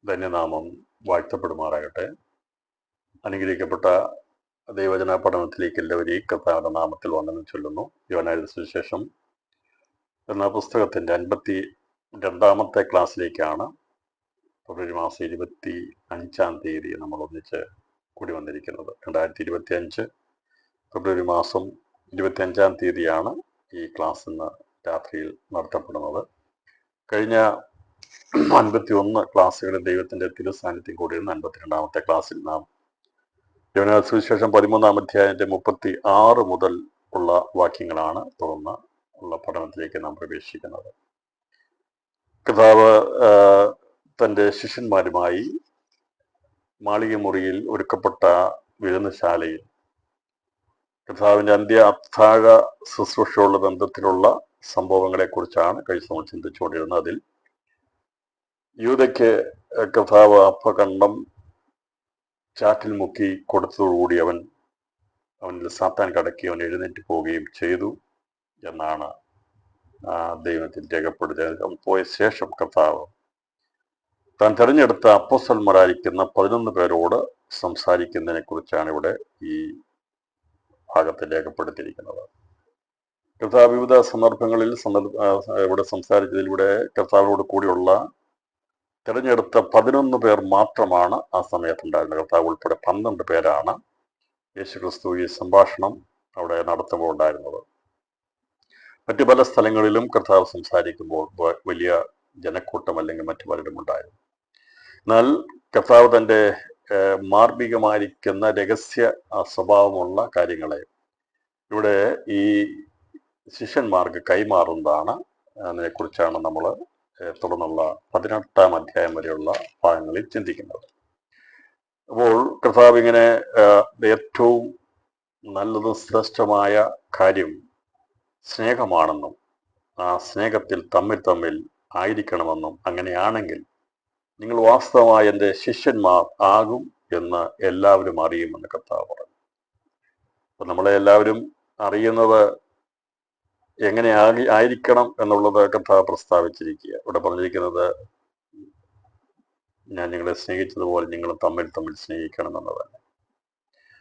ധന്യനാമം വാഴ്ത്തപ്പെടുമാറാകട്ടെ. അനുഗ്രഹിക്കപ്പെട്ട ദൈവജന പഠനത്തിലേക്ക് എല്ലാവരെയും കർത്താവിന്റെ നാമത്തിൽ വന്ദനം ചൊല്ലുന്നു. യോഹന്നാന്റെ സുവിശേഷം എന്ന പുസ്തകത്തിന്റെ 52ാമത്തെ ക്ലാസ്സിലേക്കാണ് ഫെബ്രുവരി മാസം 25 നമ്മൾ ഒന്നിച്ച് കൂടി വന്നിരിക്കുന്നത്. 2025 ഫെബ്രുവരി മാസം 25 ഈ ക്ലാസ് ഇന്ന് രാത്രിയിൽ നടത്തപ്പെടുന്നത്. കഴിഞ്ഞ 51 ക്ലാസ്സുകളിൽ ദൈവത്തിന്റെ തിരുസാന്നിധ്യം കൂടിയിരുന്ന 52ാമത്തെ ക്ലാസ്സിൽ നാം യോഹന്നാന്റെ സുവിശേഷം 13-ാം അധ്യായത്തിന്റെ 36 മുതൽ ഉള്ള വാക്യങ്ങളാണ് തുടർന്ന് ഉള്ള പഠനത്തിലേക്ക് നാം പ്രവേശിക്കുന്നത്. കർത്താവ് തൻ്റെ ശിഷ്യന്മാരുമായി മാളിക മുറിയിൽ ഒരുക്കപ്പെട്ട വിരുന്നുശാലയിൽ കർത്താവിൻ്റെ അത്താഴ ശുശ്രൂഷയുള്ള ബന്ധത്തിലുള്ള സംഭവങ്ങളെക്കുറിച്ചാണ് കഴിഞ്ഞ നമ്മൾ ചിന്തിച്ചുകൊണ്ടിരുന്നത്. അതിൽ യൂദയ്ക്ക് കർത്താവ് അപ്പകണ്ഠം ചാറ്റിൽ മുക്കി കൊടുത്തതോടുകൂടി അവനിൽ സാത്താൻ കടക്കി അവൻ എഴുന്നേറ്റ് പോവുകയും ചെയ്തു എന്നാണ് ദൈവത്തിൽ രേഖപ്പെടുത്തിയത്. അവൻ പോയ ശേഷം കർത്താവ് താൻ തിരഞ്ഞെടുത്ത അപ്പോസ്തലന്മാരായിരിക്കുന്ന 11 പേരോട് സംസാരിക്കുന്നതിനെ കുറിച്ചാണ് ഇവിടെ ഈ ഭാഗത്ത് രേഖപ്പെടുത്തിയിരിക്കുന്നത്. കർത്താവ് വിവിധ സന്ദർഭങ്ങളിൽ ഇവിടെ സംസാരിച്ചതിലൂടെ കർത്താവിനോട് കൂടിയുള്ള തിരഞ്ഞെടുത്ത 11 പേർ മാത്രമാണ് ആ സമയത്തുണ്ടായിരുന്നത്. കർത്താവ് ഉൾപ്പെടെ 12 പേരാണ് യേശുക്രിസ്തു ഈ സംഭാഷണം അവിടെ നടത്തുമ്പോൾ ഉണ്ടായിരുന്നത്. മറ്റു പല സ്ഥലങ്ങളിലും കർത്താവ് സംസാരിക്കുമ്പോൾ വലിയ ജനക്കൂട്ടം അല്ലെങ്കിൽ മറ്റു പലരും ഉണ്ടായിരുന്നു. എന്നാൽ കർത്താവ് തൻ്റെ മാർമികമായിരിക്കുന്ന രഹസ്യ സ്വഭാവമുള്ള കാര്യങ്ങളെ ഇവിടെ ഈ ശിഷ്യന്മാർക്ക് കൈമാറുന്നതാണ്. അതിനെക്കുറിച്ചാണ് നമ്മൾ തുടർന്നുള്ള 18-ാം അധ്യായം വരെയുള്ള ഭാഗങ്ങളിൽ ചിന്തിക്കുന്നത്. അപ്പോൾ കർത്താവ് ഇങ്ങനെ ഏറ്റവും നല്ലതും ശ്രേഷ്ഠമായ കാര്യം സ്നേഹമാണെന്നും ആ സ്നേഹത്തിൽ തമ്മിൽ ആയിരിക്കണമെന്നും അങ്ങനെയാണെങ്കിൽ നിങ്ങൾ വാസ്തവമായ എൻ്റെ ശിഷ്യന്മാർ ആകും എന്ന് എല്ലാവരും അറിയുമെന്ന് കർത്താവ് പറഞ്ഞു. അപ്പം നമ്മളെ എല്ലാവരും അറിയുന്നത് എങ്ങനെ ആയിരിക്കണം എന്നുള്ളത് കർത്താവ് പ്രസ്താവിച്ചിരിക്കുക. ഇവിടെ പറഞ്ഞിരിക്കുന്നത് ഞാൻ നിങ്ങളെ സ്നേഹിച്ചതുപോലെ നിങ്ങളും തമ്മിൽ സ്നേഹിക്കണം എന്നതാണ്.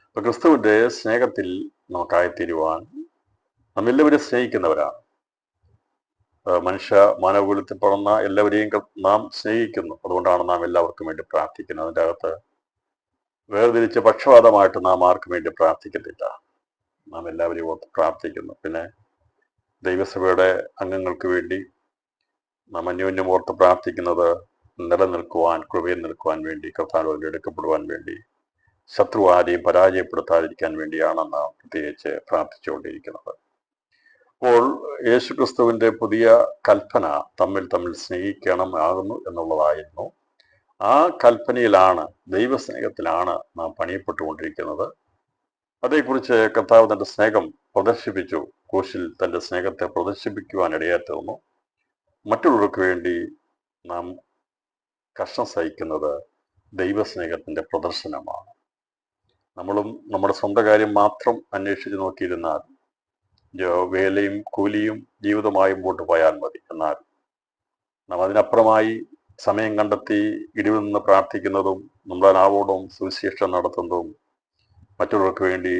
അപ്പൊ ക്രിസ്തുവിന്റെ സ്നേഹത്തിൽ നമുക്കായിത്തീരുവാൻ നമ്മെല്ലാവരും സ്നേഹിക്കുന്നവരാണ്. മാനവകുലത്തിൽ പിറന്ന എല്ലാവരെയും നാം സ്നേഹിക്കുന്നു. അതുകൊണ്ടാണ് നാം എല്ലാവർക്കും വേണ്ടി പ്രാർത്ഥിക്കുന്നത്. അതിൻ്റെ അകത്ത് വേർതിരിച്ച് പക്ഷപാതമായിട്ട് നാം ആർക്കും വേണ്ടി പ്രാർത്ഥിക്കുന്നില്ല. നാം എല്ലാവരെയും ഓർത്ത് പ്രാർത്ഥിക്കുന്നു. പിന്നെ ദൈവസഭയുടെ അംഗങ്ങൾക്ക് വേണ്ടി നാം അന്യോന്യം ഓർത്ത് പ്രാർത്ഥിക്കുന്നത് നിലനിൽക്കുവാൻ, കൃപയിൽ നിൽക്കുവാൻ വേണ്ടി, കർത്താവിൽ എടുക്കപ്പെടുവാൻ വേണ്ടി, ശത്രു ആരെയും പരാജയപ്പെടുത്താതിരിക്കാൻ വേണ്ടിയാണ് നാം പ്രത്യേകിച്ച് പ്രാർത്ഥിച്ചുകൊണ്ടിരിക്കുന്നത്. അപ്പോൾ യേശുക്രിസ്തുവിന്റെ പുതിയ കൽപ്പന തമ്മിൽ സ്നേഹിക്കണം ആകുന്നു എന്നുള്ളതായിരുന്നു. ആ കൽപ്പനയിലാണ്, ദൈവസ്നേഹത്തിലാണ് നാം പണിയപ്പെട്ടുകൊണ്ടിരിക്കുന്നത്. അതേക്കുറിച്ച് കർത്താവ് തന്റെ സ്നേഹം പ്രദർശിപ്പിച്ചു. ക്രൂശിൽ തന്റെ സ്നേഹത്തെ പ്രദർശിപ്പിക്കുവാൻ ഇടയായിത്തീർന്നു. മറ്റുള്ളവർക്ക് വേണ്ടി നാം കഷ്ടം സഹിക്കുന്നത് ദൈവസ്നേഹത്തിന്റെ പ്രദർശനമാണ്. നമ്മളും നമ്മുടെ സ്വന്തം കാര്യം മാത്രം അന്വേഷിച്ച് നോക്കിയിരുന്നാൽ വേലയും കൂലിയും ജീവിതമായി മുമ്പോട്ട് പോയാൽ മതി. എന്നാൽ നാം അതിനപ്പുറമായി സമയം കണ്ടെത്തി ഇടിവിൽ നിന്ന് പ്രാർത്ഥിക്കുന്നതും നമ്മുടെ നാവോടും സുവിശേഷം നടത്തുന്നതും മറ്റുള്ളവർക്ക് വേണ്ടി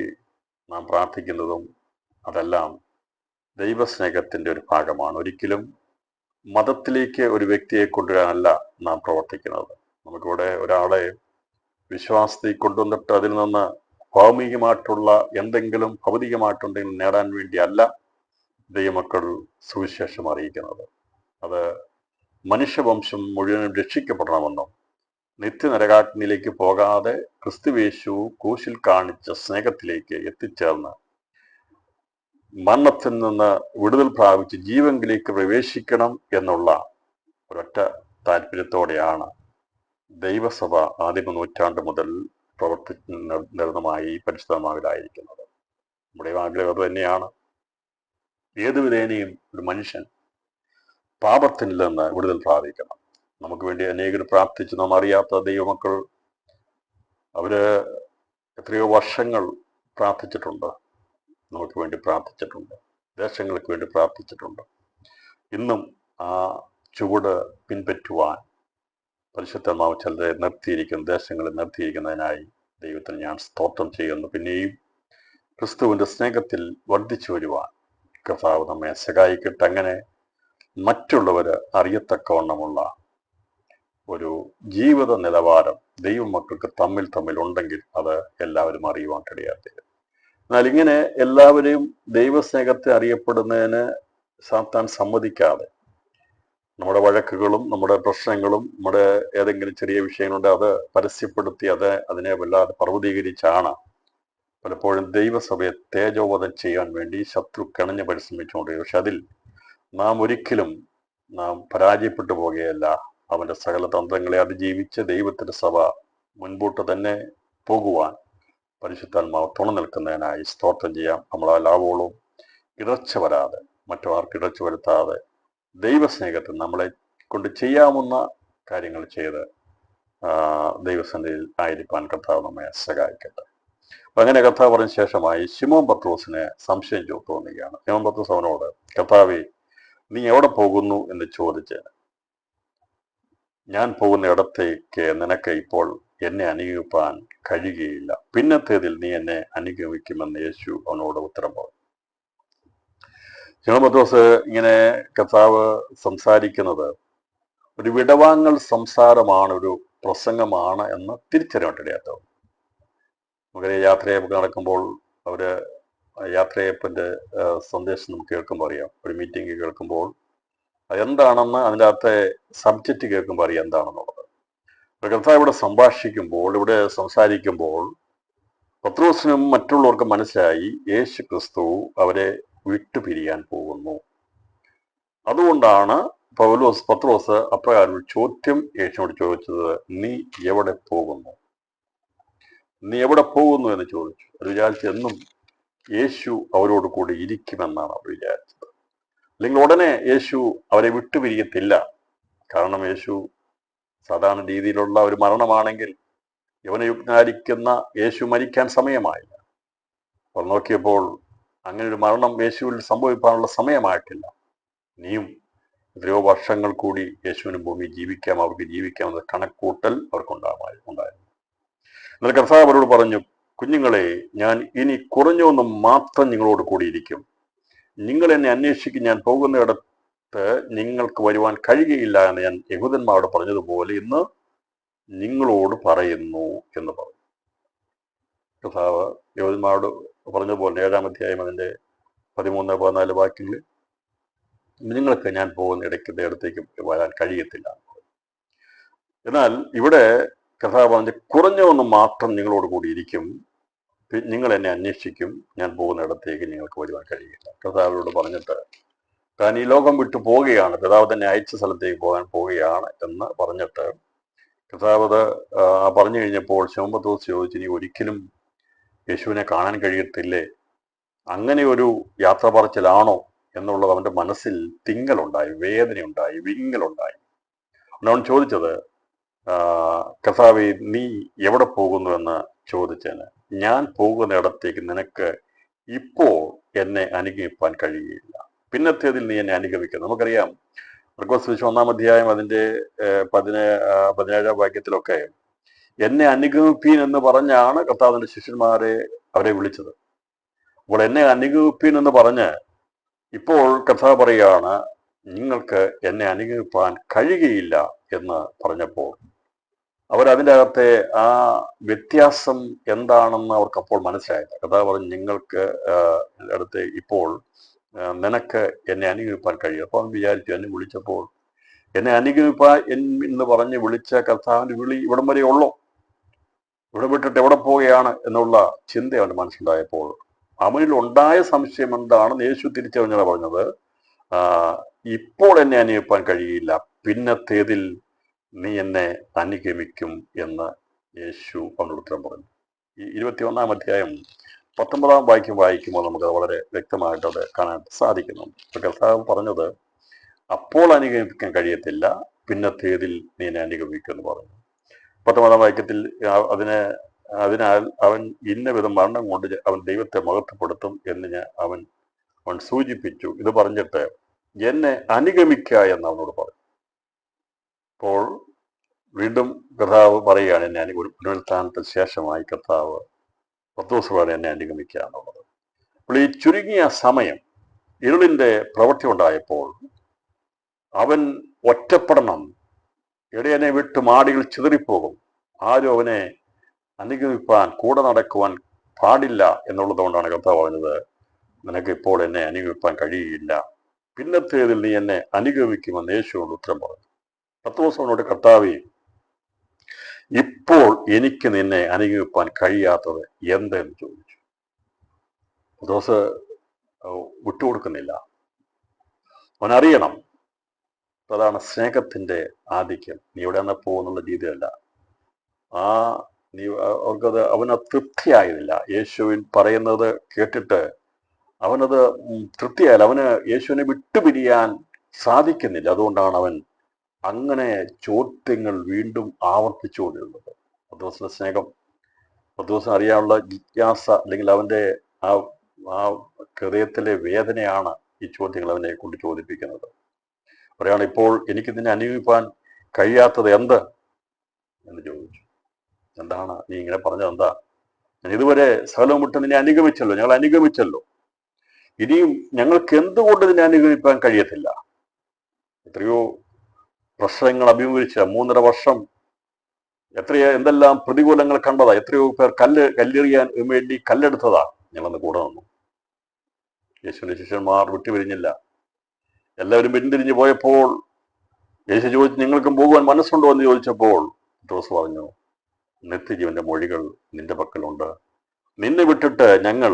നാം പ്രാർത്ഥിക്കുന്നതും അതെല്ലാം ദൈവസ്നേഹത്തിന്റെ ഒരു ഭാഗമാണ്. ഒരിക്കലും മതത്തിലേക്ക് ഒരു വ്യക്തിയെ കൊണ്ടുവരാനല്ല നാം പ്രവർത്തിക്കുന്നത്. നമുക്കിവിടെ ഒരാളെ വിശ്വാസത്തിൽ കൊണ്ടുവന്നിട്ട് അതിൽ നിന്ന് ഭൗമികമായിട്ടുള്ള എന്തെങ്കിലും ഭൗതികമായിട്ടുണ്ടെങ്കിലും നേടാൻ വേണ്ടിയല്ല ദൈവമക്കൾ സുവിശേഷം അറിയിക്കുന്നത്. അത് മനുഷ്യവംശം മുഴുവനും രക്ഷിക്കപ്പെടണമെന്നും നിത്യനരകാഗ്നിയിലേക്ക് പോകാതെ ക്രിസ്തുയേശു ക്രൂശിൽ കാണിച്ച സ്നേഹത്തിലേക്ക് എത്തിച്ചേർന്ന് മരണത്തിൽ നിന്ന് വിടുതൽ പ്രാപിച്ച് ജീവങ്കിലേക്ക് പ്രവേശിക്കണം എന്നുള്ള ഒരൊറ്റ താല്പര്യത്തോടെയാണ് ദൈവസഭ ആദിമ നൂറ്റാണ്ട് മുതൽ പ്രവർത്തിക്കുന്നതുമായി പരിശുദ്ധമാവിലായിരിക്കുന്നത്. നമ്മുടെ ആഗ്രഹം അത് തന്നെയാണ്. ഏതു വിധേനയും ഒരു മനുഷ്യൻ പാപത്തിൽ നിന്ന് വിടുതൽ പ്രാപിക്കണം. നമുക്ക് വേണ്ടി അനേകർ പ്രാർത്ഥിച്ച് നാം അറിയാത്ത ദൈവമക്കൾ അവര് എത്രയോ വർഷങ്ങൾ പ്രാർത്ഥിച്ചിട്ടുണ്ട്, നമുക്ക് വേണ്ടി പ്രാർത്ഥിച്ചിട്ടുണ്ട്, ദേശങ്ങൾക്ക് വേണ്ടി പ്രാർത്ഥിച്ചിട്ടുണ്ട്. ഇന്നും ആ ചുവട് പിൻപറ്റുവാൻ പരിശുദ്ധാത്മാവ് ചിലരെ നിർത്തിയിരിക്കുന്ന ദേശങ്ങളിൽ നിർത്തിയിരിക്കുന്നതിനായി ദൈവത്തിന് ഞാൻ സ്തോത്രം ചെയ്യുന്നു. പിന്നെയും ക്രിസ്തുവിന്റെ സ്നേഹത്തിൽ വർദ്ധിച്ചു വരുവാൻ കർത്താവ് നമ്മെ സഹായിക്കട്ടെ. അങ്ങനെ മറ്റുള്ളവർ അറിയത്തക്കവണ്ണമുള്ള ഒരു ജീവിത നിലവാരം ദൈവമക്കൾക്ക് തമ്മിൽ ഉണ്ടെങ്കിൽ അത് എല്ലാവരും അറിയുവാൻ കഴിയാത്തത്. എന്നാൽ ഇങ്ങനെ എല്ലാവരെയും ദൈവസ്നേഹത്തെ അറിയപ്പെടുന്നതിന് സാത്താൻ സമ്മതിക്കാതെ നമ്മുടെ വഴക്കുകളും നമ്മുടെ പ്രശ്നങ്ങളും നമ്മുടെ ഏതെങ്കിലും ചെറിയ വിഷയങ്ങളുണ്ട് അത് പരസ്യപ്പെടുത്തി അതിനെ വല്ലാതെ പർവ്വതീകരിച്ചാണ് പലപ്പോഴും ദൈവസഭയെ തേജോവധം ചെയ്യാൻ വേണ്ടി ശത്രു കിണഞ്ഞ് പരിശ്രമിച്ചുകൊണ്ടിരിക്കും. പക്ഷെ അതിൽ നാം പരാജയപ്പെട്ടു പോകുകയല്ല. അവന്റെ സകല തന്ത്രങ്ങളെ അതിജീവിച്ച് ദൈവത്തിന്റെ സഭ മുൻപോട്ട് തന്നെ പോകുവാൻ പരിശുദ്ധാത്മാവ് തുണ നിൽക്കുന്നതിനായി സ്തോത്രം ചെയ്യാം. നമ്മളാലാവോളം ഇടർച്ച വരാതെ, മറ്റു ഇടർച്ച വരുത്താതെ ദൈവസ്നേഹത്തിൽ നമ്മളെ കൊണ്ട് ചെയ്യാവുന്ന കാര്യങ്ങൾ ചെയ്ത് ദൈവസന്നിധിയിൽ ആയിരിക്കാൻ കർത്താവ് നമ്മെ സഹായിക്കട്ടെ. അപ്പൊ അങ്ങനെ കർത്താവ് പറഞ്ഞ ശേഷമായി ശിമോൻ പത്രോസിനെ സംശയം തോന്നുകയാണ്. ശിമോൻ പത്രോസ് അവനോട്, കർത്താവേ, നീ എവിടെ പോകുന്നു എന്ന് ചോദിച്ച്, ഞാൻ പോകുന്ന ഇടത്തേക്ക് നിനക്ക് ഇപ്പോൾ എന്നെ അനുഗമിപ്പാൻ കഴിയുകയില്ല, പിന്നത്തേതിൽ നീ എന്നെ അനുഗമിക്കുമെന്ന് യേശു അവനോട് ഉത്തരം പറഞ്ഞു. ശിമോൻ പത്രോസ് ഇങ്ങനെ കർത്താവ് സംസാരിക്കുന്നത് ഒരു വിടവാങ്ങൽ സംസാരമാണ്, ഒരു പ്രസംഗമാണ് എന്ന് തിരിച്ചറിയാൻ. നമുക്കറിയാം, യാത്രയപ്പ് നടക്കുമ്പോൾ അവര് യാത്രയപ്പിന്റെ സന്ദേശം നമുക്ക് കേൾക്കുമ്പോൾ അറിയാം. ഒരു മീറ്റിംഗ് കേൾക്കുമ്പോൾ എന്താണെന്ന് അതിൻ്റെ അകത്തെ സബ്ജക്റ്റ് കേൾക്കുമ്പോൾ അറിയാം എന്താണെന്നുള്ളത്. കർത്താവ് ഇവിടെ ഇവിടെ സംസാരിക്കുമ്പോൾ പത്രോസിനും മറ്റുള്ളവർക്കും മനസ്സിലായി യേശു ക്രിസ്തു അവരെ വിട്ടുപിരിയാൻ പോകുന്നു. അതുകൊണ്ടാണ് പത്രോസ് അപ്രകാരം ഒരു ചോദ്യം യേശുവിനോട് ചോദിച്ചത്, നീ എവിടെ പോകുന്നു? നീ എവിടെ പോകുന്നു എന്ന് ചോദിച്ചു. അത് വിചാരിച്ചു എന്നും യേശു അവരോട് കൂടി ഇരിക്കുമെന്നാണ് അവർ വിചാരിച്ചത്. അല്ലെങ്കിൽ ഉടനെ യേശു അവരെ വിട്ടുപിരിയത്തില്ല. കാരണം യേശു സാധാരണ രീതിയിലുള്ള ഒരു മരണമാണെങ്കിൽ യവനയുഗ്നാരിക്കുന്ന യേശു മരിക്കാൻ സമയമായില്ല. അപ്പോൾ നോക്കിയപ്പോൾ അങ്ങനെ ഒരു മരണം യേശുവിൽ സംഭവിക്കാനുള്ള സമയമായിട്ടില്ല. ഇനിയും എത്രയോ വർഷങ്ങൾ കൂടി യേശുവിന് ഭൂമി അവർക്ക് ജീവിക്കാമെന്ന കണക്കൂട്ടൽ അവർക്കുണ്ടായിരുന്നു. എന്നാൽ കർത്താവ് അവരോട് പറഞ്ഞു, കുഞ്ഞുങ്ങളെ, ഞാൻ ഇനി കുറഞ്ഞൊന്നും മാത്രം നിങ്ങളോട് കൂടിയിരിക്കും. നിങ്ങൾ എന്നെ അന്വേഷിക്കും. ഞാൻ പോകുന്നിടത്ത് നിങ്ങൾക്ക് വരുവാൻ കഴിയുകയില്ല എന്ന് ഞാൻ യഹൂദന്മാരോട് പറഞ്ഞതുപോലെ ഇന്ന് നിങ്ങളോട് പറയുന്നു എന്ന് പറഞ്ഞു. കർത്താവ് യഹൂദന്മാരോട് പറഞ്ഞതുപോലെ 7-ാം അധ്യായം അതിന്റെ 13-14 വാക്യങ്ങളിൽ നിങ്ങൾക്ക് ഞാൻ പോകുന്ന ഇടത്തേക്ക് വരാൻ കഴിയത്തില്ല. എന്നാൽ ഇവിടെ കർത്താവ് പറഞ്ഞ് കുറഞ്ഞൊന്നും മാത്രം നിങ്ങളോട് കൂടി ഇരിക്കും, നിങ്ങൾ എന്നെ അന്വേഷിക്കും, ഞാൻ പോകുന്ന ഇടത്തേക്ക് നിങ്ങൾക്ക് വരുവാൻ കഴിയില്ല. കർത്താവിനോട് പറഞ്ഞിട്ട് താൻ ഈ ലോകം വിട്ടു പോവുകയാണ്, പിതാവ് തന്നെ അയച്ച സ്ഥലത്തേക്ക് പോവുകയാണ് എന്ന് പറഞ്ഞിട്ട് കർത്താവ് പറഞ്ഞു കഴിഞ്ഞപ്പോൾ ശിമോൻ പത്രോസ് ചോദിച്ചു, നീ ഒരിക്കലും യേശുവിനെ കാണാൻ കഴിയത്തില്ലേ? അങ്ങനെ ഒരു യാത്ര പറച്ചിലാണോ എന്നുള്ളത് അവന്റെ മനസ്സിൽ തിങ്ങലുണ്ടായി, വേദനയുണ്ടായി, വിങ്ങലുണ്ടായി. അവൻ ചോദിച്ചത്, കർത്താവേ, നീ എവിടെ പോകുന്നു എന്ന് ചോദിച്ചതിന്, ഞാൻ പോകുന്ന ഇടത്തേക്ക് നിനക്ക് ഇപ്പോൾ എന്നെ അനുഗമിപ്പാൻ കഴിയുകയില്ല, പിന്നത്തേതിൽ നീ എന്നെ അനുഗമിക്കണം. നമുക്കറിയാം, മർക്കോസ് സുവിശേഷം 1-ാം അധ്യായം അതിന്റെ 17-ാം വാക്യത്തിലൊക്കെ എന്നെ അനുഗമിപ്പീൻ എന്ന് പറഞ്ഞാണ് കർത്താവിന്റെ ശിഷ്യന്മാരെ അവരെ വിളിച്ചത്. അപ്പോൾ എന്നെ അനുഗമിപ്പീൻ എന്ന് പറഞ്ഞ് ഇപ്പോൾ കർത്താവ് പറയുകയാണ്, നിങ്ങൾക്ക് എന്നെ അനുഗമിപ്പാൻ കഴിയുകയില്ല എന്ന് പറഞ്ഞപ്പോൾ അവരതിൻ്റെ അകത്തെ ആ വ്യത്യാസം എന്താണെന്ന് അവർക്കപ്പോൾ മനസ്സിലായില്ല. കർത്താവ് പറഞ്ഞു, നിങ്ങൾക്ക് അടുത്ത് ഇപ്പോൾ നിനക്ക് എന്നെ അനുഗമിപ്പാൻ കഴിയും. അപ്പോൾ അവൻ വിചാരിച്ചു, എന്നെ വിളിച്ചപ്പോൾ എന്നെ അനുഗമിപ്പാൻ എന്ന് പറഞ്ഞ് വിളിച്ച കർത്താവിന്റെ വിളി ഇവിടം വരെ ഉള്ളോ, ഇവിടെ വിട്ടിട്ട് എവിടെ പോവുകയാണ് എന്നുള്ള ചിന്ത അവന്റെ മനസ്സിലുണ്ടായപ്പോൾ അവനിൽ ഉണ്ടായ സംശയം എന്താണെന്ന് യേശു തിരിച്ചറിഞ്ഞാണ് പറഞ്ഞത്, ഇപ്പോൾ എന്നെ അനുഗമിപ്പാൻ കഴിയില്ല, പിന്നത്തേതിൽ നീ എന്നെ അനുഗമിക്കും എന്ന് യേശു അവനോട് ഉത്തരം പറഞ്ഞു. ഈ 21-ാം അധ്യായം 19-ാം വാക്യം വായിക്കുമ്പോൾ നമുക്ക് വളരെ വ്യക്തമായിട്ട് അത് കാണാൻ സാധിക്കുന്നുണ്ട്. കർത്താവ് പറഞ്ഞത് അപ്പോൾ അനുഗമിക്കാൻ കഴിയത്തില്ല, പിന്നത്തേതിൽ നീ എന്നെ അനുഗമിക്കും എന്ന് പറഞ്ഞു. 19-ാം വാക്യത്തിൽ അതിനാൽ അവൻ ഇന്ന വിധം മരണം കൊണ്ട് അവൻ ദൈവത്തെ മഹത്വപ്പെടുത്തും എന്ന് അവൻ സൂചിപ്പിച്ചു. ഇത് പറഞ്ഞിട്ട് എന്നെ അനുഗമിക്ക എന്ന് അവനോട് പറഞ്ഞു. അപ്പോൾ വീണ്ടും കർത്താവ് പറയുകയാണ്, എന്നെ പുനരുത്ഥാനത്തിന് ശേഷമായി കർത്താവ് പത്രോസ് എന്നെ അനുഗമിക്കുക എന്നുള്ളത്. അപ്പോൾ ഈ ചുരുങ്ങിയ സമയം ഇരുളിന്റെ പ്രവൃത്തി ഉണ്ടായപ്പോൾ അവൻ ഒറ്റപ്പെടണം, ഇടയനെ വിട്ട് മാടികൾ ചിതറിപ്പോകും, ആരും അവനെ അനുഗമിപ്പാൻ കൂടെ നടക്കുവാൻ പാടില്ല എന്നുള്ളത് കൊണ്ടാണ് കർത്താവ് പറഞ്ഞത്, നിനക്ക് ഇപ്പോൾ എന്നെ അനുഗമിപ്പാൻ കഴിയില്ല, പിന്നത്തേതിൽ നീ എന്നെ അനുഗമിക്കുമെന്ന് യേശുവോട് ഉത്തരം പറഞ്ഞു. പത്രോസിനോട്, കർത്താവേ, ഇപ്പോൾ എനിക്ക് നിന്നെ അനുഗമിപ്പാൻ കഴിയാത്തത് എന്തെന്ന് ചോദിച്ചു. പത്രോസ് വിട്ടുകൊടുക്കുന്നില്ല. അവനറിയണം, അതാണ് സ്നേഹത്തിന്റെ ആധിക്യം. നീ എവിടെ നിന്ന് പോകുന്നുള്ള രീതിയല്ല. അവർക്കത് അവന് തൃപ്തിയായതില്ല. യേശുവിൻ പറയുന്നത് കേട്ടിട്ട് അവനത് തൃപ്തിയായില്ല. അവന് യേശുവിനെ വിട്ടുപിരിയാൻ സാധിക്കുന്നില്ല. അതുകൊണ്ടാണ് അവൻ അങ്ങനെ ചോദ്യങ്ങൾ വീണ്ടും ആവർത്തിച്ചുകൊണ്ടിരുന്നത്. പത്രോസിന്റെ സ്നേഹം, പത്രോസിന് അറിയാനുള്ള ജിജ്ഞാസ, അല്ലെങ്കിൽ അവന്റെ ആ ഹൃദയത്തിലെ വേദനയാണ് ഈ ചോദ്യങ്ങൾ അവനെ കൊണ്ട് ചോദിപ്പിക്കുന്നത്. പറയാണ്, ഇപ്പോൾ എനിക്ക് നിന്നെ അനുഗമിപ്പാൻ കഴിയാത്തത് എന്ത് എന്ന് ചോദിച്ചു. എന്താണ് നീ ഇങ്ങനെ പറഞ്ഞത്? എന്താ? ഞാൻ ഇതുവരെ സകലവും വിട്ട് നിന്നെ അനുഗമിച്ചല്ലോ, ഞങ്ങൾ അനുഗമിച്ചല്ലോ, ഇനിയും ഞങ്ങൾക്ക് എന്തുകൊണ്ട് നിന്നെ അനുഗമിപ്പാൻ കഴിയത്തില്ല? എത്രയോ പ്രശ്നങ്ങൾ അഭിമുഖീകരിച്ച 3.5 വർഷം എന്തെല്ലാം പ്രതികൂലങ്ങൾ കണ്ടതാ. എത്രയോ പേർ കല്ലെറിയാൻ വേണ്ടി കല്ലെടുത്തതാ. ഞങ്ങളന്ന് കൂടെ നിന്നു. യേശുവിന്റെ ശിഷ്യന്മാർ വിട്ടുപിരിഞ്ഞില്ല. എല്ലാവരും പിന്തിരിഞ്ഞു പോയപ്പോൾ യേശു ചോദിച്ചു, നിങ്ങൾക്കും പോകുവാൻ മനസ്സുണ്ടോ എന്ന് ചോദിച്ചപ്പോൾ പത്രോസ് പറഞ്ഞു, നിത്യജീവന്റെ മൊഴികൾ നിന്റെ പക്കലുണ്ട്, നിന്നെ വിട്ടിട്ട് ഞങ്ങൾ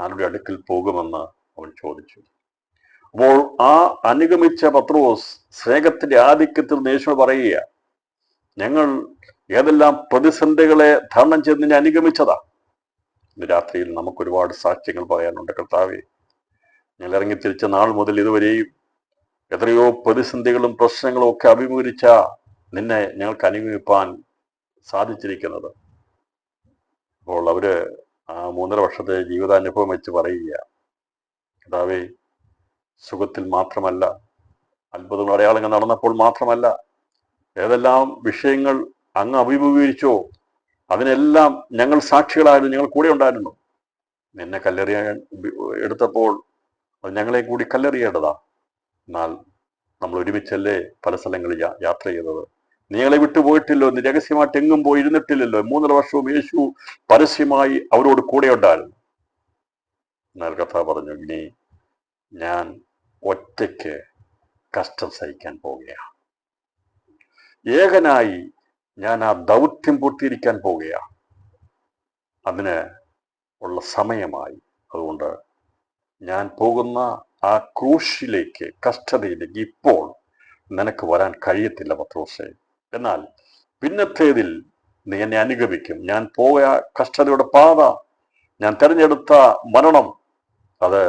ആരുടെ അടുക്കൽ പോകുമെന്ന് അവൻ ചോദിച്ചു. അപ്പോൾ ആ അനുഗമിച്ച പത്രോസ് സ്നേഹത്തിന്റെ ആധിക്യത്തിൽ യേശുവോട് പറയുക, ഞങ്ങൾ ഏതെല്ലാം പ്രതിസന്ധികളെ തരണം ചെയ്ത് നിന്നെ അനുഗമിച്ചതാ. ഇന്ന് രാത്രിയിൽ നമുക്ക് ഒരുപാട് സാക്ഷ്യങ്ങൾ പറയാനുണ്ട്. കർത്താവേ, ഞങ്ങൾ ഇറങ്ങിത്തിരിച്ച നാൾ മുതൽ ഇതുവരെയും എത്രയോ പ്രതിസന്ധികളും പ്രശ്നങ്ങളും ഒക്കെ അഭിമുഖീകരിച്ച നിന്നെ ഞങ്ങൾക്ക് അനുഗമിപ്പാൻ സാധിച്ചിരിക്കുന്നത്. അപ്പോൾ അവര് ആ 3.5 വർഷത്തെ ജീവിതാനുഭവം വെച്ച് പറയുക, കർത്താവേ, സുഖത്തിൽ മാത്രമല്ല, അത്ഭുതങ്ങൾ അടയാളങ്ങൾ നടന്നപ്പോൾ മാത്രമല്ല, ഏതെല്ലാം വിഷയങ്ങൾ അങ്ങ് അഭിമുഖീകരിച്ചോ അതിനെല്ലാം ഞങ്ങൾ സാക്ഷികളായിരുന്നു, ഞങ്ങൾ കൂടെ ഉണ്ടായിരുന്നു. നിന്നെ കല്ലെറിയാൻ എടുത്തപ്പോൾ അത് ഞങ്ങളെ കൂടി കല്ലെറിയേണ്ടതാ. എന്നാൽ നമ്മൾ ഒരുമിച്ചല്ലേ പല സ്ഥലങ്ങളിൽ യാത്ര ചെയ്തത്. നീ ഞങ്ങളെ വിട്ടുപോയിട്ടില്ലോ, നീ രഹസ്യമായിട്ട് എങ്ങും പോയി ഇരുന്നിട്ടില്ലല്ലോ. 3.5 വർഷവും യേശു പരസ്യമായി അവരോട് കൂടെ ഉണ്ടായിരുന്നു. എന്നാൽ കഥ പറഞ്ഞു, ഇനി ഞാൻ ഒറ്റയ്ക്ക് കഷ്ടം സഹിക്കാൻ പോവുകയാണ്, ഏകനായി ഞാൻ ആ ദൗത്യം പൂർത്തീകരിക്കാൻ പോവുകയാണ്. അതിന് ഉള്ള സമയമായി. അതുകൊണ്ട് ഞാൻ പോകുന്ന ആ ക്രൂശിലേക്ക്, കഷ്ടതയിലേക്ക് ഇപ്പോൾ നിനക്ക് വരാൻ കഴിയത്തില്ല പത്രോസേ. എന്നാൽ പിന്നത്തേതിൽ നീ എന്നെ അനുഗമിക്കും. ഞാൻ പോയ കഷ്ടതയുടെ പാത, ഞാൻ തെരഞ്ഞെടുത്ത മരണം, അത്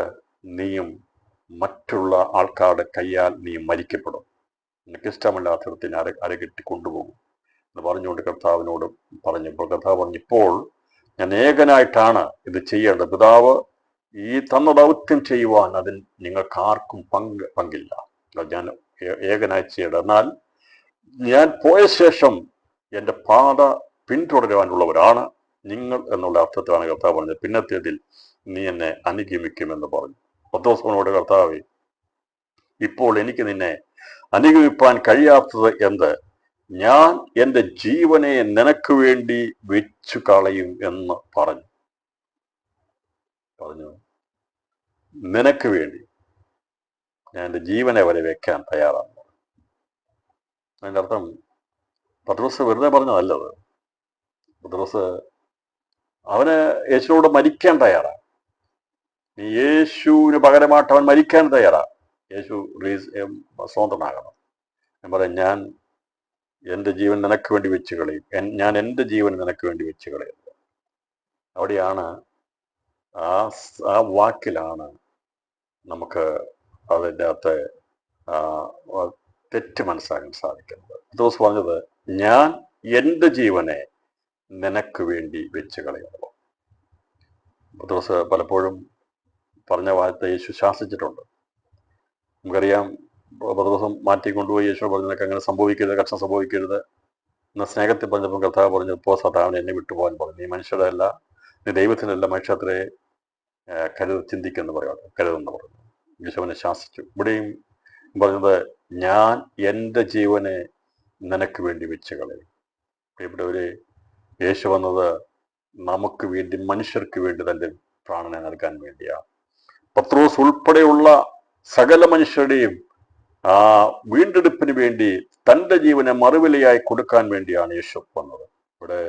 നീയും മറ്റുള്ള ആൾക്കാരുടെ കയ്യാൽ നീ മരിക്കപ്പെടും. എനിക്കിഷ്ടമില്ലാത്തടത്ത് ഞാൻ അരകെട്ടി കൊണ്ടുപോകും എന്ന് പറഞ്ഞുകൊണ്ട് കർത്താവിനോട് പറഞ്ഞപ്പോൾ കർത്താവ് പറഞ്ഞു, ഇപ്പോൾ ഞാൻ ഏകനായിട്ടാണ് ഇത് ചെയ്യേണ്ടത്. പിതാവ് ഈ തന്ന ദൗത്യം ചെയ്യുവാൻ അതിൽ നിങ്ങൾക്ക് ആർക്കും പങ്കില്ല. ഞാൻ ഏകനായി ചെയ്യേണ്ടത്. എന്നാൽ ഞാൻ പോയ ശേഷം എൻ്റെ പാത പിന്തുടരുവാനുള്ളവരാണ് നിങ്ങൾ എന്നുള്ള അർത്ഥത്തിലാണ് കർത്താവ് പറഞ്ഞത്. പിന്നത്തേതിൽ നീ എന്നെ അനുഗമിക്കുമെന്ന് പറഞ്ഞു. പത്രോസിനോട്, കർത്താവേ, ഇപ്പോൾ എനിക്ക് നിന്നെ അനുഗമിപ്പാൻ കഴിയാത്തത് എന്ത്? ഞാൻ എൻ്റെ ജീവനെ നിനക്ക് വേണ്ടി വെച്ചു കളയും എന്ന് പറഞ്ഞു. നിനക്ക് വേണ്ടി ഞാൻ എൻ്റെ ജീവനെ വരെ വെക്കാൻ തയ്യാറാണ്. അതിൻ്റെ അർത്ഥം പത്രോസ് വെറുതെ പറഞ്ഞതല്ലത്. പത്രോസ് അവന് യേശുവിനോട് മരിക്കാൻ തയ്യാറാണ്. യേശുവിന് പകരമായിട്ട് അവൻ മരിക്കാൻ തയ്യാറാണ്. യേശു സ്വതന്ത്രനാകണം. ഞാൻ പറയാം, ഞാൻ എൻ്റെ ജീവൻ നിനക്ക് വേണ്ടി വെച്ച് കളയും, ഞാൻ എൻ്റെ ജീവൻ നിനക്ക് വേണ്ടി വെച്ച് കളയുന്നത്. അവിടെയാണ് ആ വാക്കിലാണ് നമുക്ക് അതിൻ്റെ അകത്ത് തെറ്റ് മനസ്സിലാക്കാൻ സാധിക്കുന്നത്. പത്രോസ് പറഞ്ഞത്, ഞാൻ എൻ്റെ ജീവനെ നിനക്ക് വേണ്ടി വെച്ച് കളയുന്നു. പത്രോസ് പലപ്പോഴും പറഞ്ഞ വാർത്ത യേശു ശാസിച്ചിട്ടുണ്ട്. നമുക്കറിയാം, പത്രോസം മാറ്റിക്കൊണ്ടുപോയി യേശു പറഞ്ഞു, നിനക്ക് അങ്ങനെ സംഭവിക്കരുത്, കഷ്ടം സംഭവിക്കരുത്, എന്നാൽ സ്നേഹത്തിൽ പറഞ്ഞപ്പോൾ കർത്താവ് പറഞ്ഞു, പോ സദാവൻ എന്നെ വിട്ടുപോകാൻ പറഞ്ഞു, നീ മനുഷ്യരുടെ അല്ല, നീ ദൈവത്തിനല്ല, മനുഷ്യത്രേ ചിന്തിക്കുമെന്ന് പറയാം, കരുതെന്ന് പറഞ്ഞു. യേശുവിനെ ശാസിച്ചു. ഇവിടെയും പറഞ്ഞത്, ഞാൻ എൻ്റെ ജീവനെ നിനക്ക് വേണ്ടി വെച്ച് കളയും. ഇവിടെ ഒരു യേശു വന്നത് നമുക്ക് വേണ്ടി, മനുഷ്യർക്ക് വേണ്ടി തൻ്റെ പ്രാണനെ നൽകാൻ വേണ്ടിയാണ്. പത്രോസ് ഉൾപ്പെടെയുള്ള സകല മനുഷ്യരുടെയും ആ വീണ്ടെടുപ്പിന് വേണ്ടി തൻ്റെ ജീവനെ മറുവിലയായി കൊടുക്കാൻ വേണ്ടിയാണ് യേശു വന്നത്. ഇവിടെ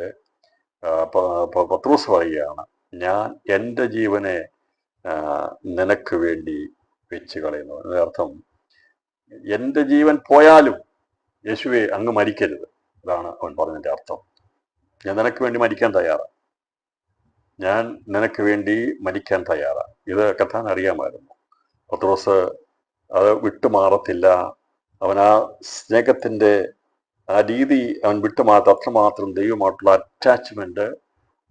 പത്രോസ് പറയുകയാണ്, ഞാൻ എൻ്റെ ജീവനെ നിനക്ക് വേണ്ടി വെച്ച് കളയുന്നു. അതിനർത്ഥം എൻ്റെ ജീവൻ പോയാലും യേശുവെ അങ്ങ് മരിക്കരുത്. അതാണ് അവൻ പറഞ്ഞതിൻ്റെ അർത്ഥം. ഞാൻ നിനക്ക് വേണ്ടി മരിക്കാൻ തയ്യാറാണ്, ഞാൻ നിനക്ക് വേണ്ടി മരിക്കാൻ തയ്യാറാണ്. ഇത് കർത്താൻ അറിയാമായിരുന്നു. പത്രോസ് അത് വിട്ടുമാറത്തില്ല. അവൻ ആ സ്നേഹത്തിൻ്റെ ആ രീതി അവൻ വിട്ടുമാറത്ത അത്രമാത്രം ദൈവമായിട്ടുള്ള അറ്റാച്ച്മെന്റ്,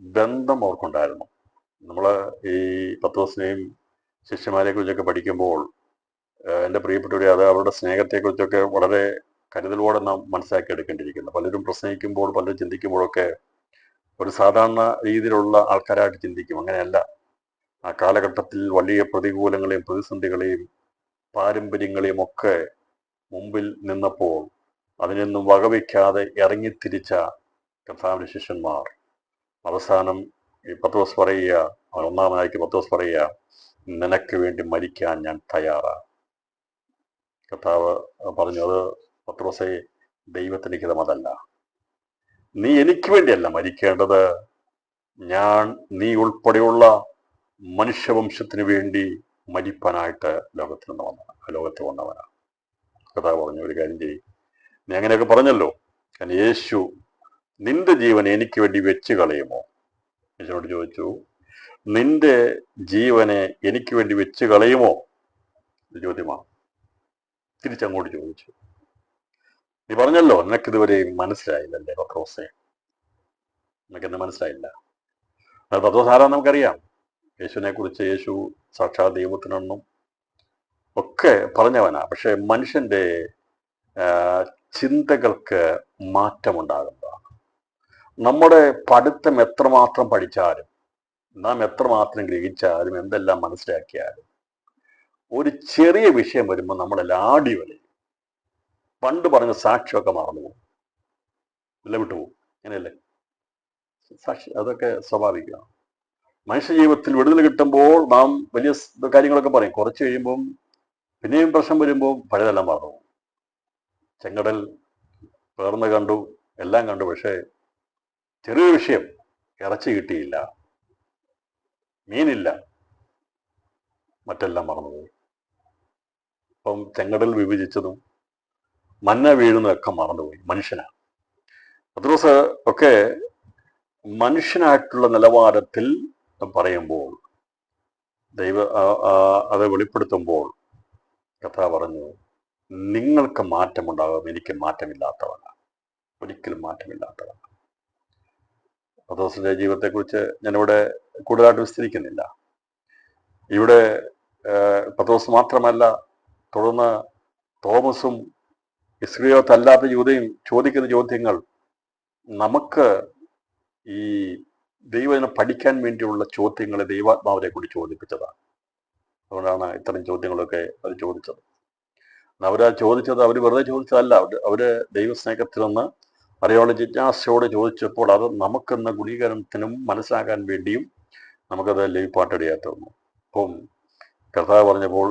ബന്ധം അവർക്കുണ്ടായിരുന്നു. നമ്മൾ ഈ പത്രോസിനെയും ശിഷ്യന്മാരെ കുറിച്ചൊക്കെ പഠിക്കുമ്പോൾ എൻ്റെ പ്രിയപ്പെട്ടവരെ, അത് അവരുടെ സ്നേഹത്തെക്കുറിച്ചൊക്കെ വളരെ കരുതലോടെ നാം മനസ്സിലാക്കി എടുക്കേണ്ടിയിരിക്കുന്നു. പലരും പ്രസംഗിക്കുമ്പോൾ, പലരും ചിന്തിക്കുമ്പോഴൊക്കെ ഒരു സാധാരണ രീതിയിലുള്ള ആൾക്കാരായിട്ട് ചിന്തിക്കും. അങ്ങനെയല്ല. ആ കാലഘട്ടത്തിൽ വലിയ പ്രതികൂലങ്ങളെയും പ്രതിസന്ധികളെയും പാരമ്പര്യങ്ങളെയും ഒക്കെ മുമ്പിൽ നിന്നപ്പോൾ അതിനൊന്നും വകവയ്ക്കാതെ ഇറങ്ങിത്തിരിച്ച കർത്താവിന്റെ ശിഷ്യന്മാർ അവസാനം ഈ പത്രോസ് പറയുക, ഒന്നാമനായിട്ട് പത്രോസ് പറയുക, നിനക്ക് വേണ്ടി മരിക്കാൻ ഞാൻ തയ്യാറാണ്. കർത്താവ് പറഞ്ഞു, അത് പത്രോസെ, ദൈവത്തിന് ഹിതം അതല്ല. നീ എനിക്ക് വേണ്ടിയല്ല മരിക്കേണ്ടത്, നീ ഉൾപ്പെടെയുള്ള മനുഷ്യവംശത്തിന് വേണ്ടി മരിപ്പാനായിട്ട് ലോകത്ത് വന്നവനാണ്. കർത്താവ് പറഞ്ഞു, ഒരു കാര്യം ചെയ്യും, നീ അങ്ങനെയൊക്കെ പറഞ്ഞല്ലോ, കാരണം യേശു നിന്റെ ജീവൻ എനിക്ക് വേണ്ടി വെച്ച് കളയുമോ? യേശുവിനോട് ചോദിച്ചു, നിന്റെ ജീവനെ എനിക്ക് വേണ്ടി വെച്ച് കളയുമോ? ഇത് ചോദ്യമാണ്. തിരിച്ചങ്ങോട്ട് ചോദിച്ചു, നീ പറഞ്ഞല്ലോ നിനക്കിതുവരെ മനസ്സിലായില്ലല്ലേ പത്രോസെ, നിനക്കെന്നെ മനസ്സിലായില്ല. അത് പത്രോസ് ആരാന്ന് നമുക്കറിയാം. യേശുവിനെ കുറിച്ച് യേശു സാക്ഷാത് ദൈവത്തിനൊന്നും ഒക്കെ പറഞ്ഞവനാ. പക്ഷെ മനുഷ്യന്റെ ചിന്തകൾക്ക് മാറ്റമുണ്ടാകുന്നതാണ്. നമ്മുടെ പഠിത്തം എത്രമാത്രം പഠിച്ചാലും, നാം എത്രമാത്രം ഗ്രഹിച്ചാലും, എന്തെല്ലാം മനസ്സിലാക്കിയാലും, ഒരു ചെറിയ വിഷയം വരുമ്പോൾ നമ്മളെല്ലാം ആടി വലയും. പണ്ട് പറഞ്ഞ സാക്ഷിയൊക്കെ മറന്നുപോകും, ഇല്ല വിട്ടുപോകും. അങ്ങനെയല്ലേ? സാക്ഷി അതൊക്കെ സ്വാഭാവികമാണ്. മനുഷ്യ ജീവിതത്തിൽ വിടുതൽ കിട്ടുമ്പോൾ നാം വലിയ കാര്യങ്ങളൊക്കെ പറയും. കുറച്ച് കഴിയുമ്പം പിന്നെയും പ്രശ്നം വരുമ്പോൾ പഴയതെല്ലാം മറന്നു പോകും. ചെങ്കടൽ പേർന്ന് കണ്ടു, എല്ലാം കണ്ടു, പക്ഷേ ചെറിയ വിഷയം, ഇറച്ചി കിട്ടിയില്ല, മീനില്ല, മറ്റെല്ലാം മറന്നുപോയി. ഇപ്പം ചെങ്കടൽ വിഭജിച്ചതും മന്ന വീഴുന്നതൊക്കെ മറന്നുപോയി. മനുഷ്യനാണ്. പത്രോസ് ഒക്കെ മനുഷ്യനായിട്ടുള്ള നിലവാരത്തിൽ പറയുമ്പോൾ, അത് വെളിപ്പെടുത്തുമ്പോൾ കർത്താവ് പറഞ്ഞു, നിങ്ങൾക്ക് മാറ്റമുണ്ടാകും, എനിക്ക് മാറ്റമില്ലാത്തവനാണ്, ഒരിക്കലും മാറ്റമില്ലാത്തവനാണ്. പത്രോസിന്റെ ജീവിതത്തെക്കുറിച്ച് ഞാനിവിടെ കൂടുതലായിട്ട് വിസ്തരിക്കുന്നില്ല. ഇവിടെ പത്രോസ് മാത്രമല്ല, തുടർന്ന് തോമസും ഇസ്രായേലല്ലാത്ത യൂദയും ചോദിക്കുന്ന ചോദ്യങ്ങൾ നമുക്ക് ഈ ദൈവത്തിനെ പഠിക്കാൻ വേണ്ടിയുള്ള ചോദ്യങ്ങളെ ദൈവാത്മാവിനെ കൂടി ചോദിപ്പിച്ചതാണ്. അതുകൊണ്ടാണ് ഇത്തരം ചോദ്യങ്ങളൊക്കെ അവർ ചോദിച്ചത്. അവരാ ചോദിച്ചത് അവർ വെറുതെ ചോദിച്ചതല്ല. അവര് ദൈവസ്നേഹത്തിൽ നിന്ന് അറിയാനുള്ള ജിജ്ഞാസയോട് ചോദിച്ചപ്പോൾ അത് നമുക്കെന്ന ഗുണീകരണത്തിനും മനസ്സിലാക്കാൻ വേണ്ടിയും നമുക്കത് ലഭിപ്പാട്ടിടയായി തീർന്നു. അപ്പം കർത്താവ് പറഞ്ഞപ്പോൾ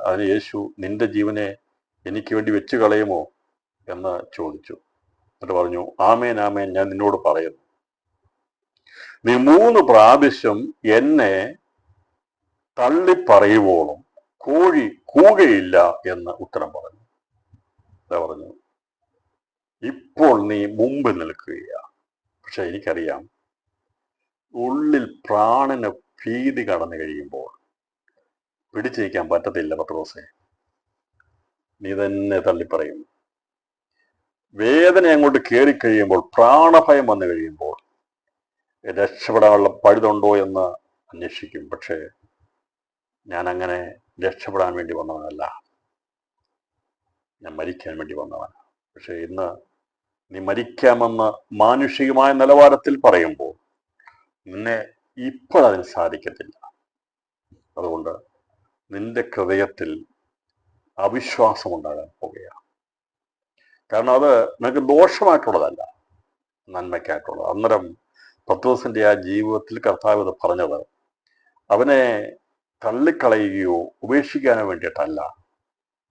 അതിന് യേശു, നിന്റെ ജീവനെ എനിക്ക് വേണ്ടി വെച്ച് കളയുമോ എന്ന് ചോദിച്ചു. എന്നിട്ട് പറഞ്ഞു, ആമേൻ ആമേൻ, ഞാൻ നിന്നോട് പറയുന്നു, നീ 3 പ്രാവശ്യം എന്നെ തള്ളിപ്പറയുവോളം കോഴി കൂകയില്ല എന്ന് ഉത്തരം പറഞ്ഞു. എന്താ പറഞ്ഞു? ഇപ്പോൾ നീ മുമ്പ് നിൽക്കുകയാണ്, പക്ഷെ എനിക്കറിയാം ഉള്ളിൽ പ്രാണന് ഭീതി കടന്നു കഴിയുമ്പോൾ പിടിച്ചു നിൽക്കാൻ പറ്റത്തില്ല പത്രോസെ, നീ തന്നെ തള്ളിപ്പറയും. വേദന അങ്ങോട്ട് കയറിക്കഴിയുമ്പോൾ, പ്രാണഭയം വന്നു കഴിയുമ്പോൾ രക്ഷപ്പെടാനുള്ള പഴുതുണ്ടോ എന്ന് അന്വേഷിക്കും. പക്ഷേ ഞാൻ അങ്ങനെ രക്ഷപ്പെടാൻ വേണ്ടി വന്നവനല്ല, ഞാൻ മരിക്കാൻ വേണ്ടി വന്നവനാണ്. പക്ഷെ ഇന്ന് നീ മരിക്കാമെന്ന് മാനുഷികമായ നിലവാരത്തിൽ പറയുമ്പോൾ നിന്നെ ഇപ്പോഴതിന് സാധിക്കത്തില്ല. അതുകൊണ്ട് നിന്റെ ഹൃദയത്തിൽ അവിശ്വാസം ഉണ്ടാകാൻ പോവുകയാണ്. കാരണം അത് നിനക്ക് ദോഷമായിട്ടുള്ളതല്ല, നന്മയ്ക്കായിട്ടുള്ളത്. അന്നേരം പത്രോസിന്റെ ആ ജീവിതത്തിൽ കർത്താവ് ഇത് പറഞ്ഞത് അവനെ തള്ളിക്കളയുകയോ ഉപേക്ഷിക്കാനോ വേണ്ടിയിട്ടല്ല,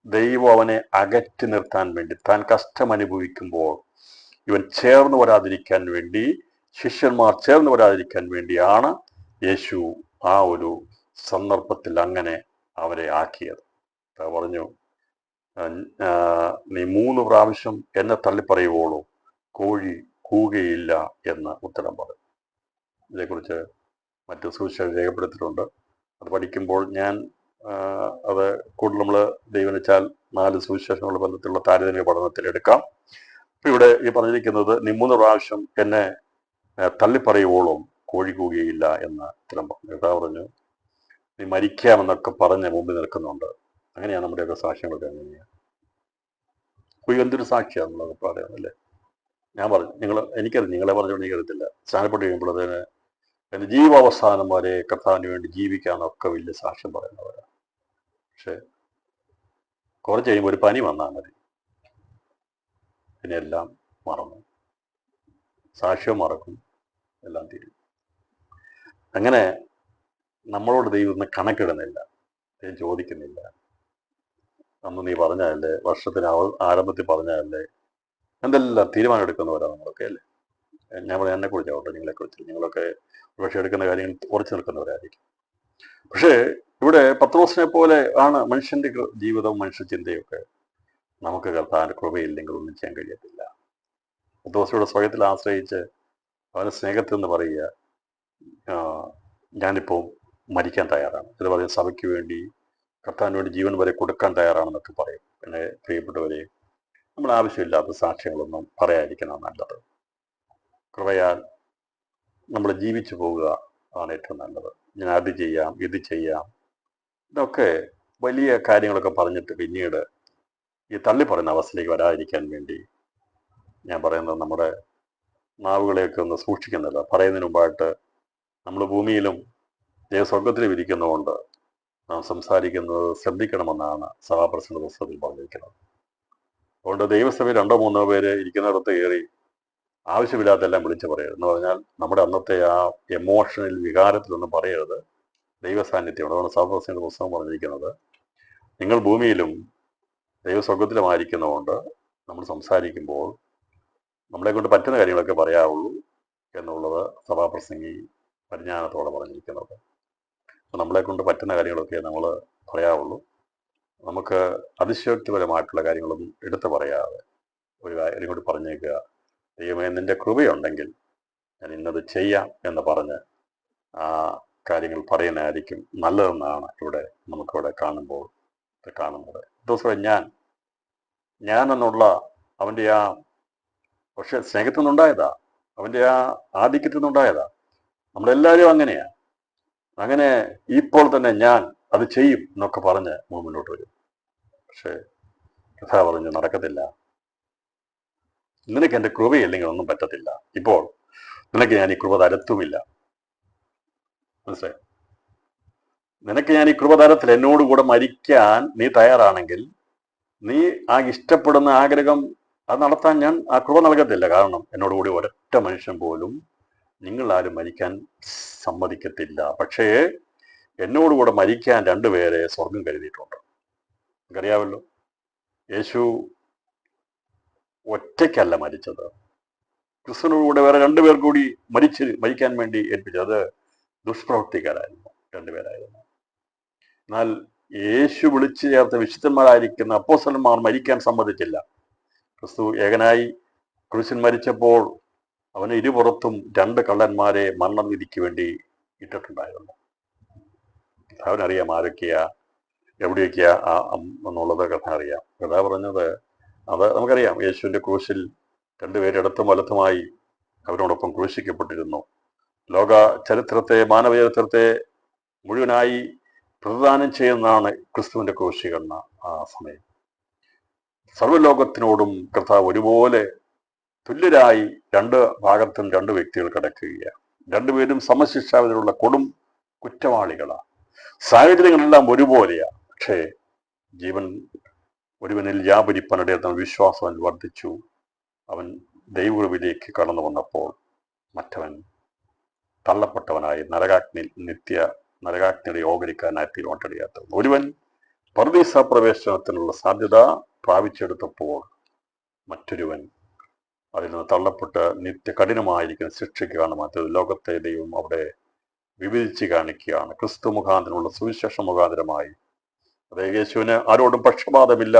ദൈവം അവനെ അകറ്റി നിർത്താൻ വേണ്ടി, താൻ കഷ്ടം അനുഭവിക്കുമ്പോൾ ഇവൻ ചേർന്ന് വരാതിരിക്കാൻ വേണ്ടി, ശിഷ്യന്മാർ ചേർന്ന് വരാതിരിക്കാൻ വേണ്ടിയാണ് യേശു ആ ഒരു സന്ദർഭത്തിൽ അങ്ങനെ അവരെ ആക്കിയത്. പറഞ്ഞു, നീ 3 പ്രാവശ്യം എന്നെ തള്ളിപ്പറയുവോളൂ കോഴി കൂകയില്ല എന്ന് ഉത്തരം പറഞ്ഞു. ഇതേക്കുറിച്ച് മറ്റു സുവിശേഷം രേഖപ്പെടുത്തിയിട്ടുണ്ട്. അത് പഠിക്കുമ്പോൾ ഞാൻ അത് കൂടുതൽ നമ്മൾ ദൈവം വെച്ചാൽ 4 സുവിശേഷങ്ങളുടെ ബന്ധത്തിലുള്ള താരതമ്യ പഠനത്തിൽ എടുക്കാം. അപ്പൊ ഇവിടെ ഈ പറഞ്ഞിരിക്കുന്നത് നീ 3 പ്രാവശ്യം എന്നെ തള്ളിപ്പറയുവോളും കോഴി കൂകയില്ല എന്ന് ഉത്തരം പറഞ്ഞു. കർത്താവ് പറഞ്ഞു, നീ മരിക്കാമെന്നൊക്കെ പറഞ്ഞ് മുമ്പിൽ നിൽക്കുന്നുണ്ട്. അങ്ങനെയാണ് നമ്മുടെയൊക്കെ സാക്ഷ്യങ്ങളൊക്കെ. അങ്ങനെയാണ്. എന്തൊരു സാക്ഷിയാണ് നമ്മളൊക്കെ പറയുന്നത് അല്ലേ? ഞാൻ പറഞ്ഞു, എനിക്കറിയാം, നിങ്ങളെ പറഞ്ഞുകൊണ്ട് എനിക്കറിയത്തില്ല. സ്ഥാനപ്പെട്ട് കഴിയുമ്പോൾ അതിന് എൻ്റെ ജീവാവസാനം വരെ കർത്താവിന് വേണ്ടി ജീവിക്കാനൊക്കെ വലിയ സാക്ഷ്യം പറയുന്നവരാണ്. പക്ഷെ കുറച്ച് കഴിയുമ്പോൾ ഒരു പനി വന്നാൽ മതി, പിന്നെ എല്ലാം മറന്നു, സാക്ഷ്യവും മറക്കും, എല്ലാം തീരും. അങ്ങനെ നമ്മളോട് ദൈവം കണക്കിടുന്നില്ല, ദൈവം ചോദിക്കുന്നില്ല. അന്ന് നീ പറഞ്ഞതല്ലേ, വർഷത്തിന് ആരംഭത്തിൽ പറഞ്ഞതല്ലേ, എന്തെല്ലാം തീരുമാനം എടുക്കുന്നവരാണ് നമ്മളൊക്കെ അല്ലേ? ഞാൻ പറയാം, എന്നെ കുറിച്ചാവട്ടെ, നിങ്ങളെക്കുറിച്ച്. നിങ്ങളൊക്കെ പക്ഷെ എടുക്കുന്ന കാര്യങ്ങൾ ഉറച്ചു നിൽക്കുന്നവരായിരിക്കും. പക്ഷേ ഇവിടെ പത്രോസിനെ പോലെ ആണ് മനുഷ്യന്റെ ജീവിതവും മനുഷ്യ ചിന്തയൊക്കെ. നമുക്ക് കർത്താവിന്റെ കൃപയില്ലെങ്കിൽ ഒന്നും ചെയ്യാൻ കഴിയത്തില്ല. പത്രോസിയുടെ സ്വയത്തിൽ ആശ്രയിച്ച് അവന് സ്നേഹത്തിൽ നിന്ന് പറയുക, ഞാനിപ്പോൾ മരിക്കാൻ തയ്യാറാണ്. ഇത് പറയും, സഭയ്ക്ക് വേണ്ടി കർത്താവിന് വേണ്ടി ജീവൻ വരെ കൊടുക്കാൻ തയ്യാറാണെന്നൊക്കെ പറയും. പിന്നെ പ്രിയപ്പെട്ടവരെ, നമ്മൾ ആവശ്യമില്ലാത്ത സാക്ഷ്യങ്ങളൊന്നും പറയാതിരിക്കണം നല്ലത്. കൃപയാൽ നമ്മൾ ജീവിച്ചു പോവുക ആണ് ഏറ്റവും നല്ലത്. ഞാൻ അത് ചെയ്യാം, ഇത് ചെയ്യാം, ഇതൊക്കെ വലിയ കാര്യങ്ങളൊക്കെ പറഞ്ഞിട്ട് പിന്നീട് ഈ തള്ളി പറയുന്ന അവസ്ഥയിലേക്ക് വരാതിരിക്കാൻ വേണ്ടി ഞാൻ പറയുന്നത്, നമ്മുടെ നാവുകളെയൊക്കെ ഒന്ന് സൂക്ഷിക്കുന്നില്ല. പറയുന്നതിന് മുമ്പായിട്ട് നമ്മൾ ഭൂമിയിലും സ്വർഗത്തിലും ഇരിക്കുന്നതുകൊണ്ട് നാം സംസാരിക്കുന്നത് ശ്രദ്ധിക്കണമെന്നാണ് സഭാപ്രസംഗ പുസ്തകത്തിൽ പറഞ്ഞിരിക്കുന്നത്. അതുകൊണ്ട് ദൈവസഭയിൽ 2-3 പേര് ഇരിക്കുന്നിടത്ത് കയറി ആവശ്യമില്ലാത്തെല്ലാം വിളിച്ചു പറയരുത്. എന്ന് പറഞ്ഞാൽ നമ്മുടെ അന്നത്തെ ആ എമോഷണൽ വികാരത്തിലൊന്നും പറയരുത്. ദൈവസാന്നിധ്യം. അതുകൊണ്ട് സഭാപ്രസംഗ പുസ്തകം പറഞ്ഞിരിക്കുന്നത്, നിങ്ങൾ ഭൂമിയിലും ദൈവസ്വർഗത്തിലുമായിരിക്കുന്നതുകൊണ്ട് നമ്മൾ സംസാരിക്കുമ്പോൾ നമ്മളെ കൊണ്ട് പറ്റുന്ന കാര്യങ്ങളൊക്കെ പറയാവുള്ളൂ എന്നുള്ളത് സഭാപ്രസംഗി പരിജ്ഞാനത്തോടെ പറഞ്ഞിരിക്കുന്നത്. നമ്മളെ കൊണ്ട് പറ്റുന്ന കാര്യങ്ങളൊക്കെ നമ്മൾ പറയാവുള്ളൂ. നമുക്ക് അതിശയോക്തിപരമായിട്ടുള്ള കാര്യങ്ങളൊന്നും എടുത്തു പറയാതെ ഒരു കാര്യം കൂടി പറഞ്ഞേക്കുക, ദൈവമേ നിന്റെ കൃപയുണ്ടെങ്കിൽ ഞാൻ ഇന്നത് ചെയ്യാം എന്ന് പറഞ്ഞ് ആ കാര്യങ്ങൾ പറയുന്നതായിരിക്കും നല്ലതെന്നാണ് ഇവിടെ നമുക്കിവിടെ കാണുന്നത്. ദിവസവും ഞാൻ എന്നുള്ള അവൻ്റെ ആ പക്ഷെ സ്നേഹത്തിൽ നിന്നുണ്ടായതാ, അവൻ്റെ ആ ആധിക്യത്തിൽ നിന്നുണ്ടായതാ. നമ്മളെല്ലാവരും അങ്ങനെയാ. അങ്ങനെ ഇപ്പോൾ തന്നെ ഞാൻ അത് ചെയ്യും എന്നൊക്കെ പറഞ്ഞ് മുന്നോട്ട് വരും. പക്ഷെ കഥ പറഞ്ഞു നടക്കത്തില്ല. നിനക്ക് എൻ്റെ കൃപയില്ലെങ്കിൽ ഒന്നും പറ്റത്തില്ല. ഇപ്പോൾ നിനക്ക് ഞാൻ ഈ കൃപ തരത്തുമില്ല. മനസ്സിലായി? നിനക്ക് ഞാൻ ഈ കൃപ തരത്തിൽ എന്നോടുകൂടെ മരിക്കാൻ നീ തയ്യാറാണെങ്കിൽ നീ ആ ഇഷ്ടപ്പെടുന്ന ആഗ്രഹം അത് നടത്താൻ ഞാൻ ആ കൃപ നൽകത്തില്ല. കാരണം എന്നോടുകൂടി ഒരൊറ്റ മനുഷ്യൻ പോലും നിങ്ങളാരും മരിക്കാൻ സമ്മതിക്കത്തില്ല. പക്ഷേ എന്നോടുകൂടെ മരിക്കാൻ 2 പേരെ സ്വർഗം കരുതിയിട്ടുണ്ട്. നമുക്കറിയാമല്ലോ, യേശു ഒറ്റയ്ക്കല്ല മരിച്ചത്. ക്രിസ്തുവിനോടുകൂടെ വേറെ 2 പേർ കൂടി മരിക്കാൻ വേണ്ടി ഏൽപ്പിച്ചത്. അത് ദുഷ്പ്രവൃത്തിക്കാരായിരുന്നു, 2 പേരായിരുന്നു. എന്നാൽ യേശു വിളിച്ചു ചേർത്ത വിശുദ്ധന്മാരായിരിക്കുന്ന അപ്പോസ്തലന്മാർ മരിക്കാൻ സമ്മതിച്ചില്ല. ക്രിസ്തു ഏകനായി ക്രൂശിൽ മരിച്ചപ്പോൾ അവന് ഇരുപുറത്തും 2 കള്ളന്മാരെ മരണവിധിക്ക് വേണ്ടി ഇട്ടിട്ടുണ്ടായിരുന്നു. അവനറിയാം ആരൊക്കെയാ എവിടെയൊക്കെയാ എന്നുള്ളത് കഥ അറിയാം. കഥ പറഞ്ഞത് അത് നമുക്കറിയാം. യേശുവിന്റെ ക്രൂശിൽ 2 പേര് ഇടത്തും വലത്തുമായി അവരോടൊപ്പം ക്രൂശിക്കപ്പെട്ടിരുന്നു. ലോക ചരിത്രത്തെ, മാനവ ചരിത്രത്തെ മുഴുവനായി പ്രതിദാനം ചെയ്യുന്നതാണ് ക്രിസ്തുവിന്റെ ക്രൂശീകരണ ആ സമയം. സർവ്വലോകത്തിനോടും കർത്താവ് ഒരുപോലെ തുല്യരായി രണ്ട് ഭാഗത്തും രണ്ട് വ്യക്തികൾ കിടക്കുകയാണ്. രണ്ടുപേരും സമശിക്ഷാവിധിയുള്ള കൊടും കുറ്റവാളികളാണ്. സാഹചര്യങ്ങളെല്ലാം ഒരുപോലെയാണ്. പക്ഷേ ജീവൻ ഒരുവനിൽ വ്യാപരിപ്പനിടയിൽ വിശ്വാസം വർദ്ധിച്ചു. അവൻ ദൈവകൃപയിലേക്ക് കടന്നു വന്നപ്പോൾ മറ്റവൻ തള്ളപ്പെട്ടവനായി നരകാഗ്നിയുടെ ഓഹരിക്കാരനായി തീരുമാനിക്കാത്തവൻ. ഒരുവൻ പർദീസ പ്രവേശനത്തിനുള്ള സാധ്യത പ്രാപിച്ചെടുത്തപ്പോൾ മറ്റൊരുവൻ അതിൽ നിന്ന് തള്ളപ്പെട്ട് കഠിനമായിരിക്കുന്ന ശിക്ഷയ്ക്ക് കാരണമാറ്റത്. ലോകത്തെ ദൈവം അവിടെ വിഭജിച്ച് കാണിക്കുകയാണ്. ക്രിസ്തു മുഖാന്തരമുള്ള സുവിശേഷ മുഖാന്തരമായി. അതേ യേശുവിന് ആരോടും പക്ഷപാതമില്ല,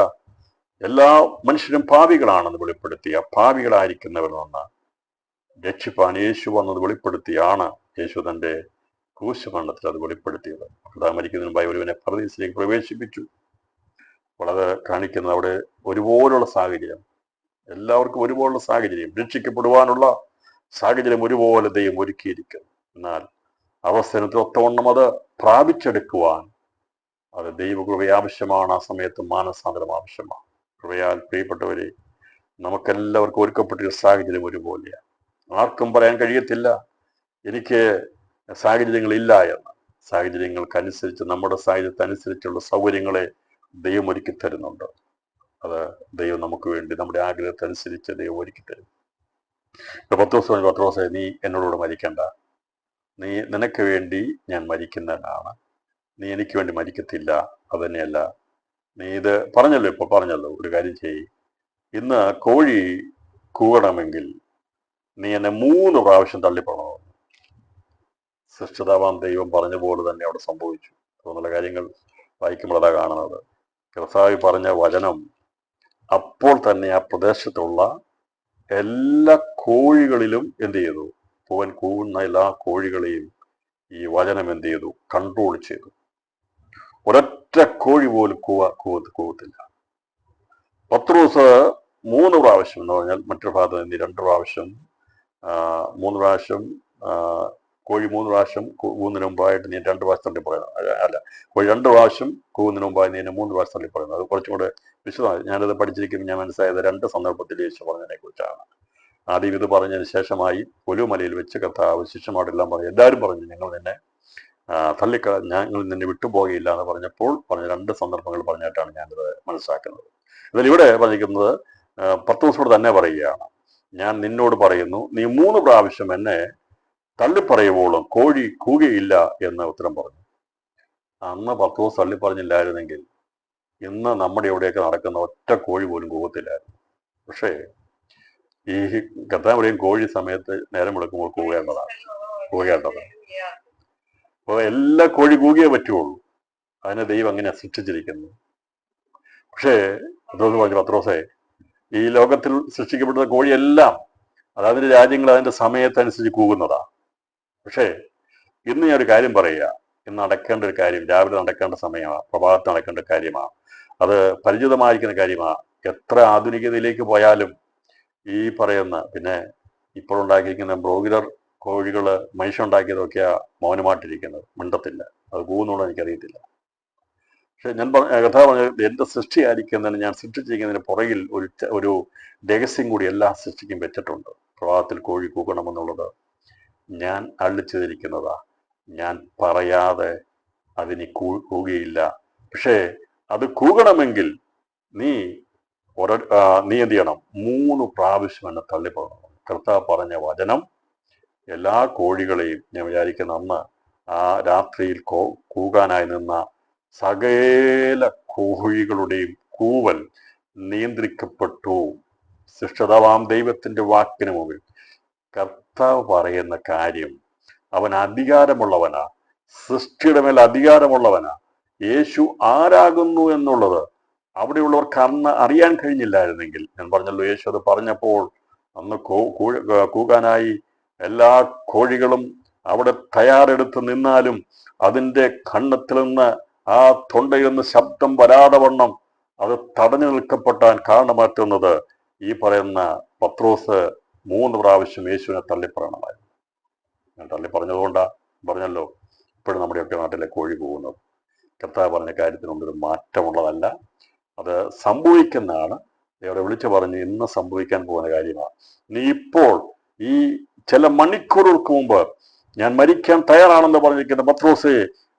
എല്ലാ മനുഷ്യരും പാപികളാണെന്ന് വെളിപ്പെടുത്തിയ പാപികളായിരിക്കുന്നവർ നിന്ന് രക്ഷിപ്പാൻ യേശു വന്നത് വെളിപ്പെടുത്തിയാണ് യേശു തന്റെ ക്രൂശമരണത്തിൽ അത് വെളിപ്പെടുത്തിയത്. മരിക്കുന്നതിന് മുമ്പായി ഒരുവനെ പർദീസയിലേക്ക് പ്രവേശിപ്പിച്ചു. വളരെ കാണിക്കുന്നത് അവിടെ ഒരുപോലുള്ള സാഹചര്യം, എല്ലാവർക്കും ഒരുപോലുള്ള സാഹചര്യം, രക്ഷിക്കപ്പെടുവാനുള്ള സാഹചര്യം ഒരുപോലെ ദൈവം ഒരുക്കിയിരിക്കുന്നു. എന്നാൽ അവസരത്തിൽ ഒത്തവണ്ണം അത് പ്രാപിച്ചെടുക്കുവാൻ അത് ദൈവകൃപ ആവശ്യമാണ്. ആ സമയത്ത് മാനസാന്തരം ആവശ്യമാണ്. കൃപയാൽ പ്രിയപ്പെട്ടവരെ, നമുക്കെല്ലാവർക്കും ഒരുക്കപ്പെട്ടൊരു സാഹചര്യം ഒരുപോലെയാണ്. ആർക്കും പറയാൻ കഴിയത്തില്ല എനിക്ക് സാഹചര്യങ്ങളില്ല എന്ന്. സാഹചര്യങ്ങൾക്കനുസരിച്ച്, നമ്മുടെ സാഹചര്യത്തിനനുസരിച്ചുള്ള സൗകര്യങ്ങളെ ദൈവം ഒരുക്കി തരുന്നുണ്ട്. അത് ദൈവം നമുക്ക് വേണ്ടി നമ്മുടെ ആഗ്രഹത്തനുസരിച്ച് ദൈവം ഒരുക്കി തരും. പത്രോസേ, നീ എന്നോടുകൂടെ മരിക്കണ്ട, നിനക്ക് വേണ്ടി ഞാൻ മരിക്കുന്നവനാണ്, നീ എനിക്ക് വേണ്ടി മരിക്കത്തില്ല. അത് തന്നെയല്ല, നീ ഇത് പറഞ്ഞല്ലോ, ഒരു കാര്യം ചെയ്യ്, ഇന്ന് കോഴി കൂവണമെങ്കിൽ നീ എന്നെ 3 പ്രാവശ്യം തള്ളിപ്പറയണം. സൃഷ്ടിതാവാം ദൈവം പറഞ്ഞ പോലെ തന്നെ അവിടെ സംഭവിച്ചു. തോന്നുന്ന കാര്യങ്ങൾ വായിക്കുമ്പോൾ അതാ കാണുന്നത്. കർത്താവ് പറഞ്ഞ വചനം അപ്പോൾ തന്നെ ആ പ്രദേശത്തുള്ള എല്ലാ കോഴികളിലും എന്ത് ചെയ്തു? പൂവൻ കൂവുന്ന എല്ലാ കോഴികളെയും ഈ വചനം എന്ത് ചെയ്തു? കൺട്രോൾ ചെയ്തു. ഒരൊറ്റ കോഴി പോലും കൂവത്തില്ല. പത്രോസ് 3 പ്രാവശ്യം എന്ന് പറഞ്ഞാൽ മറ്റൊരു ഭാഗത്ത് നിന്ന് 2 പ്രാവശ്യം 3 പ്രാവശ്യം കോഴി 3 പ്രാവശ്യം കൂവുന്നതിന് മുമ്പായിട്ട് നീ 2 പ്രാവശ്യം തള്ളി പറയുന്നത് അല്ല, കോഴി 2 പ്രാവശ്യം കൂവുന്നതിന് മുമ്പായി നീ 3 പ്രാവശ്യം തള്ളി പറയുന്നത്. അത് കുറച്ചും കൂടെ വിശദമായി ഞാനത് പഠിച്ചിരിക്കുമ്പോൾ ഞാൻ മനസ്സിലായത് 2 സന്ദർഭത്തിൽ യേശു പറഞ്ഞതിനെ കുറിച്ചാണ്. ആദ്യം ഇത് പറഞ്ഞതിന് ശേഷമായി ഒലിവുമലയിൽ വെച്ച് കർത്താവ് ശിഷ്യന്മാരെല്ലാം പറഞ്ഞു, എല്ലാവരും പറഞ്ഞു ഞങ്ങൾ നിന്നെ ഞങ്ങൾ നിന്നെ വിട്ടുപോകയില്ല എന്ന് പറഞ്ഞ 2 സന്ദർഭങ്ങൾ പറഞ്ഞിട്ടാണ് ഞാനിത് മനസ്സിലാക്കുന്നത്. ഇതിൽ ഇവിടെ പറഞ്ഞിരിക്കുന്നത് പത്രോസോട് തന്നെ പറയുകയാണ്, ഞാൻ നിന്നോട് പറയുന്നു, നീ 3 പ്രാവശ്യം എന്നെ തള്ളിപ്പറയുവോളം കോഴി കൂകയില്ല എന്ന് ഉത്തരം പറഞ്ഞു. അന്ന് പത്രോസ് തള്ളിപ്പറഞ്ഞില്ലായിരുന്നെങ്കിൽ ഇന്ന് നമ്മുടെ ഇവിടെയൊക്കെ നടക്കുന്ന ഒറ്റ കോഴി പോലും കൂകത്തില്ലായിരുന്നു. പക്ഷേ ഈ കർത്താവിടെയും കോഴി സമയത്ത് നേരം എടുക്കുമ്പോൾ കൂകേണ്ടതാണ്. അപ്പോൾ എല്ലാ കോഴി കൂകിയേ പറ്റുള്ളൂ. അതിനെ ദൈവം അങ്ങനെ സൃഷ്ടിച്ചിരിക്കുന്നു. പക്ഷേ പത്രോസ് പറഞ്ഞു, പത്രോസേ, ഈ ലോകത്തിൽ സൃഷ്ടിക്കപ്പെടുന്ന കോഴിയെല്ലാം അതിന്റെ രാജ്യങ്ങൾ അതിന്റെ സമയത്തനുസരിച്ച് കൂകുന്നതാ. പക്ഷേ ഇന്ന് ഞാൻ ഒരു കാര്യം പറയുക, ഇന്ന് നടക്കേണ്ട ഒരു കാര്യം, രാവിലെ നടക്കേണ്ട സമയമാണ്, പ്രഭാതത്തിൽ നടക്കേണ്ട കാര്യമാണ്, അത് പരിചിതമായിരിക്കുന്ന കാര്യമാണ്. എത്ര ആധുനികതയിലേക്ക് പോയാലും ഈ പറയുന്ന പിന്നെ ഇപ്പോൾ ഉണ്ടാക്കിയിരിക്കുന്ന ബ്രോയിലർ കോഴികള് മനുഷ്യനുണ്ടാക്കിയതൊക്കെയാ മൗനമായിട്ടിരിക്കുന്നത്, മിണ്ടത്തില്ല. അത് കൂന്നുള്ളത് എനിക്കറിയത്തില്ല. പക്ഷെ ഞാൻ കഥ പറഞ്ഞത് എന്റെ സൃഷ്ടിയായിരിക്കുന്നതിന്, ഞാൻ സൃഷ്ടിച്ചിരിക്കുന്നതിന് പുറകിൽ ഒരു രഹസ്യം കൂടി എല്ലാ സൃഷ്ടിക്കും വെച്ചിട്ടുണ്ട്. പ്രഭാതത്തിൽ കോഴി കൂകണമെന്നുള്ളത് ഞാൻ അള്ളിച്ചതിരിക്കുന്നതാ. ഞാൻ പറയാതെ അതിന് കൂകയില്ല. പക്ഷേ അത് കൂകണമെങ്കിൽ നീ എന്ത് ചെയ്യണം? 3 പ്രാവശ്യം എന്നെ തള്ളിപ്പോകണം. കർത്താവ് പറഞ്ഞ വചനം എല്ലാ കോഴികളെയും, ഞാൻ വിചാരിക്കുന്ന അന്ന് ആ രാത്രിയിൽ കൂകാനായി നിന്ന സകല കോഴികളുടെയും കൂവൽ നിയന്ത്രിക്കപ്പെട്ടു. സൃഷ്ടിതാവാം ദൈവത്തിന്റെ വാക്കിന് മുമ്പിൽ കർത്താവ് പറയുന്ന കാര്യം, അവൻ അധികാരമുള്ളവനാ, സൃഷ്ടിയുടെ മേൽ അധികാരമുള്ളവനാ. യേശു ആരാകുന്നു എന്നുള്ളത് അവിടെയുള്ളവർക്ക് അന്ന് അറിയാൻ കഴിഞ്ഞില്ലായിരുന്നെങ്കിൽ, ഞാൻ പറഞ്ഞല്ലോ, യേശു അത് പറഞ്ഞപ്പോൾ അന്ന് കൂകാനായി എല്ലാ കോഴികളും അവിടെ തയ്യാറെടുത്ത് നിന്നാലും അതിൻ്റെ കണ്ണത്തിൽ നിന്ന് ആ തൊണ്ടയിൽ നിന്ന് ശബ്ദം വരാതെ വണ്ണം അത് തടഞ്ഞു നിൽക്കപ്പെട്ടാൻ കാരണമാറ്റുന്നത് ഈ പറയുന്ന പത്രോസ് 3 പ്രാവശ്യം യേശുവിനെ തള്ളിപ്പറയണമായിരുന്നു. ഞാൻ തള്ളിപ്പറഞ്ഞതുകൊണ്ടാ പറഞ്ഞല്ലോ ഇപ്പോഴും നമ്മുടെയൊക്കെ നാട്ടിലെ കോഴി പോകുന്നത്. കർത്താവ് പറഞ്ഞ കാര്യത്തിനൊന്നൊരു മാറ്റമുള്ളതല്ല, അത് സംഭവിക്കുന്നതാണ്. അവരെ വിളിച്ചു പറഞ്ഞു, ഇന്ന് സംഭവിക്കാൻ പോകുന്ന കാര്യമാണ്. നീ ഇപ്പോൾ ഈ ചില മണിക്കൂറുകൾക്ക് മുമ്പ് ഞാൻ മരിക്കാൻ തയ്യാറാണെന്ന് പറഞ്ഞിരിക്കുന്ന പത്രോസേ,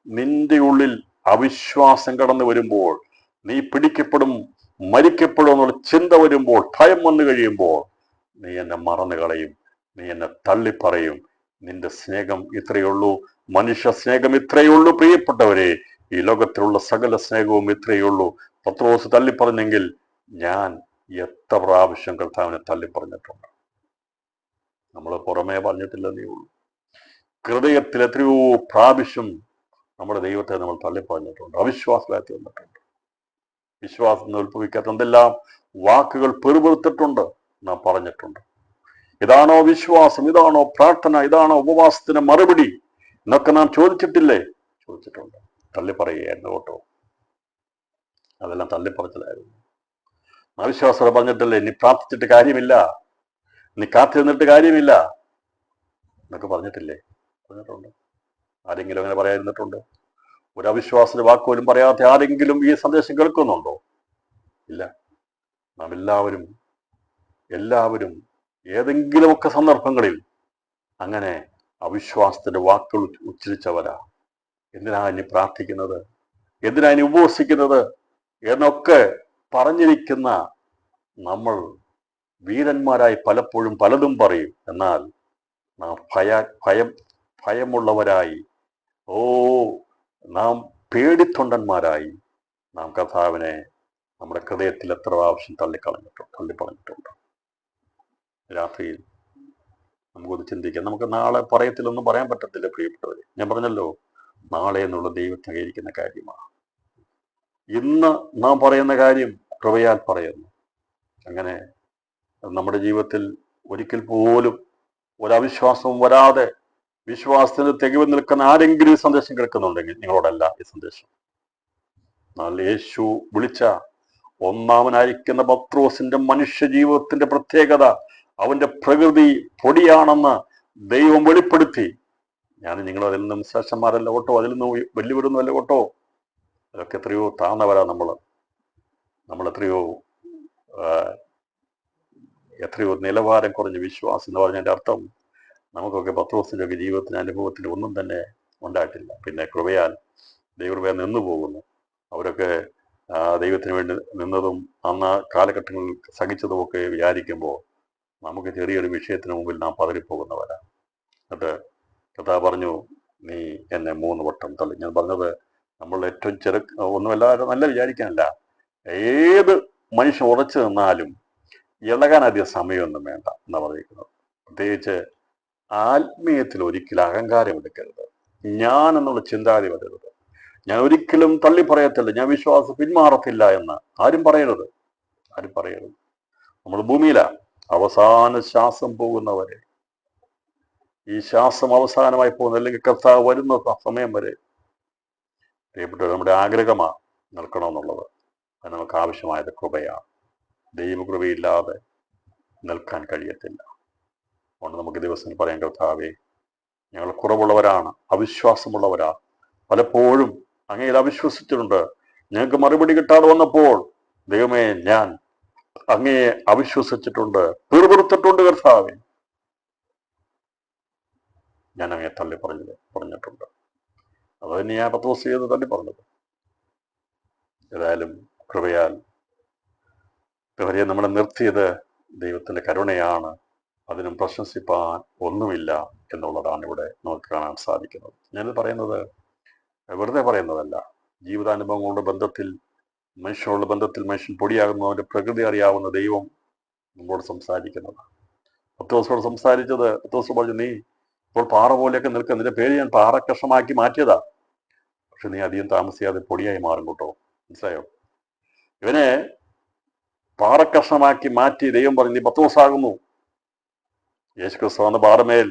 നിന്റെ ഉള്ളിൽ അവിശ്വാസം കടന്നു വരുമ്പോൾ, നീ പിടിക്കപ്പെടും, മരിക്കപ്പെടും എന്നുള്ള ചിന്ത വരുമ്പോൾ, ഭയം വന്നു കഴിയുമ്പോൾ, നീ എന്നെ മറന്നു കളയും, നീ എന്നെ തള്ളിപ്പറയും. നിന്റെ സ്നേഹം ഇത്രയേ ഉള്ളൂ, മനുഷ്യ സ്നേഹം ഇത്രയേ ഉള്ളൂ. പ്രിയപ്പെട്ടവരെ, ഈ ലോകത്തിലുള്ള സകല സ്നേഹവും ഇത്രയേ ഉള്ളൂ. പത്രോസ് തള്ളിപ്പറഞ്ഞെങ്കിൽ ഞാൻ എത്ര പ്രാവശ്യം കർത്താവിനെ തള്ളിപ്പറഞ്ഞിട്ടുണ്ട്. നമ്മൾ പുറമേ പറഞ്ഞിട്ടില്ലെന്നേ ഉള്ളൂ. ഹൃദയത്തിൽ എത്രയോ പ്രാവശ്യം നമ്മുടെ ദൈവത്തെ നമ്മൾ തള്ളിപ്പറഞ്ഞിട്ടുണ്ട്, അവിശ്വാസത്തിൽ വന്നിട്ടുണ്ട്. വിശ്വാസം ഉത്ഭവിക്കാത്ത എന്തെല്ലാം വാക്കുകൾ പെറുപെറുത്തിട്ടുണ്ട്, നാം പറഞ്ഞിട്ടുണ്ട്. ഇതാണോ വിശ്വാസം, ഇതാണോ പ്രാർത്ഥന, ഇതാണോ ഉപവാസത്തിന് മറുപടി എന്നൊക്കെ നാം ചോദിച്ചിട്ടില്ലേ? ചോദിച്ചിട്ടുണ്ട്. തള്ളിപ്പറയുകയായിരുന്നു കേട്ടോ. അതെല്ലാം തള്ളിപ്പറച്ചിലായിരുന്നു. അവിശ്വാസത പറഞ്ഞിട്ടില്ലേ, നീ പ്രാർത്ഥിച്ചിട്ട് കാര്യമില്ല, നീ കാത്തിരുന്നിട്ട് കാര്യമില്ല എന്നൊക്കെ പറഞ്ഞിട്ടില്ലേ? പറഞ്ഞിട്ടുണ്ട്. ആരെങ്കിലും അങ്ങനെ പറയാതിരുന്നിട്ടുണ്ടോ? ഒരു അവിശ്വാസത്തിന്റെ വാക്കുപോലും പറയാത്ത ആരെങ്കിലും ഈ സന്ദേശം കേൾക്കുന്നുണ്ടോ? ഇല്ല. നാം എല്ലാവരും ഏതെങ്കിലുമൊക്കെ സന്ദർഭങ്ങളിൽ അങ്ങനെ അവിശ്വാസത്തിന്റെ വാക്കുകൾ ഉച്ചരിച്ചവരാ. എന്തിനാ ഇനി പ്രാർത്ഥിക്കുന്നത്, എന്തിനാ ഇനി ഉപവസിക്കുന്നത് എന്നൊക്കെ പറഞ്ഞിരിക്കുന്ന നമ്മൾ വീരന്മാരായി പലപ്പോഴും പലതും പറയും. എന്നാൽ നാം ഭയമുള്ളവരായി, നാം പേടിത്തൊണ്ടന്മാരായി നാം കർത്താവിനെ നമ്മുടെ ഹൃദയത്തിൽ എത്ര പ്രാവശ്യം തള്ളിപ്പറഞ്ഞിട്ടുണ്ട്. രാത്രിയിൽ നമുക്കൊന്ന് ചിന്തിക്കാം. നമുക്ക് നാളെ പറയത്തിലൊന്നും പറയാൻ പറ്റത്തില്ല പ്രിയപ്പെട്ടവരെ. ഞാൻ പറഞ്ഞല്ലോ, നാളെ എന്നുള്ള ദൈവത്തെ അംഗീകരിക്കുന്ന കാര്യമാണ്. ഇന്ന് നാം പറയുന്ന കാര്യം കൃപയാൽ പറയുന്നു. അങ്ങനെ നമ്മുടെ ജീവിതത്തിൽ ഒരിക്കൽ പോലും ഒരവിശ്വാസവും വരാതെ വിശ്വാസത്തിന് തികവ് നിൽക്കുന്ന ആരെങ്കിലും ഈ സന്ദേശം കേൾക്കുന്നുണ്ടെങ്കിൽ നിങ്ങളോടല്ല ഈ സന്ദേശം. എന്നാൽ യേശു വിളിച്ച ഒന്നാമനായിരിക്കുന്ന പത്രോസിന്റെ മനുഷ്യ ജീവിതത്തിന്റെ പ്രത്യേകത, അവന്റെ പ്രകൃതി പൊടിയാണെന്ന് ദൈവം വെളിപ്പെടുത്തി. ഞാൻ നിങ്ങൾ അതിൽ നിന്നും ശ്രേഷ്ഠന്മാരല്ല കേട്ടോ, അതിൽ നിന്നും വലിയവരൊന്നുമല്ല കേട്ടോ. അതൊക്കെ എത്രയോ താഴ്ന്നവരാ നമ്മൾ എത്രയോ നിലവാരം കുറഞ്ഞ വിശ്വാസം എന്ന് പറഞ്ഞതിൻ്റെ അർത്ഥം നമുക്കൊക്കെ പത്രോസിന്റെ ഒക്കെ ജീവിതത്തിന് അനുഭവത്തിന് ഒന്നും തന്നെ ഉണ്ടായിട്ടില്ല. പിന്നെ കൃപയാൽ ദൈവകൃപ നിന്നു പോകുന്നു. അവരൊക്കെ ദൈവത്തിന് വേണ്ടി നിന്നതും അന്ന് കാലഘട്ടങ്ങളിൽ സഹിച്ചതും ഒക്കെ വിചാരിക്കുമ്പോൾ നമുക്ക് ചെറിയൊരു വിഷയത്തിന് മുമ്പിൽ നാം പതറിപ്പോകുന്നവരാ. എന്നിട്ട് കഥ പറഞ്ഞു, നീ എന്നെ 3 വട്ടം തള്ളി. ഞാൻ പറഞ്ഞത് നമ്മൾ ഏറ്റവും ഒന്നുമല്ല, നല്ല വിചാരിക്കാനല്ല. ഏത് മനുഷ്യൻ ഉറച്ചു നിന്നാലും ഇളകാൻ അധികം സമയമൊന്നും വേണ്ട എന്നാ പറഞ്ഞിരിക്കുന്നത്. പ്രത്യേകിച്ച് ആത്മീയത്തിൽ ഒരിക്കലും അഹങ്കാരം എടുക്കരുത്, ഞാൻ എന്നുള്ള ചിന്താഗതി വരരുത്. ഞാൻ ഒരിക്കലും തള്ളി പറയത്തില്ല, ഞാൻ വിശ്വാസം പിന്മാറത്തില്ല എന്ന് ആരും പറയരുത്. നമ്മൾ ഭൂമിയിലാ, അവസാന ശ്വാസം പോകുന്നവരെ, ഈ ശ്വാസം അവസാനമായി പോകുന്ന, അല്ലെങ്കിൽ കർത്താവ് വരുന്ന സമയം വരെ പ്രിയപ്പെട്ടവർ, നമ്മുടെ ആഗ്രഹമാണ് നിൽക്കണമെന്നുള്ളത്. അത് നമുക്ക് ആവശ്യമായത് കൃപയാണ്. ദൈവകൃപയില്ലാതെ നിൽക്കാൻ കഴിയത്തില്ല. അതുകൊണ്ട് നമുക്ക് ദിവസം പറയാൻ, കർത്താവേ, ഞങ്ങൾ കുറവുള്ളവരാണ്, അവിശ്വാസമുള്ളവരാ, പലപ്പോഴും അങ്ങയിൽ അവിശ്വസിച്ചിട്ടുണ്ട്. ഞങ്ങൾക്ക് മറുപടി കിട്ടാതെ വന്നപ്പോൾ ദൈവമേ, ഞാൻ അങ്ങയെ അവിശ്വസിച്ചിട്ടുണ്ട്, പിറുപിറുത്തിട്ടുണ്ട്. കർത്താവേ, ഞാൻ അങ്ങയെ പറഞ്ഞിട്ടുണ്ട്. അത് തന്നെയാ പത്രോസ് ചെയ്ത് തള്ളി പറഞ്ഞത്. ഏതായാലും കൃപയാൽ നമ്മളെ നിർത്തിയത് ദൈവത്തിന്റെ കരുണയാണ്. അതിനും പ്രശംസിപ്പാൻ ഒന്നുമില്ല എന്നുള്ളതാണ് ഇവിടെ നമുക്ക് കാണാൻ സാധിക്കുന്നത്. ഞാനിത് പറയുന്നത് വെറുതെ പറയുന്നതല്ല. ജീവിതാനുഭവങ്ങളുടെ ബന്ധത്തിൽ, മനുഷ്യനുള്ള ബന്ധത്തിൽ മനുഷ്യൻ പൊടിയാകുന്നവന്റെ പ്രകൃതി അറിയാവുന്ന ദൈവം നമ്മളോട് സംസാരിക്കുന്നത്. പത്രോസോട് സംസാരിച്ചത്, പത്രോസ് പറഞ്ഞു, നീ ഇപ്പോൾ പാറ പോലെയൊക്കെ നിൽക്കുക, നിന്റെ പേര് ഞാൻ പാറക്കഷമാക്കി മാറ്റിയതാ, പക്ഷെ നീ അധികം താമസിയാതെ പൊടിയായി മാറും കേട്ടോ. മനസ്സിലായോ? ഇവനെ പാറക്കഷമാക്കി മാറ്റി ദൈവം പറഞ്ഞു, നീ പത്രോസാകുന്നു. യേശു ക്രിസ്തു വന്ന പാറമേൽ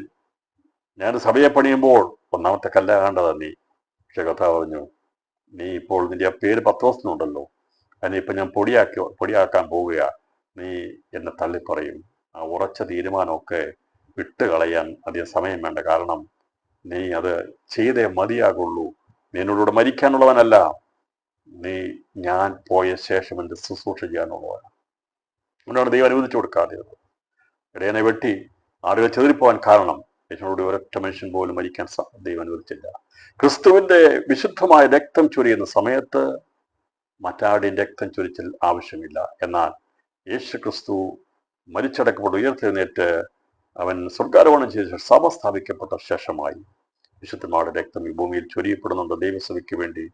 ഞാൻ സഭയെ പണിയുമ്പോൾ ഒന്നാമത്തെ കല്ലാകേണ്ടതാ നീ. പക്ഷെ കർത്താവ് പറഞ്ഞു, നീ ഇപ്പോൾ നിന്റെ ആ പേര് പത്രോസിനുണ്ടല്ലോ, അതിനെ ഇപ്പം ഞാൻ പൊടിയാക്കാൻ പോവുക, നീ എന്നെ തള്ളിപ്പറയും. ആ ഉറച്ച തീരുമാനമൊക്കെ വിട്ട് കളയാൻ അധികം സമയം വേണ്ട. കാരണം നീ അത് ചെയ്തേ മതിയാകുള്ളൂ. നീ എന്നോടുകൂടെ മരിക്കാനുള്ളവനല്ല, നീ ഞാൻ പോയ ശേഷം എൻ്റെ ശുശ്രൂഷ ചെയ്യാനുള്ളവനാണ്. അതുകൊണ്ടാണ് ദൈവം അനുവദിച്ചു കൊടുക്കാതെയത്. ഇടയനെ വെട്ടി ആളുകൾ ചെതിരിപ്പോവാൻ കാരണം യേശുവിനോട് ഒരൊറ്റ മനുഷ്യൻ പോലും മരിക്കാൻ ദൈവം അനുവദിച്ചില്ല. ക്രിസ്തുവിന്റെ വിശുദ്ധമായ രക്തം ചൊരിയുന്ന സമയത്ത് മറ്റാരുടെയും രക്തം ചൊരിച്ചൽ ആവശ്യമില്ല. എന്നാൽ യേശു ക്രിസ്തു മരിച്ചടക്കപ്പെട്ട് ഉയർത്തെഴുന്നേറ്റ് അവൻ സ്വർഗാരോഹണം ചെയ്ത സഭ സ്ഥാപിക്കപ്പെട്ട ശേഷമായി വിശുദ്ധന്മാരുടെ രക്തം ഈ ഭൂമിയിൽ ചൊരിയപ്പെടുന്നുണ്ട് ദൈവസഭയ്ക്ക് വേണ്ടി.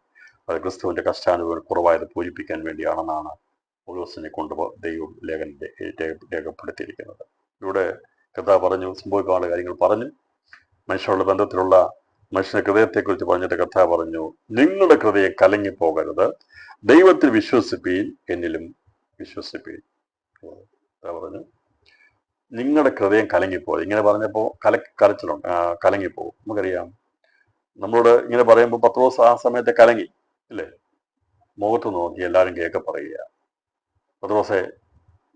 അത് ക്രിസ്തുവിന്റെ കഷ്ടാനുഭവം കുറവായത് പൂരിപ്പിക്കാൻ വേണ്ടിയാണെന്നാണ് പൗലോസിനെ കൊണ്ട് ദൈവം രേഖപ്പെടുത്തിയിരിക്കുന്നത്. ഇവിടെ കഥ പറഞ്ഞു, സംഭവിക്കാനുള്ള കാര്യങ്ങൾ പറഞ്ഞു, മനുഷ്യരുടെ ബന്ധത്തിലുള്ള മനുഷ്യന്റെ ഹൃദയത്തെക്കുറിച്ച് പറഞ്ഞിട്ട് കഥ പറഞ്ഞു, നിങ്ങളുടെ ഹൃദയം കലങ്ങിപ്പോകരുത്, ദൈവത്തിൽ വിശ്വസിപ്പീൻ, എന്നിലും വിശ്വസിപ്പീൻ. പറഞ്ഞു നിങ്ങളുടെ ഹൃദയം കലങ്ങിപ്പോകും. ഇങ്ങനെ പറഞ്ഞപ്പോൾ കരച്ചിലുണ്ട്, കലങ്ങിപ്പോകും. നമുക്കറിയാം, നമ്മളോട് ഇങ്ങനെ പറയുമ്പോൾ പത്രോസ് ആ സമയത്ത് കലങ്ങി അല്ലേ? മുഖത്ത് നോക്കി എല്ലാവരും കേൾക്കെ പറയുക, പത്രോസെ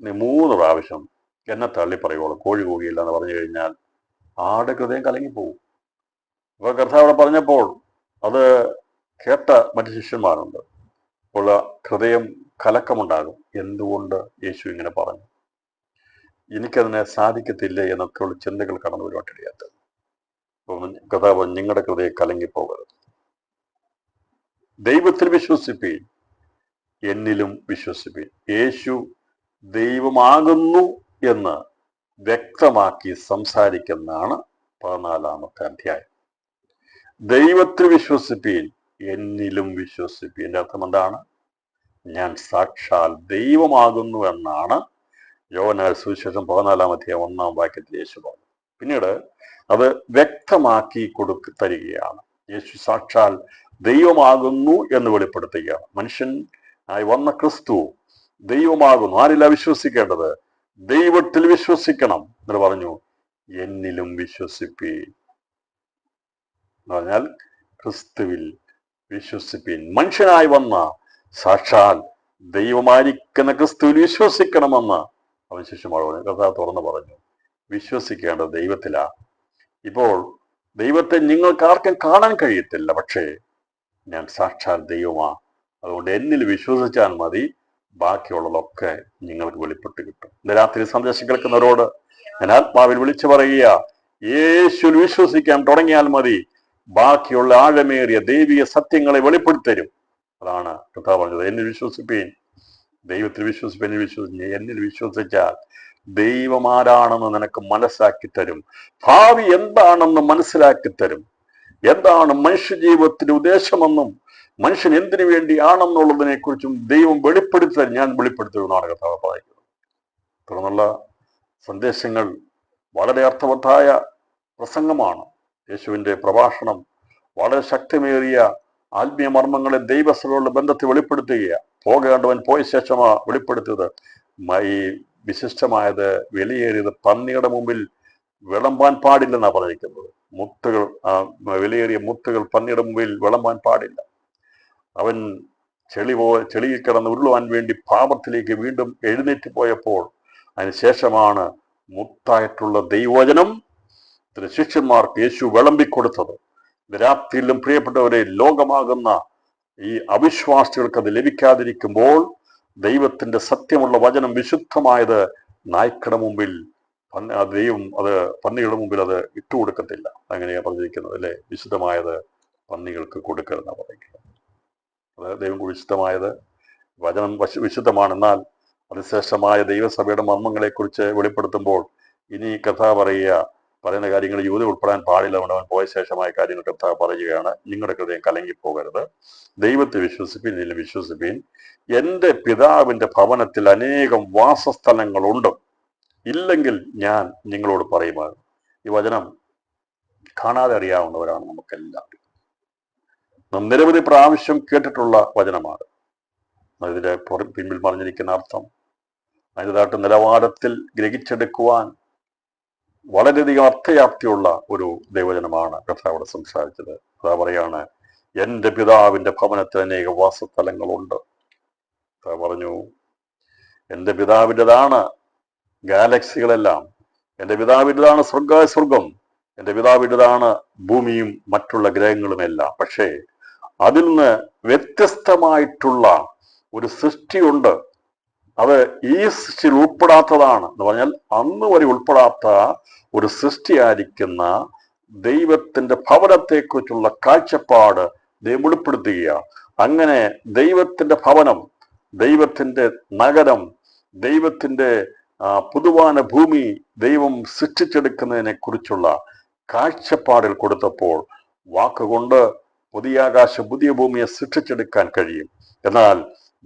നീ 3 പ്രാവശ്യം എന്നെ തള്ളി പറയുവോളൂ, കോഴി കൂകിയില്ല എന്ന് പറഞ്ഞു കഴിഞ്ഞാൽ ആടെ ഹൃദയം കലങ്ങിപ്പോകും. അപ്പൊ കർത്താവ് അവിടെ പറഞ്ഞപ്പോൾ അത് കേട്ട മറ്റു ശിഷ്യന്മാരുണ്ട്. ഉള്ള ഹൃദയം കലക്കമുണ്ടാകും. എന്തുകൊണ്ട് യേശു ഇങ്ങനെ പറഞ്ഞു? എനിക്കതിനെ സാധിക്കത്തില്ലേ എന്നൊക്കെയുള്ള ചിന്തകൾ കടന്നു വരുവാനിടയാത്തത്. അപ്പം കർത്താവ് നിങ്ങളുടെ ഹൃദയം കലങ്ങിപ്പോകരുത്, ദൈവത്തിൽ വിശ്വസിപ്പീൻ, എന്നിലും വിശ്വസിപ്പീൻ. യേശു ദൈവമാകുന്നു എന്ന് വ്യക്തമാക്കി സംസാരിക്കുന്നതാണ് 14-ാമത്തെ അധ്യായം. ദൈവത്തിൽ വിശ്വസിപ്പീൻ, എന്നിലും വിശ്വസിപ്പീൻ. എൻ്റെ അർത്ഥം എന്താണ്? ഞാൻ സാക്ഷാൽ ദൈവമാകുന്നു എന്നാണ് യോഹന്നാൻ സുവിശേഷം 14-ാം അധ്യായം 1-ാം വാക്യത്തിൽ യേശു പറഞ്ഞു. പിന്നീട് അത് വ്യക്തമാക്കി തരികയാണ്. യേശു സാക്ഷാൽ ദൈവമാകുന്നു എന്ന് വെളിപ്പെടുത്തുകയാണ്. മനുഷ്യൻ ആയി വന്ന ക്രിസ്തു ദൈവമാകുന്നു. ആരില്ല വിശ്വസിക്കേണ്ടത്? ദൈവത്തിൽ വിശ്വസിക്കണം എന്ന് പറഞ്ഞു. എന്നിലും വിശ്വസിപ്പീൻ എന്ന് പറഞ്ഞാൽ ക്രിസ്തുവിൽ വിശ്വസിപ്പീൻ. മനുഷ്യനായി വന്ന സാക്ഷാൽ ദൈവമായിരിക്കുന്ന ക്രിസ്തുവിൽ വിശ്വസിക്കണമെന്ന് അവൻ ശിഷ്യന്മാരോട് കർത്താവ് തുറന്നു പറഞ്ഞു. വിശ്വസിക്കേണ്ടത് ദൈവത്തിലാ. ഇപ്പോൾ ദൈവത്തെ നിങ്ങൾക്ക് ആർക്കും കാണാൻ കഴിയത്തില്ല, പക്ഷേ ഞാൻ സാക്ഷാൽ ദൈവമാ. അതുകൊണ്ട് എന്നിൽ വിശ്വസിച്ചാൽ മതി, ബാക്കിയുള്ളതൊക്കെ നിങ്ങൾക്ക് വെളിപ്പെട്ട് കിട്ടും. ഇന്ന് രാത്രി സന്ദേശം കേൾക്കുന്നവരോട് ഞാൻ ആത്മാവിൽ വിളിച്ചു പറയുക, യേശുവിൽ വിശ്വസിക്കാൻ തുടങ്ങിയാൽ മതി, ബാക്കിയുള്ള ആഴമേറിയ ദൈവിക സത്യങ്ങളെ വെളിപ്പെടുത്തരും. അതാണ് കർത്താവ് പറഞ്ഞത്. എന്നിൽ വിശ്വസിപ്പീൻ, ദൈവത്തിൽ വിശ്വസിപ്പീൻ, എന്നിൽ വിശ്വസിച്ചാൽ ദൈവം ആരാണെന്ന് നിനക്ക് മനസ്സിലാക്കി തരും. ഭാവി എന്താണെന്ന് മനസ്സിലാക്കി തരും. എന്താണ് മനുഷ്യ ജീവിതത്തിന്റെ ഉദ്ദേശമെന്നും മനുഷ്യൻ എന്തിനു വേണ്ടിയാണെന്നുള്ളതിനെ കുറിച്ചും ദൈവം വെളിപ്പെടുത്തി തരും. ഞാൻ വെളിപ്പെടുത്തുമെന്നാണ് കർത്താവ് പറയുന്നത്. തുടർന്നുള്ള സന്ദേശങ്ങൾ വളരെ അർത്ഥവത്തായ പ്രസംഗമാണ്. യേശുവിന്റെ പ്രഭാഷണം വളരെ ശക്തിമേറിയ ആത്മീയ മർമ്മങ്ങളെ ദൈവസഭകളുടെ ബന്ധത്തിൽ വെളിപ്പെടുത്തുകയാണ്. പോകേണ്ടവൻ പോയ ശേഷമാ വെളിപ്പെടുത്തിയത്. ഈ വിശിഷ്ടമായത്, വിലയേറിയത് പന്നിയുടെ മുമ്പിൽ വിളമ്പാൻ പാടില്ലെന്നാണ് പറഞ്ഞിരിക്കുന്നത്. മുത്തുകൾ, വിലയേറിയ മുത്തുകൾ പന്നിയുടെ മുമ്പിൽ വിളമ്പാൻ പാടില്ല. അവൻ ചെളിയിൽ കിടന്ന് ഉരുളുവാൻ വേണ്ടി പാപത്തിലേക്ക് വീണ്ടും എഴുന്നേറ്റ് പോയപ്പോൾ അതിനുശേഷമാണ് മുത്തായിട്ടുള്ള ദൈവവചനം ശിഷ്യന്മാർക്ക് യേശു വിളമ്പിക്കൊടുത്തത്. രാത്രിയിലും പ്രിയപ്പെട്ടവരെ, ലോകമാകുന്ന ഈ അവിശ്വാസികൾക്ക് അത് ലഭിക്കാതിരിക്കുമ്പോൾ ദൈവത്തിന്റെ സത്യമുള്ള വചനം വിശുദ്ധമായത് നായ്ക്കടെ മുമ്പിൽ ദൈവം അത് പന്നികളുടെ മുമ്പിൽ അത് ഇട്ടുകൊടുക്കത്തില്ല. അങ്ങനെയാ പറഞ്ഞിരിക്കുന്നത് അല്ലെ? വിശുദ്ധമായത് പന്നികൾക്ക് കൊടുക്കരുതെന്നാണ് പറയുന്നത്. അത് ദൈവം വിശുദ്ധമായത് വചനം വിശുദ്ധമാണെന്നാൽ അതിശ്രേഷ്ഠമായ ദൈവസഭയുടെ മർമ്മങ്ങളെ കുറിച്ച് വെളിപ്പെടുത്തുമ്പോൾ ഇനി കഥ പറയുന്ന കാര്യങ്ങൾ യൂത ഉൾപ്പെടാൻ പാടില്ല. അവൻ പോയ ശേഷമായ കാര്യങ്ങൾ കഥ പറയുകയാണ്. നിങ്ങളുടെ ഹൃദയം കലങ്ങിപ്പോകരുത്, ദൈവത്തെ വിശ്വസിപ്പീൻ, എന്നിൽ വിശ്വസിപ്പീൻ. എൻ്റെ പിതാവിന്റെ ഭവനത്തിൽ അനേകം വാസസ്ഥലങ്ങളുണ്ട്, ഇല്ലെങ്കിൽ ഞാൻ നിങ്ങളോട് പറയുമായിരുന്നു. ഈ വചനം കാണാതെ അറിയാവുന്നവരാണ് നമുക്കെല്ലാവരും. നിരവധി പ്രാവശ്യം കേട്ടിട്ടുള്ള വചനമാണ്. അതിന്റെ പിന്നിൽ പറഞ്ഞിരിക്കുന്ന അർത്ഥം അതിൻ്റെതായിട്ട് നിലവാരത്തിൽ ഗ്രഹിച്ചെടുക്കുവാൻ വളരെയധികം അർത്ഥയാപ്തിയുള്ള ഒരു ദൈവജനമാണ് കർത്താവ് സംസാരിച്ചത്. അതാ പറയാണ്, എൻ്റെ പിതാവിന്റെ ഭവനത്തിൽ അനേക വാസസ്ഥലങ്ങളുണ്ട്. പറഞ്ഞു, എൻ്റെ പിതാവിൻ്റെതാണ് ഗാലക്സികളെല്ലാം, എൻ്റെ പിതാവിൻ്റെതാണ് സ്വർഗം, എൻ്റെ പിതാവിൻ്റെതാണ് ഭൂമിയും മറ്റുള്ള ഗ്രഹങ്ങളുമെല്ലാം. പക്ഷേ അതിൽ നിന്ന് വ്യത്യസ്തമായിട്ടുള്ള ഒരു സൃഷ്ടിയുണ്ട്. അത് ഈ സൃഷ്ടിയിൽ ഉൾപ്പെടാത്തതാണ് എന്ന് പറഞ്ഞാൽ അന്ന് വരെ ഉൾപ്പെടാത്ത ഒരു സൃഷ്ടിയായിരിക്കുന്ന ദൈവത്തിന്റെ ഭവനത്തെക്കുറിച്ചുള്ള കാഴ്ചപ്പാട് ദൈവം വെളിപ്പെടുത്തുകയാണ്. അങ്ങനെ ദൈവത്തിന്റെ ഭവനം, ദൈവത്തിന്റെ നഗരം, ദൈവത്തിന്റെ പുതുവാന ഭൂമി ദൈവം സൃഷ്ടിച്ചെടുക്കുന്നതിനെ കുറിച്ചുള്ള കാഴ്ചപ്പാടിൽ കൊടുത്തപ്പോൾ വാക്കുകൊണ്ട് പുതിയ ആകാശം പുതിയ ഭൂമിയെ സൃഷ്ടിച്ചെടുക്കാൻ കഴിയും. എന്നാൽ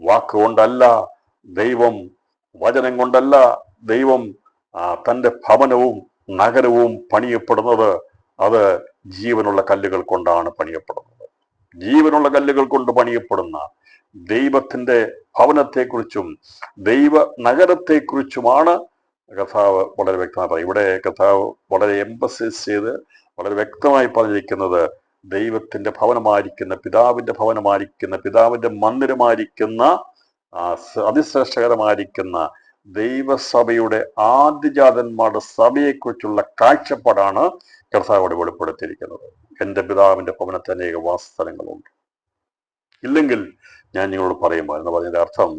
വാക്കുകൊണ്ടല്ല ദൈവം, വചനം കൊണ്ടല്ല ദൈവം തൻ്റെ ഭവനവും നഗരവും പണിയപ്പെടുന്നത്. അത് ജീവനുള്ള കല്ലുകൾ കൊണ്ടാണ് പണിയപ്പെടുന്നത്. ജീവനുള്ള കല്ലുകൾ കൊണ്ട് പണിയപ്പെടുന്ന ദൈവത്തിന്റെ ഭവനത്തെക്കുറിച്ചും ദൈവ നഗരത്തെക്കുറിച്ചുമാണ് കർത്താവ് വളരെ വ്യക്തമായി പറയും. ഇവിടെ കർത്താവ് വളരെ എംഫസൈസ് ചെയ്ത് വളരെ വ്യക്തമായി പറഞ്ഞിരിക്കുന്നത് ദൈവത്തിന്റെ ഭവനമായിരിക്കുന്ന, പിതാവിന്റെ ഭവനമായിരിക്കുന്ന, പിതാവിന്റെ മന്ദിരമായിരിക്കുന്ന, അതിശ്രേഷ്ഠകരമായിരിക്കുന്ന ദൈവസഭയുടെ ആദ്യജാതന്മാരുടെ സഭയെക്കുറിച്ചുള്ള കാഴ്ചപ്പാടാണ് കർത്താവോട് വെളിപ്പെടുത്തിയിരിക്കുന്നത്. എൻ്റെ പിതാവിന്റെ ഭവനത്തിൽ അനേക വാസസ്ഥലങ്ങളുണ്ട്, ഇല്ലെങ്കിൽ ഞാൻ നിങ്ങളോട് പറയുമ്പോൾ എന്ന് പറഞ്ഞതിന്റെ അർത്ഥം,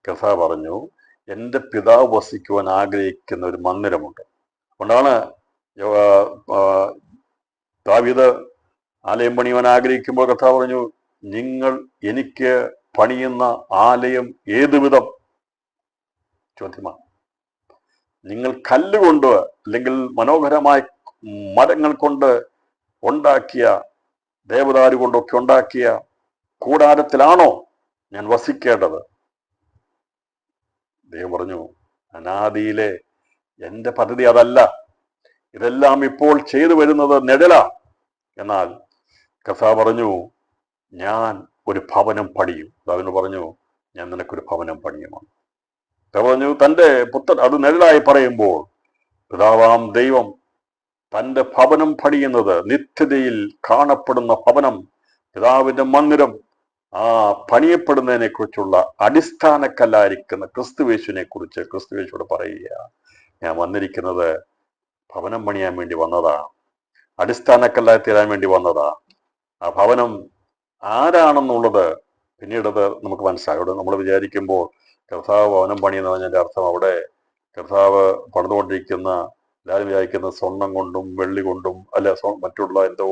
കർത്താവ് പറഞ്ഞു എൻ്റെ പിതാവ് വസിക്കുവാൻ ആഗ്രഹിക്കുന്ന ഒരു മന്ദിരമുണ്ട്. അതുകൊണ്ടാണ് ദാവീദ് ആലയം പണിയുവാൻ ആഗ്രഹിക്കുമ്പോൾ കർത്താവ് പറഞ്ഞു, നിങ്ങൾ എനിക്ക് പണിയുന്ന ആലയം ഏതുവിധം? ചോദ്യമാണ്. നിങ്ങൾ കല്ലുകൊണ്ട് അല്ലെങ്കിൽ മനോഹരമായ മരങ്ങൾ കൊണ്ട് ഉണ്ടാക്കിയ, ദേവദാരു കൊണ്ടൊക്കെ ഉണ്ടാക്കിയ കൂടാരത്തിലാണോ ഞാൻ വസിക്കേണ്ടത്? ദൈവം പറഞ്ഞു, അനാദിയിലെ എൻ്റെ പദ്ധതി അതല്ല. ഇതെല്ലാം ഇപ്പോൾ ചെയ്തു വരുന്നത് നിഴലാ. എന്നാൽ കർത്താവ് പറഞ്ഞു, ഞാൻ ഒരു ഭവനം പണിയും. അവന് പറഞ്ഞു, ഞാൻ നിനക്കൊരു ഭവനം പണിയുമാണ്. പറഞ്ഞു തൻ്റെ പുത്രൻ, അത് നിഴലായി പറയുമ്പോൾ പിതാവാം ദൈവം തൻ്റെ ഭവനം പണിയുന്നത്, നിത്യതയിൽ കാണപ്പെടുന്ന ഭവനം, പിതാവിന്റെ മന്ദിരം, ആ പണിയപ്പെടുന്നതിനെ കുറിച്ചുള്ള അടിസ്ഥാനക്കല്ലായിരിക്കുന്ന ക്രിസ്തുവേശുവിനെ കുറിച്ച് ക്രിസ്തുവേശുവോട് പറയുക, ഞാൻ വന്നിരിക്കുന്നത് ഭവനം പണിയാൻ വേണ്ടി വന്നതാ, അടിസ്ഥാനക്കല്ലായി തീരാൻ വേണ്ടി വന്നതാ. ആ ഭവനം ആരാണെന്നുള്ളത് പിന്നീടത് നമുക്ക് മനസ്സിലാകും. അവിടെ നമ്മൾ വിചാരിക്കുമ്പോൾ കർത്താവ് ഭവനം പണിയെന്ന് പറഞ്ഞതിൻ്റെ അർത്ഥം അവിടെ കർത്താവ് പണിതുകൊണ്ടിരിക്കുന്ന, എല്ലാവരും വിചാരിക്കുന്ന സ്വർണം കൊണ്ടും വെള്ളി കൊണ്ടും അല്ല മറ്റുള്ള എന്തോ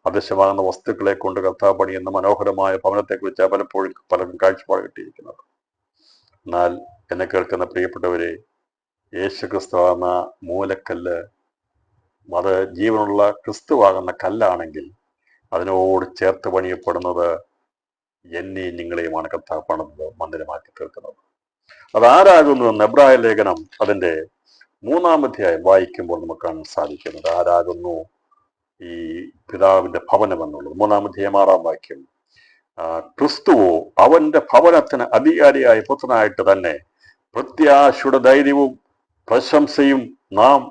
അദൃശ്യമാകുന്ന വസ്തുക്കളെ കൊണ്ട് കർത്താവ് പണിയുന്ന മനോഹരമായ ഭവനത്തെക്കുറിച്ചാണ് പലപ്പോഴും പലർക്കും കാഴ്ചപ്പാട് കിട്ടിയിരിക്കുന്നത്. എന്നാൽ എന്നെ കേൾക്കുന്ന പ്രിയപ്പെട്ടവരെ, യേശു ക്രിസ്തുവാകുന്ന മൂലക്കല്ല്, അത് ജീവനുള്ള ക്രിസ്തുവാകുന്ന കല്ലാണെങ്കിൽ അതിനോട് ചേർത്ത് പണിയപ്പെടുന്നത് എന്നെയും നിങ്ങളെയുമാണ് കർത്താവ് പണിത് മന്ദിരമാക്കി തീർക്കുന്നത്. അതാരാകുന്നു എന്ന് എബ്രായ ലേഖനം അതിൻ്റെ 3-ാം അധ്യായം വായിക്കുമ്പോൾ നമുക്ക് കാണാൻ സാധിക്കുന്നത്. ആരാകുന്നു ഈ പിതാവിന്റെ ഭവനം എന്നുള്ളത്? 3-ാം അധ്യായം 6-ാം വാക്യം, ക്രിസ്തുവോ അവന്റെ ഭവനത്തിന് അധികാരിയായ പുത്രനായിട്ട് തന്നെ പ്രത്യാശയുടെ ധൈര്യവും പ്രശംസയും നാം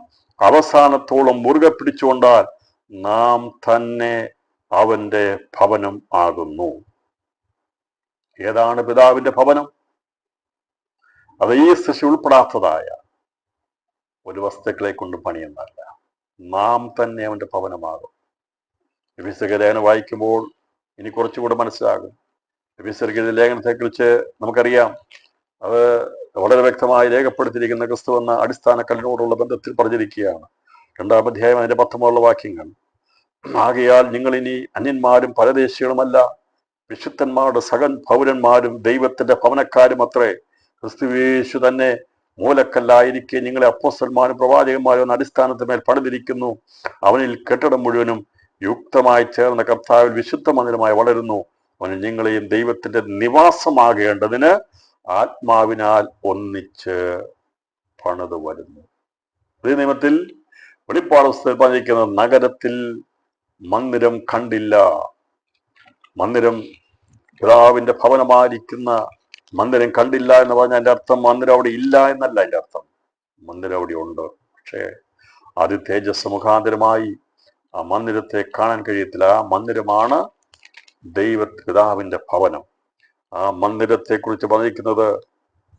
അവസാനത്തോളം മുറുകെ പിടിച്ചുകൊണ്ടാൽ നാം തന്നെ അവന്റെ ഭവനം ആകുന്നു. ഏതാണ് പിതാവിന്റെ ഭവനം? അത് ഈ സൃഷ്ടി ഉൾപ്പെടാത്തതായ ഒരു വസ്തുക്കളെ കൊണ്ട് പണിയെന്നല്ല, നാം തന്നെ അവന്റെ ഭവനമാകും. എഫെസ്യർ ലേഖനം വായിക്കുമ്പോൾ ഇനി കുറച്ചുകൂടെ മനസ്സിലാകും. എഫെസ്യർ ലേഖനത്തെക്കുറിച്ച് നമുക്കറിയാം, അത് വളരെ വ്യക്തമായി രേഖപ്പെടുത്തിയിരിക്കുന്ന ക്രിസ്തു എന്ന അടിസ്ഥാന കല്ലിനോടുള്ള ബന്ധത്തിൽ പറഞ്ഞിരിക്കുകയാണ്. 2-ാം അധ്യായം അതിന്റെ 19 വാക്യങ്ങൾ, ആകയാൽ നിങ്ങൾ ഇനി അന്യന്മാരും പരദേശികളുമല്ല, വിശുദ്ധന്മാരുടെ സകൽ പൗരന്മാരും ദൈവത്തിന്റെ ഭവനക്കാരും അത്രേ. ക്രിസ്തുയേശു തന്നെ മൂലക്കല്ലായിരിക്കെ നിങ്ങളെ അപ്പോസ്തലന്മാരും പ്രവാചകന്മാരും എന്ന അടിസ്ഥാനത്തിന്മേൽ പണിതിരിക്കുന്നു. അവനിൽ കെട്ടിടം മുഴുവനും യുക്തമായി ചേർന്ന കർത്താവിൽ വിശുദ്ധ മന്ദിരമായി വളരുന്നു. അവനിൽ നിങ്ങളെയും ദൈവത്തിന്റെ നിവാസമാകേണ്ടതിന് ആത്മാവിനാൽ ഒന്നിച്ച് പണിത് വരുന്നു. പുതിയ നിയമത്തിൽ വെളിപ്പാട് പുസ്തകത്തിൽ പറഞ്ഞിരിക്കുന്നത്, നഗരത്തിൽ മന്ദിരം കണ്ടില്ല. മന്ദിരം, പിതാവിന്റെ ഭവനമായിരിക്കുന്ന മന്ദിരം കണ്ടില്ല എന്ന് പറഞ്ഞാൽ എൻ്റെ അർത്ഥം മന്ദിരം അവിടെ ഇല്ല എന്നല്ല. എൻ്റെ അർത്ഥം മന്ദിരം അവിടെ ഉണ്ട്, പക്ഷേ അത് തേജസ് മുഖാന്തരമായി ആ മന്ദിരത്തെ കാണാൻ കഴിയത്തില്ല. ആ മന്ദിരമാണ് പിതാവിന്റെ ഭവനം. ആ മന്ദിരത്തെക്കുറിച്ച് പറഞ്ഞിരിക്കുന്നത്,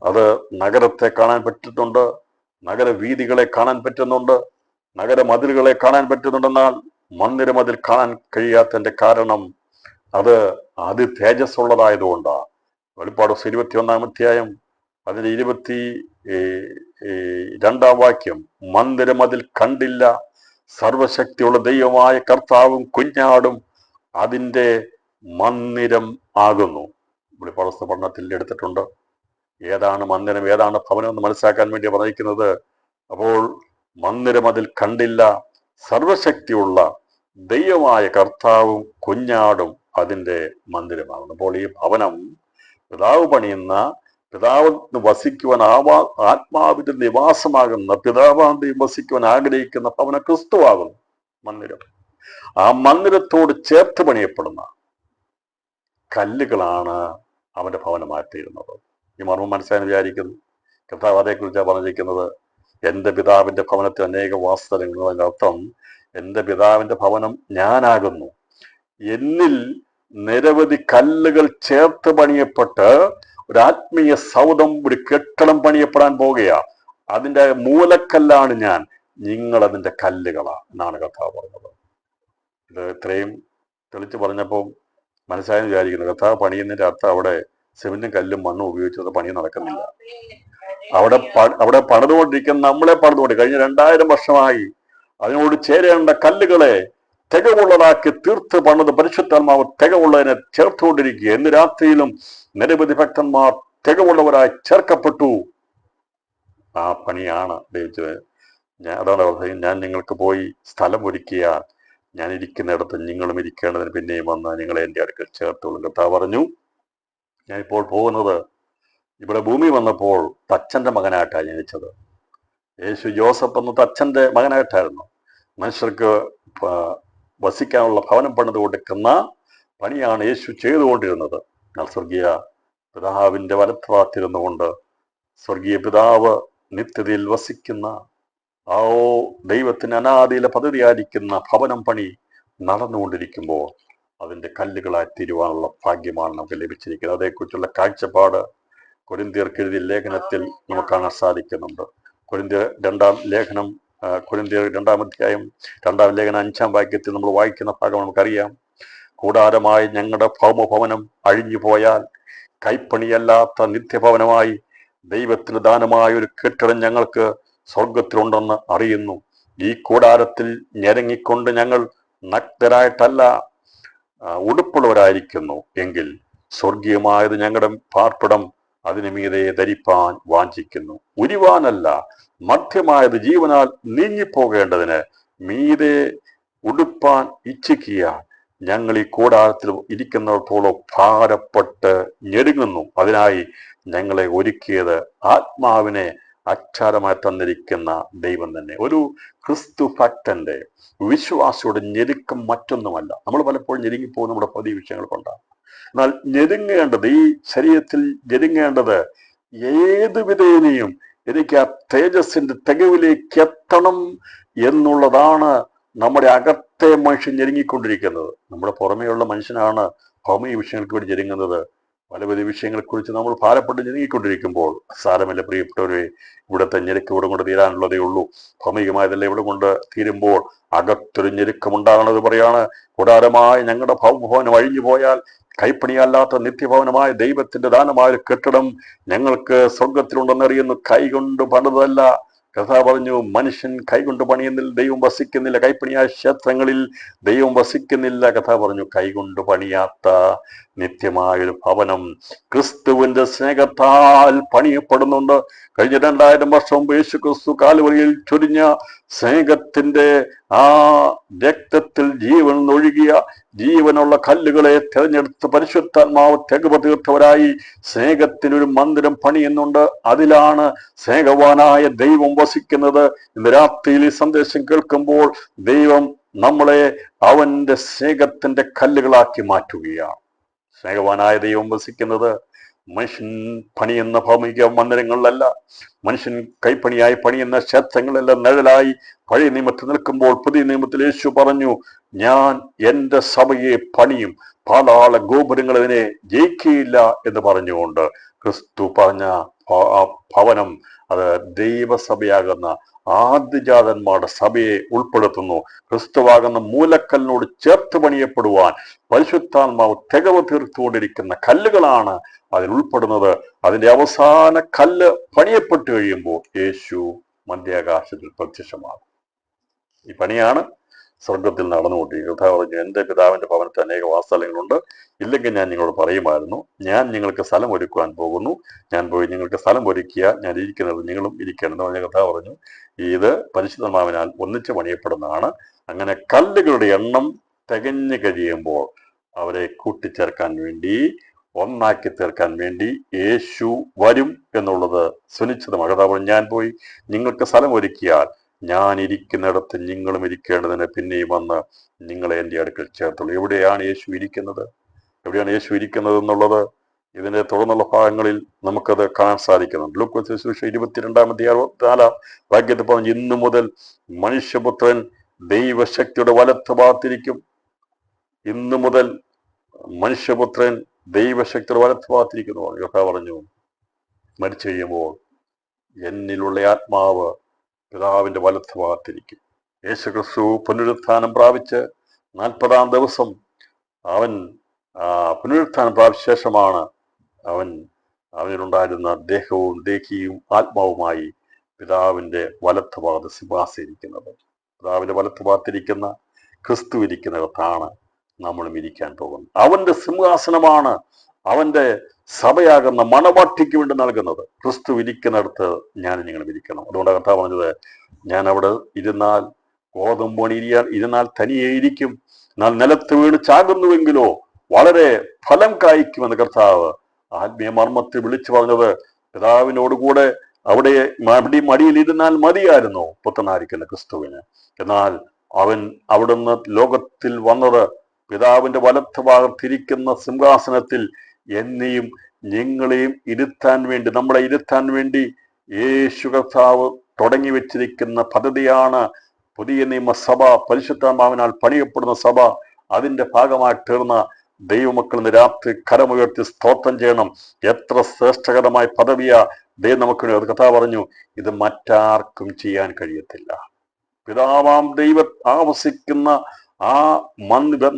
അത് നഗരത്തെ കാണാൻ പറ്റുന്നുണ്ട്, നഗരവീഥികളെ കാണാൻ പറ്റുന്നുണ്ട്, നഗരമതിലുകളെ കാണാൻ പറ്റുന്നുണ്ടെന്നാൽ മന്ദിരം അതിൽ കാണാൻ കഴിയാത്തതിന്റെ കാരണം അത് തേജസ്സുള്ളതായതുകൊണ്ടാണ്. വെളിപ്പാട് 21-ാം അധ്യായം അതിന്റെ 22-ാം വാക്യം, മന്ദിരം അതിൽ കണ്ടില്ല, സർവശക്തിയുള്ള ദൈവമായ കർത്താവും കുഞ്ഞാടും അതിൻ്റെ മന്ദിരം ആകുന്നു. ഇവിടെ പൗലോസ് പഠനത്തിൽ എടുത്തിട്ടുണ്ട്. ഏതാണ് മന്ദിരം, ഏതാണ് ഭവനം എന്ന് മനസ്സിലാക്കാൻ വേണ്ടി പറഞ്ഞിരിക്കുന്നത്. അപ്പോൾ മന്ദിരം അതിൽ കണ്ടില്ല, സർവശക്തിയുള്ള ദൈവമായ കർത്താവും കുഞ്ഞാടും അതിൻ്റെ മന്ദിരമാകുന്നു. അപ്പോൾ ഈ ഭവനം പിതാവ് പണിയുന്ന, പിതാവ് വസിക്കുവാൻ ആത്മാവിന്റെ നിവാസമാകുന്ന, പിതാവാന്തി വസിക്കുവാൻ ആഗ്രഹിക്കുന്ന ഭവന ക്രിസ്തുവാകുന്നു മന്ദിരം. ആ മന്ദിരത്തോട് ചേർത്ത് പണിയപ്പെടുന്ന കല്ലുകളാണ് അവന്റെ ഭവനമായിത്തീരുന്നത്. ഈ മർമ്മം മനസ്സിലായെന്ന് വിചാരിക്കുന്നു. കർത്താവ് അതേക്കുറിച്ചാണ് പറഞ്ഞിരിക്കുന്നത്. എൻ്റെ പിതാവിന്റെ ഭവനത്തിൽ അനേക വാസസ്ഥലങ്ങൾ. അതിൻ്റെ അർത്ഥം എൻ്റെ പിതാവിന്റെ ഭവനം ഞാനാകുന്നു. എന്നിൽ നിരവധി കല്ലുകൾ ചേർത്ത് പണിയപ്പെട്ട് ഒരു ആത്മീയ സൗധം, ഒരു കെട്ടിടം പണിയപ്പെടാൻ പോകുകയാ. അതിൻ്റെ മൂലക്കല്ലാണ് ഞാൻ, നിങ്ങൾ അതിൻ്റെ കല്ലുകളാ എന്നാണ് കർത്താവ് പറഞ്ഞത്. ഇത് ഇത്രയും തെളിച്ച് പറഞ്ഞപ്പോൾ മനസ്സിലായെന്ന് വിചാരിക്കുന്നു. കർത്താവ് പണിയുന്നതിന്റെ അർത്ഥം അവിടെ സിമെന്റും കല്ലും മണ്ണും ഉപയോഗിച്ചത് പണി നടക്കുന്നില്ല. അവിടെ പണിതുകൊണ്ടിരിക്കുന്ന, നമ്മളെ പണിതുകൊണ്ട് കഴിഞ്ഞ 2000 വർഷമായി അതിനോട് ചേരേണ്ട കല്ലുകളെ തികവുള്ളതാക്കി തീർത്ത് പണിത് പരിശുദ്ധാത്മാവ് തികവുള്ളതിനെ ചേർത്തുകൊണ്ടിരിക്കുക. എന്ന് രാത്രിയിലും നിരവധി ഭക്തന്മാർ തികവുള്ളവരായി ചേർക്കപ്പെട്ടു. ആ പണിയാണ് ദൈവത്തിന്. അതാണ് പറഞ്ഞത്, ഞാൻ നിങ്ങൾക്ക് പോയി സ്ഥലം ഒരുക്കിയ, ഞാൻ ഇരിക്കുന്നിടത്ത് നിങ്ങളും ഇരിക്കേണ്ടതിന് പിന്നെയും വന്ന് നിങ്ങളെ എൻ്റെ അടുക്കൽ ചേർത്തോളും. കർത്താവ് പറഞ്ഞു, ഞാനിപ്പോൾ പോകുന്നത്, ഇവിടെ ഭൂമി വന്നപ്പോൾ തച്ചൻ്റെ മകനായിട്ടാണ് ജനിച്ചത്. യേശു ജോസഫ് എന്ന തച്ചൻ്റെ മകനായിട്ടായിരുന്നു. മനുഷ്യർക്ക് വസിക്കാനുള്ള ഭവനം പണിത് കൊടുക്കുന്ന പണിയാണ് യേശു ചെയ്തുകൊണ്ടിരുന്നത്. എന്നാൽ സ്വർഗീയ പിതാവിൻ്റെ വലത്തുഭാഗത്തിരുന്നു കൊണ്ട് സ്വർഗീയ പിതാവ് നിത്യതയിൽ വസിക്കുന്ന ആ ദൈവത്തിന് അനാദിയിലെ പദ്ധതിയായിരിക്കുന്ന ഭവനം പണി നടന്നുകൊണ്ടിരിക്കുമ്പോൾ അതിൻ്റെ കല്ലുകളായി തീരുവാനുള്ള ഭാഗ്യമാണ് നമുക്ക് ലഭിച്ചിരിക്കുന്നത്. അതേക്കുറിച്ചുള്ള കാഴ്ചപ്പാട് കൊരിന്ത്യർക്ക് എഴുതിയ ലേഖനത്തിൽ നമുക്ക് കാണാൻ സാധിക്കുന്നുണ്ട്. കൊരിന്ത്യർ 2-ാം ലേഖനം, കൊരിന്ത്യർ 2-ാം അധ്യായം 2-ാം ലേഖനം 5-ാം വാക്യത്തിൽ നമ്മൾ വായിക്കുന്ന ഭാഗം നമുക്കറിയാം. കൂടാരമായി ഞങ്ങളുടെ ഭൗമഭവനം അഴിഞ്ഞു പോയാൽ കൈപ്പണിയല്ലാത്ത നിത്യഭവനമായി ദൈവത്തിന് ദാനമായ ഒരു കെട്ടിടം ഞങ്ങൾക്ക് സ്വർഗത്തിലുണ്ടെന്ന് അറിയുന്നു. ഈ കൂടാരത്തിൽ ഞെരങ്ങിക്കൊണ്ട് ഞങ്ങൾ നഗ്നരായിട്ടല്ല ഉടുപ്പുള്ളവരായിരിക്കുന്നു എങ്കിൽ സ്വർഗീയമായത് ഞങ്ങളുടെ പാർപ്പിടം അതിനു മീതെ ധരിപ്പാൻ വാഞ്ചിക്കുന്നു. ഉരുവാനല്ല, മധ്യമായത് ജീവനാൽ നീങ്ങിപ്പോകേണ്ടതിന് മീതെ ഉടുപ്പാൻ ഇച്ഛിക്കുക. ഞങ്ങൾ ഈ കൂടാരത്തിൽ ഇരിക്കുന്നിടത്തോളം ഭാരപ്പെട്ട് ഞെരുങ്ങുന്നു. അതിനായി ഞങ്ങളെ ഒരുക്കിയത് ആത്മാവിനെ അക്ഷരമായി തന്നിരിക്കുന്ന ദൈവം തന്നെ. ഒരു ക്രിസ്തു ഭക്തന്റെ വിശ്വാസിയുടെ ഞെരുക്കം മറ്റൊന്നുമല്ല. നമ്മൾ പലപ്പോഴും ഞെരുങ്ങിപ്പോകും നമ്മുടെ പതിവ് വിഷയങ്ങൾ കൊണ്ടാണ്. എന്നാൽ ഞെരുങ്ങേണ്ടത്, ഈ ശരീരത്തിൽ ഞെരുങ്ങേണ്ടത് ഏത് വിധേനയും എനിക്ക് ആ തേജസ്സിന്റെ തികവിലേക്ക് എത്തണം എന്നുള്ളതാണ്. നമ്മുടെ അകത്തെ മനുഷ്യൻ ഞെരുങ്ങിക്കൊണ്ടിരിക്കുന്നത്. നമ്മുടെ പുറമേയുള്ള മനുഷ്യനാണ് ഭൗമിക വിഷയങ്ങൾക്ക് വേണ്ടി ഞെരുങ്ങുന്നത്. പല പല വിഷയങ്ങളെക്കുറിച്ച് നമ്മൾ ഭാരപ്പെട്ട് ഞെരുങ്ങിക്കൊണ്ടിരിക്കുമ്പോൾ സാരമല്ല പ്രിയപ്പെട്ടവരെ, ഇവിടുത്തെ ഞെരുക്കം ഇവിടെ കൊണ്ട് തീരാനുള്ളതേ ഉള്ളൂ. ഭൗമികമായതെല്ലാം ഇവിടെ കൊണ്ട് തീരുമ്പോൾ അകത്തൊരു ഞെരുക്കമുണ്ടാകണത് പറയാണ്. കൂടാരമായി ഞങ്ങളുടെ ഭൗമഭവനം അഴിഞ്ഞു പോയാൽ കൈപ്പണിയല്ലാത്ത നിത്യഭവനമായ ദൈവത്തിന്റെ ദാനമായ ഒരു കെട്ടിടം ഞങ്ങൾക്ക് സ്വർഗത്തിലുണ്ടെന്നറിയുന്നു. കൈകൊണ്ട് പണിതല്ല. കഥ പറഞ്ഞു, മനുഷ്യൻ കൈകൊണ്ട് പണിയുന്നില്ല, ദൈവം വസിക്കുന്നില്ല. കൈപ്പണിയായ ക്ഷേത്രങ്ങളിൽ ദൈവം വസിക്കുന്നില്ല. കഥ പറഞ്ഞു, കൈകൊണ്ട് പണിയാത്ത നിത്യമായൊരു ഭവനം ക്രിസ്തുവിന്റെ സ്നേഹത്താൽ പണിയപ്പെടുന്നുണ്ട്. കഴിഞ്ഞ 2000 വർഷം മുമ്പ് യേശു ക്രിസ്തു കാൽവരിയിൽ ചൊരിഞ്ഞ സ്നേഹത്തിന്റെ ആ രക്തത്തിൽ ജീവൻ ഒഴുകിയ ജീവനുള്ള കല്ലുകളെ തിരഞ്ഞെടുത്ത് പരിശുദ്ധാത്മാവ് തികവ് തീർത്തവരായി സ്നേഹത്തിനൊരു മന്ദിരം പണിയുന്നുണ്ട്. അതിലാണ് സ്നേഹവാനായ ദൈവം വസിക്കുന്നത്. ഇന്ന് രാത്രിയിൽ ഈ സന്ദേശം കേൾക്കുമ്പോൾ ദൈവം നമ്മളെ അവന്റെ സ്നേഹത്തിന്റെ കല്ലുകളാക്കി മാറ്റുകയാണ്. സ്നേഹവാനായ ദൈവം വസിക്കുന്നത് മനുഷ്യൻ പണിയുന്ന ഭൗമിക മന്ദിരങ്ങളിലല്ല, മനുഷ്യൻ കൈപ്പണിയായി പണിയുന്ന ക്ഷേത്രങ്ങളെല്ലാം നിഴലായി പഴയ നിയമത്തിൽ നിൽക്കുമ്പോൾ പുതിയ നിയമത്തിൽ യേശു പറഞ്ഞു, ഞാൻ എൻ്റെ സഭയെ പണിയും, പാതാള ഗോപുരങ്ങൾ അതിനെ ജയിക്കുകയില്ല എന്ന് പറഞ്ഞുകൊണ്ട് ക്രിസ്തു പറഞ്ഞ ഭവനം അത് ദൈവസഭയാകുന്ന ആദ്യജാതന്മാരുടെ സഭയെ ഉൾപ്പെടുത്തുന്നു. ക്രിസ്തുവാകുന്ന മൂലക്കല്ലിനോട് ചേർത്ത് പണിയപ്പെടുവാൻ പരിശുദ്ധാത്മാവ് തികവ് തീർത്തുകൊണ്ടിരിക്കുന്ന കല്ലുകളാണ് അതിൽ ഉൾപ്പെടുന്നത്. അതിന്റെ അവസാന കല്ല് പണിയപ്പെട്ടു കഴിയുമ്പോൾ യേശു മധ്യാകാശത്തിൽ പ്രത്യക്ഷമാകും. ഈ പണിയാണ് സ്വർഗത്തിൽ നടന്നുകൊണ്ടിരിക്കുന്നത്. കർത്താവ് പറഞ്ഞു, എൻ്റെ പിതാവിന്റെ ഭവനത്തിൽ അനേക വാസസ്ഥലങ്ങളുണ്ട്, ഇല്ലെങ്കിൽ ഞാൻ നിങ്ങളോട് പറയുമായിരുന്നു. ഞാൻ നിങ്ങൾക്ക് സ്ഥലം ഒരുക്കുവാൻ പോകുന്നു. ഞാൻ പോയി നിങ്ങൾക്ക് സ്ഥലം ഒരുക്കിയ ഞാൻ ഇരിക്കുന്നത് നിങ്ങളും ഇരിക്കണം എന്ന് പറഞ്ഞ കർത്താവ് പറഞ്ഞു. ഇത് പരിശുദ്ധാത്മാവിനാൽ ഒന്നിച്ച് പണിയപ്പെടുന്നതാണ്. അങ്ങനെ കല്ലുകളുടെ എണ്ണം തികഞ്ഞു കഴിയുമ്പോൾ അവരെ കൂട്ടിച്ചേർക്കാൻ വേണ്ടി, ഒന്നാക്കി തീർക്കാൻ വേണ്ടി യേശു വരും എന്നുള്ളത് സുനിശ്ചിതമാണ്. കർത്താവ് പറഞ്ഞു, ഞാൻ പോയി നിങ്ങൾക്ക് സ്ഥലം ഒരുക്കിയാൽ ഞാൻ ഇരിക്കുന്നിടത്ത് നിങ്ങളും ഇരിക്കേണ്ടതിന് പിന്നെയും വന്ന് നിങ്ങളെ എൻ്റെ അടുക്കൽ ചേർത്തുള്ളൂ. എവിടെയാണ് യേശു ഇരിക്കുന്നത്? എവിടെയാണ് യേശു ഇരിക്കുന്നത് എന്നുള്ളത് ഇതിന്റെ തുടർന്നുള്ള ഭാഗങ്ങളിൽ നമുക്കത് കാണാൻ സാധിക്കുന്നുണ്ട്. ലൂക്കോസ് സുവിശേഷം 22-64 വാക്യത്തിൽ പറഞ്ഞു, ഇന്നു മുതൽ മനുഷ്യപുത്രൻ ദൈവശക്തിയുടെ വലത്ത് ഭാഗത്തിരിക്കും. ഇന്നു മുതൽ മനുഷ്യപുത്രൻ ദൈവശക്തിയുടെ വലത്ത് ഭാഗത്തിരിക്കുന്നു. യോഹന്നാൻ പറഞ്ഞു, മരിച്ചു കഴിയുമ്പോൾ എന്നിലുള്ള ആത്മാവ് പിതാവിന്റെ വലത്ത് ഭാഗത്തിരിക്കും. യേശുക്രിസ്തു പുനരുത്ഥാനം പ്രാപിച്ച് 40-ാം ദിവസം അവൻ പുനരുത്ഥാനം പ്രാപിച്ച ശേഷമാണ് അവനിലുണ്ടായിരുന്ന ദേഹവും ദേഹിയും ആത്മാവുമായി പിതാവിന്റെ വലത്ത് ഭാഗത്ത് സിംഹാസനിരിക്കുന്നത്. പിതാവിന്റെ വലത്ത് ഭാഗത്തിരിക്കുന്ന ക്രിസ്തു ഇരിക്കുന്നിടത്താണ് നമ്മളും ഇരിക്കാൻ പോകുന്നത്. അവന്റെ സിംഹാസനമാണ് അവന്റെ സഭയാകുന്ന മണവാട്ടിക്ക് വേണ്ടി നൽകുന്നത്. ക്രിസ്തു ഇരിക്കുന്നിടത്ത് ഞാൻ നിങ്ങളും ഇരിക്കണം. അതുകൊണ്ട് കർത്താവ് പറഞ്ഞത്, ഞാൻ അവിടെ ഇരുന്നാൽ ഗോതമ്പണി ഇരുന്നാൽ തനിയെ ഇരിക്കും, എന്നാൽ നിലത്ത് വീണ് ചാകുന്നുവെങ്കിലോ വളരെ ഫലം കായ്ക്കുമെന്ന് കർത്താവ് ആത്മീയ മർമ്മത്തിൽ വിളിച്ചു പറഞ്ഞത്. പിതാവിനോടുകൂടെ അവിടെ മടിയിൽ ഇരുന്നാൽ മതിയായിരുന്നു പുത്രനായിരിക്കുന്ന ക്രിസ്തുവിന്. എന്നാൽ അവൻ അവിടുന്ന് ലോകത്തിൽ വന്നത് പിതാവിന്റെ വലത്ത് ഭാഗത്തിരിക്കുന്ന സിംഹാസനത്തിൽ എന്നെയും നിങ്ങളെയും ഇരുത്താൻ വേണ്ടി, നമ്മളെ ഇരുത്താൻ വേണ്ടി യേശു കർത്താവ് തുടങ്ങി വെച്ചിരിക്കുന്ന പദ്ധതിയാണ് പുതിയ നിയമസഭ. പരിശുദ്ധാത്മാവിനാൽ പണിയപ്പെടുന്ന സഭ. അതിന്റെ ഭാഗമായി തീർന്ന ദൈവമക്കൾ ഇന്ന് രാത്രി കരമുയർത്തി സ്തോത്രം ചെയ്യണം. എത്ര ശ്രേഷ്ഠകരമായ പദവിയാ ദൈവം നമുക്ക്. അത് കഥ പറഞ്ഞു, ഇത് മറ്റാർക്കും ചെയ്യാൻ കഴിയത്തില്ല. പിതാവാം ദൈവം ആവസിക്കുന്ന ആ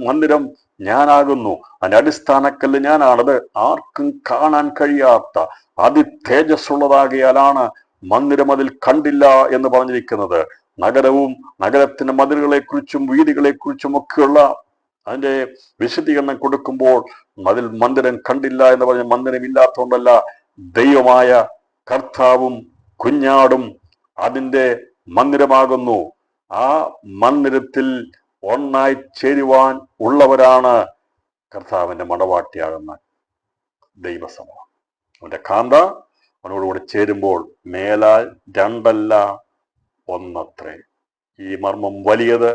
മന്ദിരം ഞാനാകുന്നു, അതിന്റെ അടിസ്ഥാനക്കല്ല് ഞാനാണത്. ആർക്കും കാണാൻ കഴിയാത്ത അതിതേജസ്സുള്ളതാകിയാലാണ് മന്ദിരം അതിൽ കണ്ടില്ല എന്ന് പറഞ്ഞിരിക്കുന്നത്. നഗരവും നഗരത്തിന്റെ മതിലുകളെ കുറിച്ചും വീതികളെ കുറിച്ചും ഒക്കെയുള്ള അതിന്റെ വിശദീകരണം കൊടുക്കുമ്പോൾ മന്ദിരം കണ്ടില്ല എന്ന് പറഞ്ഞ മന്ദിരം ഇല്ലാത്തതുകൊണ്ടല്ല, ദൈവമായ കർത്താവും കുഞ്ഞാടും അതിന്റെ മന്ദിരമാകുന്നു. ആ മന്ദിരത്തിൽ ഒന്നായി ചേരുവാൻ ഉള്ളവരാണ് കർത്താവിന്റെ മണവാട്ടിയാകുന്ന ദൈവസഭ. അവന്റെ കാന്ത അവനോടുകൂടി ചേരുമ്പോൾ മേലാൽ രണ്ടല്ല ഒന്നത്രേ. ഈ മർമ്മം വലിയത്.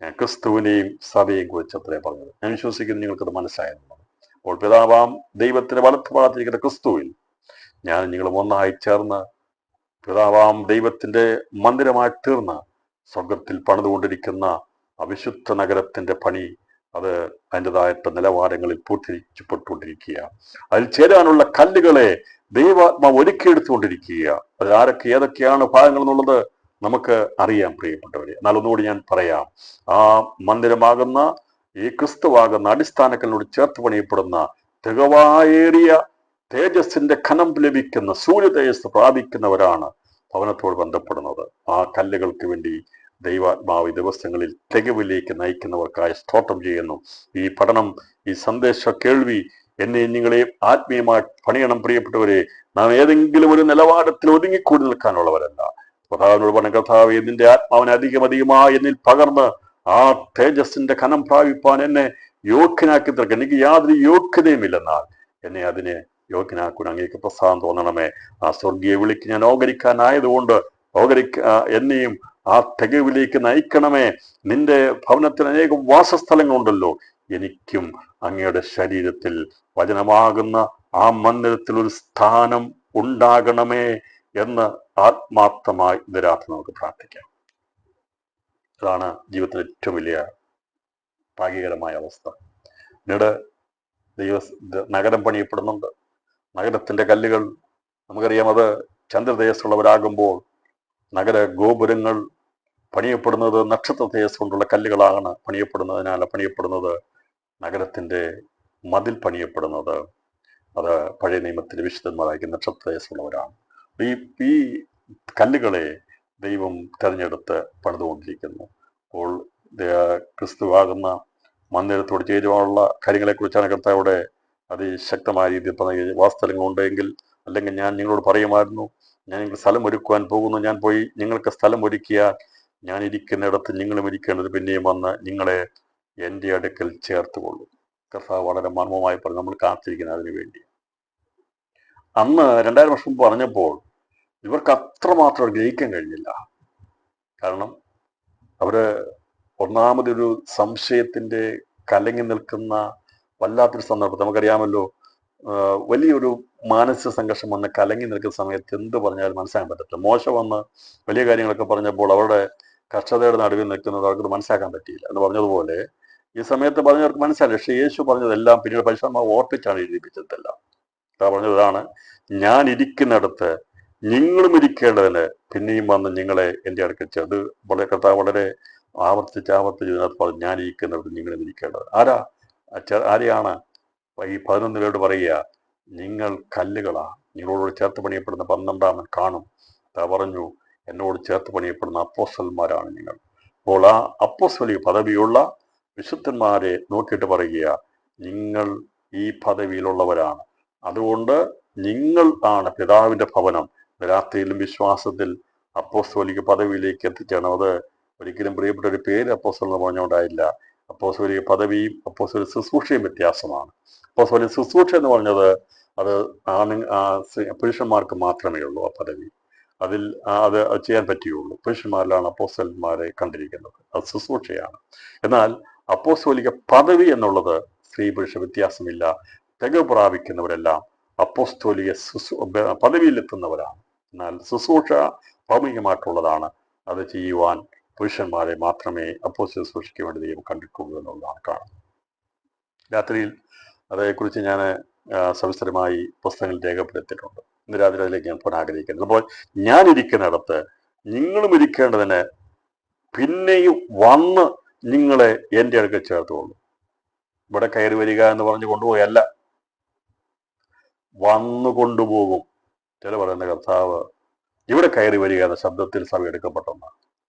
ഞാൻ ക്രിസ്തുവിനെയും സഭയെയും കുറിച്ച് അത്രേ പറഞ്ഞത്. ഞാൻ വിശ്വസിക്കുന്നു നിങ്ങൾക്കത് മനസ്സിലായിരുന്നു. അപ്പോൾ പിതാവാം ദൈവത്തിന്റെ വലത്ത് ഭാഗത്തിരിക്കുന്ന ക്രിസ്തുവിൽ ഞാൻ നിങ്ങളും ഒന്നായി ചേർന്ന് പിതാവാം ദൈവത്തിന്റെ മന്ദിരമായി തീർന്ന് സ്വർഗത്തിൽ പണിതുകൊണ്ടിരിക്കുന്ന അവിശുദ്ധ നഗരത്തിന്റെ പണി അത് അതിൻ്റെതായിട്ട് നിലവാരങ്ങളിൽ പൂർത്തീകരിക്കപ്പെട്ടുകൊണ്ടിരിക്കുക. അതിൽ ചേരാനുള്ള കല്ലുകളെ ദൈവാത്മാവ് ഒരുക്കിയെടുത്തുകൊണ്ടിരിക്കുക. അത് ആരൊക്കെ ഏതൊക്കെയാണ് ഭാഗങ്ങൾ എന്നുള്ളത് നമുക്ക് അറിയാം പ്രിയപ്പെട്ടവരെ. എന്നാൽ ഒന്നുകൂടി ഞാൻ പറയാം. ആ മന്ദിരമാകുന്ന ഈ ക്രിസ്തുവാകുന്ന അടിസ്ഥാനങ്ങളിലൂടെ ചേർത്ത് പണിയപ്പെടുന്ന തികവായേറിയ തേജസ്സിന്റെ ഖനം ലഭിക്കുന്ന സൂര്യ തേജസ് പ്രാപിക്കുന്നവരാണ് ഭവനത്തോട് ബന്ധപ്പെടുന്നത്. ആ കല്ലുകൾക്ക് വേണ്ടി ദൈവാത്മാവ് ഈ ദിവസങ്ങളിൽ തികവിലേക്ക് നയിക്കുന്നവർക്കായി സ്തോത്രം ചെയ്യുന്നു. ഈ പഠനം, ഈ സന്ദേശ കേൾവി എന്നെ നിങ്ങളെയും ആത്മീയമായി പണിയണം പ്രിയപ്പെട്ടവരെ. നാം ഏതെങ്കിലും ഒരു നിലവാരത്തിൽ ഒതുങ്ങിക്കൂടി നിൽക്കാനുള്ളവരല്ല. കർത്താവിനോട് പറഞ്ഞ, കർത്താവേ, നിന്റെ ആത്മാവിനെ അധികമായി എന്നിൽ പകർന്ന് ആ തേജസ്സിന്റെ ഖനം പ്രാപിപ്പാൻ എന്നെ യോഗ്യനാക്കി തീർക്കുക. എനിക്ക് യാതൊരു യോഗ്യതയുമില്ലെന്നാൽ എന്നെ അതിനെ യോഗ്യനാക്കുവാൻ അങ്ങേക്ക് പ്രസാദം തോന്നണമേ. ആ സ്വർഗീയ വിളിക്ക് ഞാൻ ഓഹരിക്കാനായതുകൊണ്ട് എന്നെയും ആ തികവിലേക്ക് നയിക്കണമേ. നിന്റെ ഭവനത്തിന് അനേകം വാസസ്ഥലങ്ങളുണ്ടല്ലോ, എനിക്കും അങ്ങയുടെ ശരീരത്തിൽ വചനമാകുന്ന ആ മന്ദിരത്തിൽ ഒരു സ്ഥാനം ഉണ്ടാകണമേ എന്ന് ആത്മാർത്ഥമായി ഇതിരാത്രി നമുക്ക് പ്രാർത്ഥിക്കാം. അതാണ് ജീവിതത്തിലെ ഏറ്റവും വലിയ ഭാഗ്യകരമായ അവസ്ഥ. പിന്നീട് നഗരം പണിയപ്പെടുന്നുണ്ട്. നഗരത്തിന്റെ കല്ലുകൾ നമുക്കറിയാം, അത് ചന്ദ്രദേശമുള്ളവരാകുമ്പോൾ നഗര ഗോപുരങ്ങൾ പണിയപ്പെടുന്നത് നക്ഷത്ര തേജസ് കൊണ്ടുള്ള കല്ലുകളാണ് പണിയപ്പെടുന്നതിനാൽ പണിയപ്പെടുന്നത്. നഗരത്തിന്റെ മതിൽ പണിയപ്പെടുന്നത് അത് പഴയ നിയമത്തിലെ വിശുദ്ധന്മാരായി നക്ഷത്ര തേജസ്സുള്ളവരാണ്. ഈ ഈ കല്ലുകളെ ദൈവം തെരഞ്ഞെടുത്ത് പണിതുകൊണ്ടിരിക്കുന്നു. അപ്പോൾ ക്രിസ്തുവാകുന്ന മന്ദിരത്തോട് ചേരുവാനുള്ള കാര്യങ്ങളെക്കുറിച്ചാണ് കർത്താവിടെ അതിശക്തമായ രീതിയിൽ പറഞ്ഞ വാസ്തവങ്ങളുണ്ടെങ്കിൽ, അല്ലെങ്കിൽ ഞാൻ നിങ്ങളോട് പറയുമായിരുന്നു, ഞാൻ നിങ്ങൾ സ്ഥലം ഒരുക്കുവാൻ പോകുന്നു, ഞാൻ പോയി നിങ്ങൾക്ക് സ്ഥലം ഒരുക്കിയാൽ ഞാൻ ഇരിക്കുന്നിടത്ത് നിങ്ങളും ഇരിക്കേണ്ടത്, പിന്നെയും വന്ന് നിങ്ങളെ എൻ്റെ അടുക്കൽ ചേർത്തുകൊള്ളു. കർത്താവ് വളരെ മർമ്മമായി പറഞ്ഞു. നമ്മൾ കാത്തിരിക്കുന്നത് അതിനു വേണ്ടി. അന്ന് 2000 വർഷം പറഞ്ഞപ്പോൾ ഇവർക്ക് അത്രമാത്രം ഗ്രഹിക്കാൻ കഴിഞ്ഞില്ല. കാരണം അവര് ഒന്നാമതൊരു സംശയത്തിന്റെ കലങ്ങി നിൽക്കുന്ന വല്ലാത്തൊരു സന്ദർഭം. നമുക്കറിയാമല്ലോ, വലിയൊരു മാനസിക സംഘർഷം വന്ന് കലങ്ങി നിൽക്കുന്ന സമയത്ത് എന്ത് പറഞ്ഞാലും മനസ്സിലാക്കാൻ പറ്റത്തില്ല. മോശ വന്ന് വലിയ കാര്യങ്ങളൊക്കെ പറഞ്ഞപ്പോൾ അവരുടെ കഷ്ടതയുടെ നടുവിൽ നിൽക്കുന്നത് അവർക്ക് മനസ്സിലാക്കാൻ പറ്റിയില്ല എന്ന് പറഞ്ഞതുപോലെ ഈ സമയത്ത് പറഞ്ഞവർക്ക് മനസ്സിലായി. പക്ഷെ യേശു പറഞ്ഞതെല്ലാം പിന്നീട് പരിശുദ്ധാത്മാവ് ഓർപ്പിച്ചാണ് എഴുതിപ്പിച്ചതെല്ലാം. പറഞ്ഞതാണ്, ഞാൻ ഇരിക്കുന്നിടത്ത് നിങ്ങളും ഇരിക്കേണ്ടതിന് പിന്നെയും വന്ന് നിങ്ങളെ എൻ്റെ അടുക്കൽ അത് വളരെ കർത്താവ് വളരെ ആവർത്തിച്ച് പറഞ്ഞു, ഞാൻ ഇരിക്കുന്നിടത്ത് നിങ്ങളും ഇരിക്കേണ്ടത്. ആരെയാണ് ഈ 11 പറയുക, നിങ്ങൾ കല്ലുകളാ, നിങ്ങളോട് ചേർത്ത് പണിയപ്പെടുന്ന 12 കാണും. പറഞ്ഞു, എന്നോട് ചേർത്ത് പണിയപ്പെടുന്ന അപ്പോസ്തലന്മാരാണ് നിങ്ങൾ. അപ്പോൾ ആ അപ്പോസ്തലിക പദവിയുള്ള വിശുദ്ധന്മാരെ നോക്കിയിട്ട് പറയുക, നിങ്ങൾ ഈ പദവിയിലുള്ളവരാണ്. അതുകൊണ്ട് നിങ്ങൾ ആണ് പിതാവിന്റെ ഭവനം. രാത്രിയിലും വിശ്വാസത്തിൽ അപ്പോസ്തലിക പദവിയിലേക്ക് എത്തിച്ചാണ്. അത് ഒരിക്കലും പ്രിയപ്പെട്ട ഒരു പേര് അപ്പോസ്തലൻ എന്ന് പറഞ്ഞുകൊണ്ടായില്ല. അപ്പോസ്തലിക പദവിയും അപ്പോസ്തലിക ശുശ്രൂഷയും വ്യത്യാസമാണ്. അപ്പോസ്തലിക ശുശ്രൂഷ എന്ന് പറഞ്ഞത് അത് പുരുഷന്മാർക്ക് മാത്രമേ ഉള്ളൂ. ആ പദവി അത് ചെയ്യാൻ പറ്റുകയുള്ളൂ. പുരുഷന്മാരിലാണ് അപ്പോസ്തലന്മാരെ കണ്ടിരിക്കുന്നത്. അത് ശുശ്രൂഷയാണ്. എന്നാൽ അപ്പോസ്തലിക പദവി എന്നുള്ളത് സ്ത്രീ പുരുഷ വ്യത്യാസമില്ല. തികവ് പ്രാപിക്കുന്നവരെല്ലാം അപ്പോസ്തലിക പദവിയിലെത്തുന്നവരാണ്. എന്നാൽ ശുശ്രൂഷ ഭൗമികമായിട്ടുള്ളതാണ്. അത് ചെയ്യുവാൻ പുരുഷന്മാരെ മാത്രമേ അപ്പോസ്തലിക ശുശ്രൂഷയ്ക്ക് വേണ്ടി ദൈവം കണ്ടിട്ടുള്ളൂ എന്നുള്ളതാണ് കാണുന്നത്. രാത്രിയിൽ അതേക്കുറിച്ച് ഞാൻ സവിസ്തരമായി പുസ്തകങ്ങൾ രേഖപ്പെടുത്തിയിട്ടുണ്ട്. ഇന്ന് രാത്രി അതിലേക്ക് ഞാൻ പോകാൻ ആഗ്രഹിക്കുന്നത്. അപ്പോൾ ഞാൻ ഇരിക്കുന്നിടത്ത് നിങ്ങളും ഇരിക്കേണ്ടതിന് പിന്നെയും വന്ന് നിങ്ങളെ എൻ്റെ അടുക്കൽ ചേർത്തുകൊള്ളു. ഇവിടെ കയറി വരിക എന്ന് പറഞ്ഞു കൊണ്ടുപോയല്ല, വന്നു കൊണ്ടുപോകും. ചില പറയുന്ന കർത്താവ് ഇവിടെ കയറി വരിക എന്ന ശബ്ദത്തിൽ സഭ എടുക്കപ്പെട്ടൊന്നാണ്.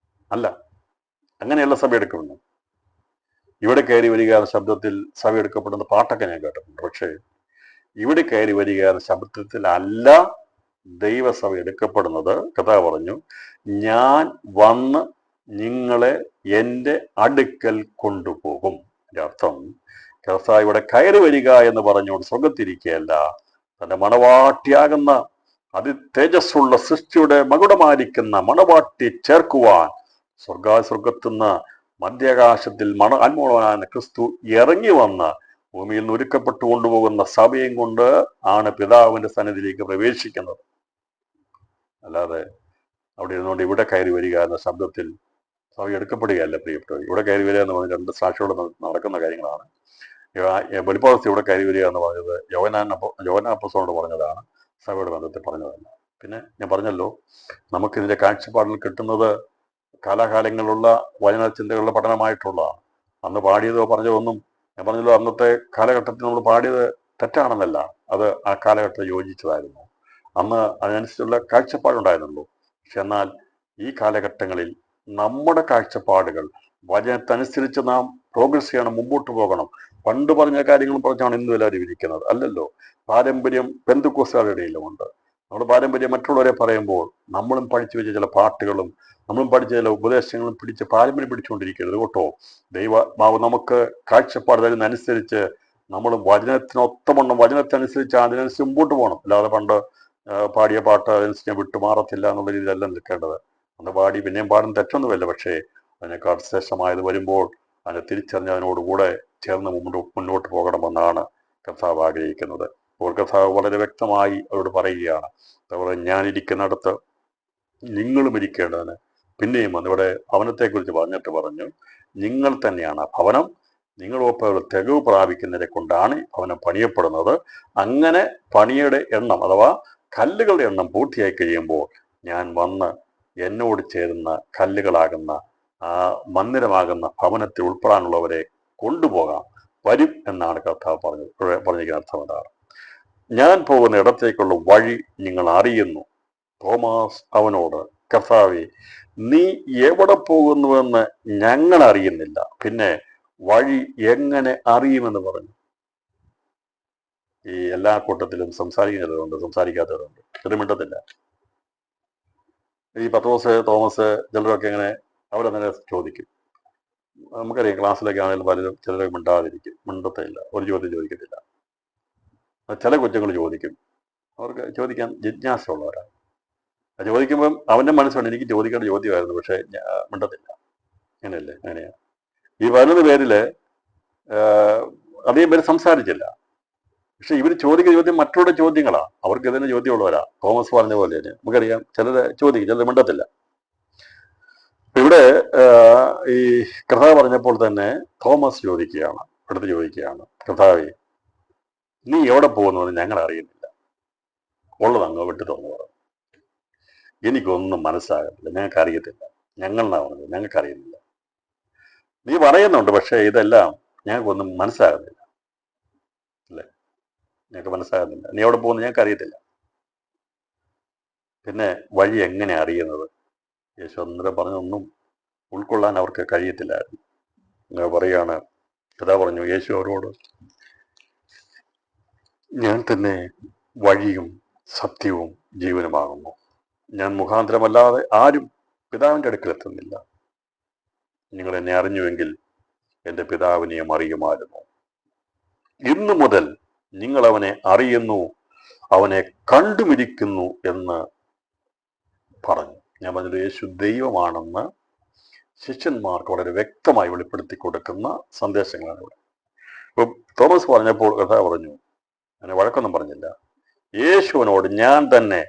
അല്ല, അങ്ങനെയുള്ള സഭ എടുക്കുന്നു. ഇവിടെ കയറി വരിക എന്ന ശബ്ദത്തിൽ സഭ എടുക്കപ്പെടുന്ന പാട്ടൊക്കെ ഞാൻ കേട്ടിട്ടുണ്ട്. പക്ഷേ ഇവിടെ കയറി വരിക എന്ന ശബ്ദത്തിൽ അല്ല ദൈവസഭ എടുക്കപ്പെടുന്നത്. കർത്താവ് പറഞ്ഞു, ഞാൻ വന്ന് നിങ്ങളെ എൻ്റെ അടുക്കൽ കൊണ്ടുപോകും. അർത്ഥം കർത്താവ് ഇവിടെ കയറി വരിക എന്ന് പറഞ്ഞുകൊണ്ട് സ്വർഗത്തിരിക്കുകയല്ല, തന്റെ മണവാട്ടിയാകുന്ന തേജസ്സുള്ള സൃഷ്ടിയുടെ മകുടമായിരിക്കുന്ന മണവാട്ടി ചേർക്കുവാൻ സ്വർഗത്തുനിന്ന് മധ്യാകാശത്തിൽ ആത്മോളവനായ ക്രിസ്തു ഇറങ്ങി വന്ന് ഭൂമിയിൽ നിന്ന് ഒരുക്കപ്പെട്ടു കൊണ്ടുപോകുന്ന സഭയും കൊണ്ട് ആണ് പിതാവിന്റെ സന്നിധിയിലേക്ക് പ്രവേശിക്കുന്നത്. അല്ലാതെ അവിടെ ഇരുന്നുകൊണ്ട് ഇവിടെ കയറി വരിക എന്ന ശബ്ദത്തിൽ സഭ എടുക്കപ്പെടുകയല്ല പ്രിയപ്പെട്ടവർ. ഇവിടെ കയറി വരിക എന്ന് പറഞ്ഞാൽ 2 സാക്ഷിയോടെ നടക്കുന്ന കാര്യങ്ങളാണ്. വെളിപ്പാടത്തിൽ ഇവിടെ കയറി വരിക എന്ന് പറഞ്ഞത് യോഹന്നാൻ അപ്പോസ്തലനോട് പറഞ്ഞതാണ്, സഭയുടെ ബന്ധത്തിൽ പറഞ്ഞതല്ല. പിന്നെ ഞാൻ പറഞ്ഞല്ലോ, നമുക്കിതിന്റെ കാഴ്ചപ്പാടിൽ കിട്ടുന്നത് കാലാകാലങ്ങളിലുള്ള വചന ചിന്തകളുടെ പഠനമായിട്ടുള്ളതാണ്. അന്ന് പാടിയതോ പറഞ്ഞതൊന്നും ഞാൻ പറഞ്ഞല്ലോ, അന്നത്തെ കാലഘട്ടത്തിൽ നമ്മൾ പാടിയത് തെറ്റാണെന്നല്ല, അത് ആ കാലഘട്ടത്തിൽ യോജിച്ചതായിരുന്നു. അന്ന് അതിനനുസരിച്ചുള്ള കാഴ്ചപ്പാടുണ്ടായിരുന്നുള്ളൂ. പക്ഷെ എന്നാൽ ഈ കാലഘട്ടങ്ങളിൽ നമ്മുടെ കാഴ്ചപ്പാടുകൾ വചനത്തനുസരിച്ച് നാം പ്രോഗ്രസ് ചെയ്യണം, മുമ്പോട്ട് പോകണം. പണ്ട് പറഞ്ഞ കാര്യങ്ങളും പറഞ്ഞാണ് ഇന്നും എല്ലാവരും ഇരിക്കുന്നത്. അല്ലല്ലോ, പാരമ്പര്യം പെന്തക്കോസ്തുകാരുടെ ഇടയിലുമുണ്ട്. നമ്മുടെ പാരമ്പര്യം മറ്റുള്ളവരെ പറയുമ്പോൾ നമ്മളും പഠിച്ചു വെച്ച ചില പാട്ടുകളും നമ്മളും പഠിച്ച ചില ഉപദേശങ്ങളും പിടിച്ച് പാരമ്പര്യം പിടിച്ചുകൊണ്ടിരിക്കരുത് കേട്ടോ. ദൈവമാവ് നമുക്ക് കാഴ്ചപ്പാട് തരുന്നതനുസരിച്ച് നമ്മളും വചനത്തിനൊത്തവണ്ണം വചനത്തിനനുസരിച്ച് അതിനനുസരിച്ച് മുമ്പോട്ട് പോകണം. അല്ലാതെ പണ്ട് പാടിയ പാട്ട് അതനുസരിച്ച് ഞാൻ വിട്ടുമാറത്തില്ല എന്നുള്ള രീതിയിലല്ല നിൽക്കേണ്ടത്. അന്ന് പാടി പിന്നെയും പാടുന്ന തെറ്റൊന്നുമില്ല. പക്ഷേ അതിനേക്കാൾ ശ്രേഷ്ഠമായത് വരുമ്പോൾ അതിനെ തിരിച്ചറിഞ്ഞ് അതിനോടുകൂടെ ചേർന്ന് മുന്നോട്ട് പോകണമെന്നാണ് കർത്താവ് ആഗ്രഹിക്കുന്നത്. അപ്പോൾ കർത്താവ് വളരെ വ്യക്തമായി അവരോട് പറയുകയാണ്, ഞാനിരിക്കുന്നിടത്ത് നിങ്ങളും ഇരിക്കേണ്ടതിന് പിന്നെയും വന്ന് ഇവിടെ ഭവനത്തെക്കുറിച്ച് പറഞ്ഞിട്ട് പറഞ്ഞു, നിങ്ങൾ തന്നെയാണ് ആ ഭവനം. നിങ്ങളൊപ്പം തികവ് പ്രാപിക്കുന്നതിനെ കൊണ്ടാണ് ഭവനം പണിയപ്പെടുന്നത്. അങ്ങനെ പണിയുടെ എണ്ണം അഥവാ കല്ലുകളുടെ എണ്ണം പൂർത്തിയായി കഴിയുമ്പോൾ ഞാൻ വന്ന് എന്നോട് ചേരുന്ന കല്ലുകളാകുന്ന ആ മന്ദിരമാകുന്ന ഭവനത്തിൽ ഉൾപ്പെടാനുള്ളവരെ കൊണ്ടുപോകാം വരും എന്നാണ് കർത്താവ് പറഞ്ഞിരിക്കുന്ന അർത്ഥം. അതാണ് ഞാൻ പോകുന്ന ഇടത്തേക്കുള്ള വഴി നിങ്ങൾ അറിയുന്നു. തോമാസ് അവനോട്, കർത്താവേ, നീ എവിടെ പോകുന്നുവെന്ന് ഞങ്ങൾ അറിയുന്നില്ല, പിന്നെ വഴി എങ്ങനെ അറിയുമെന്ന് പറഞ്ഞു. ഈ എല്ലാ കൂട്ടത്തിലും സംസാരിക്കുന്നവരുണ്ട്, സംസാരിക്കാത്തവരുണ്ട്, ചെറു മിണ്ടത്തില്ല. ഈ പത്രോസ്, തോമസ്, ചിലരൊക്കെ ഇങ്ങനെ അവരങ്ങനെ ചോദിക്കും. നമുക്കറിയാം, ക്ലാസ്സിലൊക്കെ ആണെങ്കിലും പലരും ചിലരൊക്കെ മിണ്ടാതിരിക്കും, മിണ്ടത്തില്ല, ഒരു ചോദ്യം ചോദിക്കത്തില്ല. ചില കുറ്റങ്ങൾ ചോദിക്കും, അവർക്ക് ചോദിക്കാൻ ജിജ്ഞാസ ഉള്ളവരാണ്. ചോദിക്കുമ്പം അവന്റെ മനസ്സുണ്ട്, എനിക്ക് ചോദിക്കേണ്ട ചോദ്യമായിരുന്നു, പക്ഷെ മിണ്ടത്തില്ല. അങ്ങനെയല്ലേ? അങ്ങനെയാ. ഈ 11 പേരില് അധികം പേര് സംസാരിച്ചില്ല. പക്ഷെ ഇവർ ചോദിക്കുന്ന ചോദ്യം മറ്റുള്ള ചോദ്യങ്ങളാ, അവർക്ക് ഇതിന് ചോദ്യമുള്ളവരാ. തോമസ് പറഞ്ഞ പോലെ തന്നെ നമുക്കറിയാം, ചിലര് ചോദിക്കും, ചിലർ മിണ്ടത്തില്ല. ഇവിടെ ഈ കർത്താവ് പറഞ്ഞപ്പോൾ തന്നെ തോമസ് ചോദിക്കുകയാണ്, അടുത്ത് ചോദിക്കുകയാണ്, കർത്താവേ, നീ എവിടെ പോകുന്നുവെന്ന് ഞങ്ങൾ അറിയുന്നില്ല, ഉള്ളത് അങ്ങ് വിട്ടു തുറന്നു പറഞ്ഞു. എനിക്കൊന്നും മനസ്സാകത്തില്ല, ഞങ്ങൾക്ക് അറിയത്തില്ല. ഞങ്ങളെന്നാ പറഞ്ഞത്, ഞങ്ങൾക്ക് അറിയുന്നില്ല. നീ പറയുന്നുണ്ട്, പക്ഷെ ഇതെല്ലാം ഞങ്ങൾക്കൊന്നും മനസ്സാകുന്നില്ല. അല്ലേ? ഞങ്ങൾക്ക് മനസ്സാകുന്നില്ല. നീ എവിടെ പോകുന്നു ഞങ്ങൾക്ക് അറിയത്തില്ല. പിന്നെ വഴി എങ്ങനെ അറിയുന്നത്? യേശു അന്നേരം പറഞ്ഞൊന്നും ഉൾക്കൊള്ളാൻ അവർക്ക് കഴിയത്തില്ലായിരുന്നു. അങ്ങനെ പറയുകയാണ്, കഥാ പറഞ്ഞു, യേശു അവരോട്, ഞാൻ തന്നെ വഴിയും സത്യവും ജീവനുമാകുന്നു. ഞാൻ മുഖാന്തരമല്ലാതെ ആരും പിതാവിൻ്റെ അടുക്കൽ എത്തുന്നില്ല. നിങ്ങൾ എന്നെ അറിഞ്ഞുവെങ്കിൽ എൻ്റെ പിതാവിനെയും അറിയുമായിരുന്നു. ഇന്നു മുതൽ നിങ്ങൾ അവനെ അറിയുന്നു, അവനെ കണ്ടുമിരിക്കുന്നു എന്ന് പറഞ്ഞു. ഞാൻ പറഞ്ഞത് യേശു ദൈവമാണെന്ന് ശിഷ്യന്മാർക്ക് വളരെ വ്യക്തമായി വെളിപ്പെടുത്തി കൊടുക്കുന്ന സന്ദേശങ്ങളാണ് ഇവിടെ. ഇപ്പൊ തോമസ് പറഞ്ഞപ്പോൾ കഥ പറഞ്ഞു, അങ്ങനെ വഴക്കൊന്നും പറഞ്ഞില്ല. യേശുവിനോട് ഞാൻ തന്നെ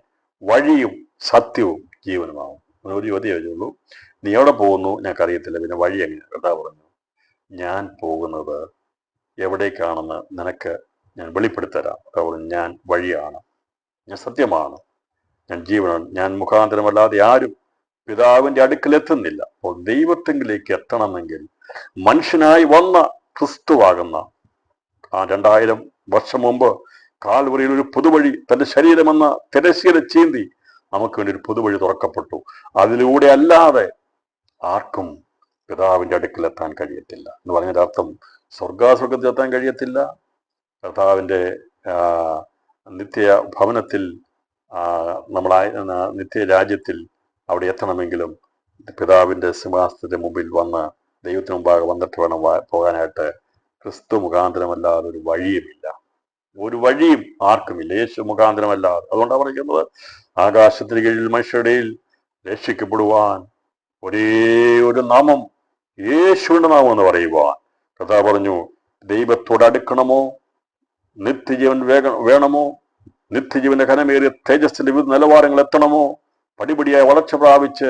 വഴിയും സത്യവും ജീവനുമാകും. ഒരു ചോദ്യമേ ഉള്ളൂ, നീ എവിടെ പോകുന്നു ഞങ്ങൾക്കറിയത്തില്ല, പിന്നെ വഴി എങ്ങനെ? കഥ പറഞ്ഞു, ഞാൻ പോകുന്നത് എവിടേക്കാണെന്ന് നിനക്ക് ഞാൻ വെളിപ്പെടുത്തരാം. പറഞ്ഞു, ഞാൻ വഴിയാണ്, ഞാൻ സത്യമാണ്, ഞാൻ ജീവനാണ്, ഞാൻ മുഖാന്തരമല്ലാതെ ആരും പിതാവിന്റെ അടുക്കൽ എത്തുന്നില്ല. അപ്പോൾ ദൈവത്തെങ്കിലേക്ക് എത്തണമെങ്കിൽ മനുഷ്യനായി വന്ന ക്രിസ്തുവാകുന്ന ആ 2000 വർഷം മുമ്പ് കാൽവറിയിൽ ഒരു പുതുവഴി, തന്റെ ശരീരമെന്ന തിരശ്ശീല ചീന്തി നമുക്ക് വേണ്ടി ഒരു പുതുവഴി തുറക്കപ്പെട്ടു. അതിലൂടെ അല്ലാതെ ആർക്കും പിതാവിന്റെ അടുക്കൽ എത്താൻ കഴിയത്തില്ല എന്ന് പറഞ്ഞതിന്റെ അർത്ഥം സ്വർഗാസ്വർഗത്തിൽ എത്താൻ കഴിയത്തില്ല. കർത്താവിന്റെ നിത്യ ഭവനത്തിൽ, നമ്മളായ നിത്യ രാജ്യത്തിൽ അവിടെ എത്തണമെങ്കിലും പിതാവിന്റെ സിംഹാസനത്തിന്റെ മുമ്പിൽ വന്ന് ദൈവത്തിന് മുമ്പാകെ വന്നിട്ട് വേണം പോകാനായിട്ട്. ക്രിസ്തു മുഖാന്തരമല്ലാതെ ഒരു വഴിയുമില്ല, ഒരു വഴിയും ആർക്കുമില്ല, യേശു മുഖാന്തരമല്ലാതെ. അതുകൊണ്ടാണ് പറയുന്നത്, ആകാശത്തിന് കീഴിൽ മനുഷ്യരുടെയിൽ രക്ഷിക്കപ്പെടുവാൻ ഒരേ ഒരു നാമം, യേശുവിന്റെ നാമം എന്ന് പറയുവാൻ. കഥാ പറഞ്ഞു, ദൈവത്തോട് അടുക്കണമോ, നിത്യജീവൻ വേണമോ, നിത്യജീവന്റെ ഘനമേറിയ തേജസ്സിന്റെ വിവിധ നിലവാരങ്ങൾ എത്തണമോ, പടിപടിയായി വളർച്ച പ്രാപിച്ച്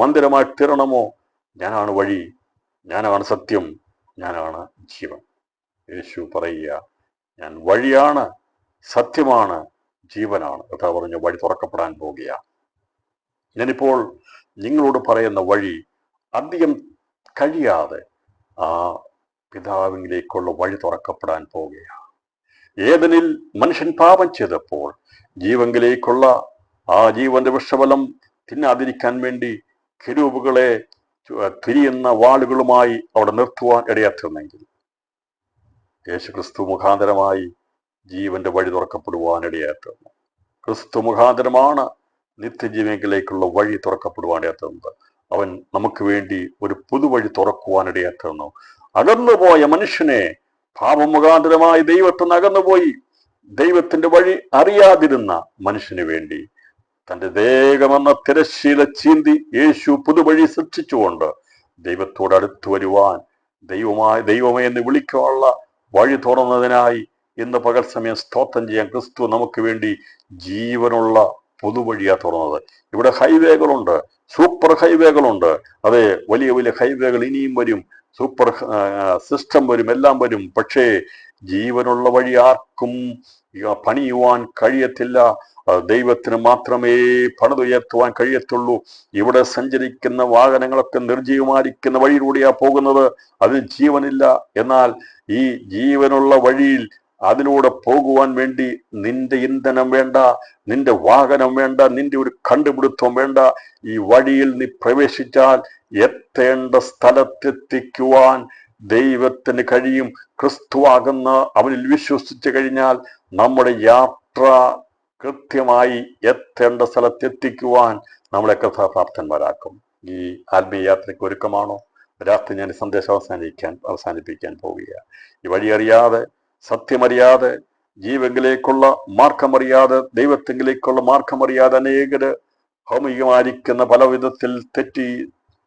മന്ദിരമായി തീരണമോ, ഞാനാണ് വഴി, ഞാനാണ് സത്യം, ഞാനാണ് ജീവൻ. യേശു പറയുക, ഞാൻ വഴിയാണ്, സത്യമാണ്, ജീവനാണ്. കഥ പറഞ്ഞു, വഴി തുറക്കപ്പെടാൻ പോകുകയാണ്. ഞാനിപ്പോൾ നിങ്ങളോട് പറയുന്ന വഴി അധികം കഴിയാതെ ആ പിതാവിലേക്കുള്ള വഴി തുറക്കപ്പെടാൻ പോവുകയാണ്. ഏദനിൽ മനുഷ്യൻ പാപം ചെയ്തപ്പോൾ ജീവങ്കിലേക്കുള്ള ആ ജീവന്റെ വിഷഫലം തിന്നാതിരിക്കാൻ വേണ്ടി കെരൂബുകളെ തിരിയുന്ന വാളുകളുമായി അവിടെ നിർത്തുവാൻ ഇടയാത്തുന്നെങ്കിൽ യേശു ക്രിസ്തു മുഖാന്തരമായി ജീവന്റെ വഴി തുറക്കപ്പെടുവാൻ ഇടയാത്തുന്നു. ക്രിസ്തു മുഖാന്തരമാണ് നിത്യജീവങ്കിലേക്കുള്ള വഴി തുറക്കപ്പെടുവാൻ ഇടയാത്തുന്നത്. അവൻ നമുക്ക് വേണ്ടി ഒരു പുതുവഴി തുറക്കുവാൻ ഇടയാത്തുന്നു. അകന്നുപോയ മനുഷ്യനെ, പാപം മുഖാന്തരമായി ദൈവത്തിൽ നിന്ന് അകന്നുപോയി ദൈവത്തിന്റെ വഴി അറിയാതിരുന്ന മനുഷ്യന് വേണ്ടി തന്റെ ദേഹമെന്ന തിരശ്ശീല ചീന്തി യേശു പുതുവഴി സൃഷ്ടിച്ചുകൊണ്ട് ദൈവത്തോട് അടുത്തു വരുവാൻ, ദൈവമേ എന്ന് വിളിക്കാനുള്ള വഴി തുറന്നതിനായി ഇന്ന് പകൽ സമയം സ്തോത്രം ചെയ്യാൻ ക്രിസ്തു നമുക്ക് വേണ്ടി ജീവനുള്ള പുതുവഴിയാ തുറന്നത്. ഇവിടെ ഹൈവേകളുണ്ട്, സൂപ്പർ ഹൈവേകളുണ്ട്. അതെ, വലിയ വലിയ ഹൈവേകൾ ഇനിയും വരും, സൂപ്പർ സിസ്റ്റം വരും, എല്ലാം വരും. പക്ഷേ ജീവനുള്ള വഴി ആർക്കും പണിയുവാൻ കഴിയത്തില്ല. ദൈവത്തിന് മാത്രമേ പണിതുയർത്തുവാൻ കഴിയത്തുള്ളൂ. ഇവിടെ സഞ്ചരിക്കുന്ന വാഹനങ്ങളൊക്കെ നിർജീവമായിരിക്കുന്ന വഴിയിലൂടെയാ പോകുന്നത്. അതിന് ജീവനില്ല. എന്നാൽ ഈ ജീവനുള്ള വഴിയിൽ അതിലൂടെ പോകുവാൻ വേണ്ടി നിന്റെ ഇന്ധനം വേണ്ട, നിന്റെ വാഹനം വേണ്ട, നിന്റെ ഒരു കണ്ടുപിടുത്തം വേണ്ട. ഈ വഴിയിൽ നീ പ്രവേശിച്ചാൽ എത്തേണ്ട സ്ഥലത്തെത്തിക്കുവാൻ ദൈവത്തിന് കഴിയും. ക്രിസ്തുവാകുന്ന അവനിൽ വിശ്വസിച്ചു കഴിഞ്ഞാൽ നമ്മുടെ യാത്ര കൃത്യമായി എത്തേണ്ട സ്ഥലത്തെത്തിക്കുവാൻ നമ്മളെ കഥാപ്രാപ്തന്മാരാക്കും. ഈ ആത്മീയ യാത്രയ്ക്ക് ഒരുക്കമാണോ? രാത്രി ഞാൻ സന്ദേശം അവസാനിപ്പിക്കാൻ പോവുകയാണ്. ഈ വഴിയറിയാതെ, സത്യമറിയാതെ, ജീവങ്കിലേക്കുള്ള മാർഗമറിയാതെ, ദൈവത്തെങ്കിലേക്കുള്ള മാർഗമറിയാതെ അനേകര് ഭൗമികമായിരിക്കുന്ന പല വിധത്തിൽ തെറ്റി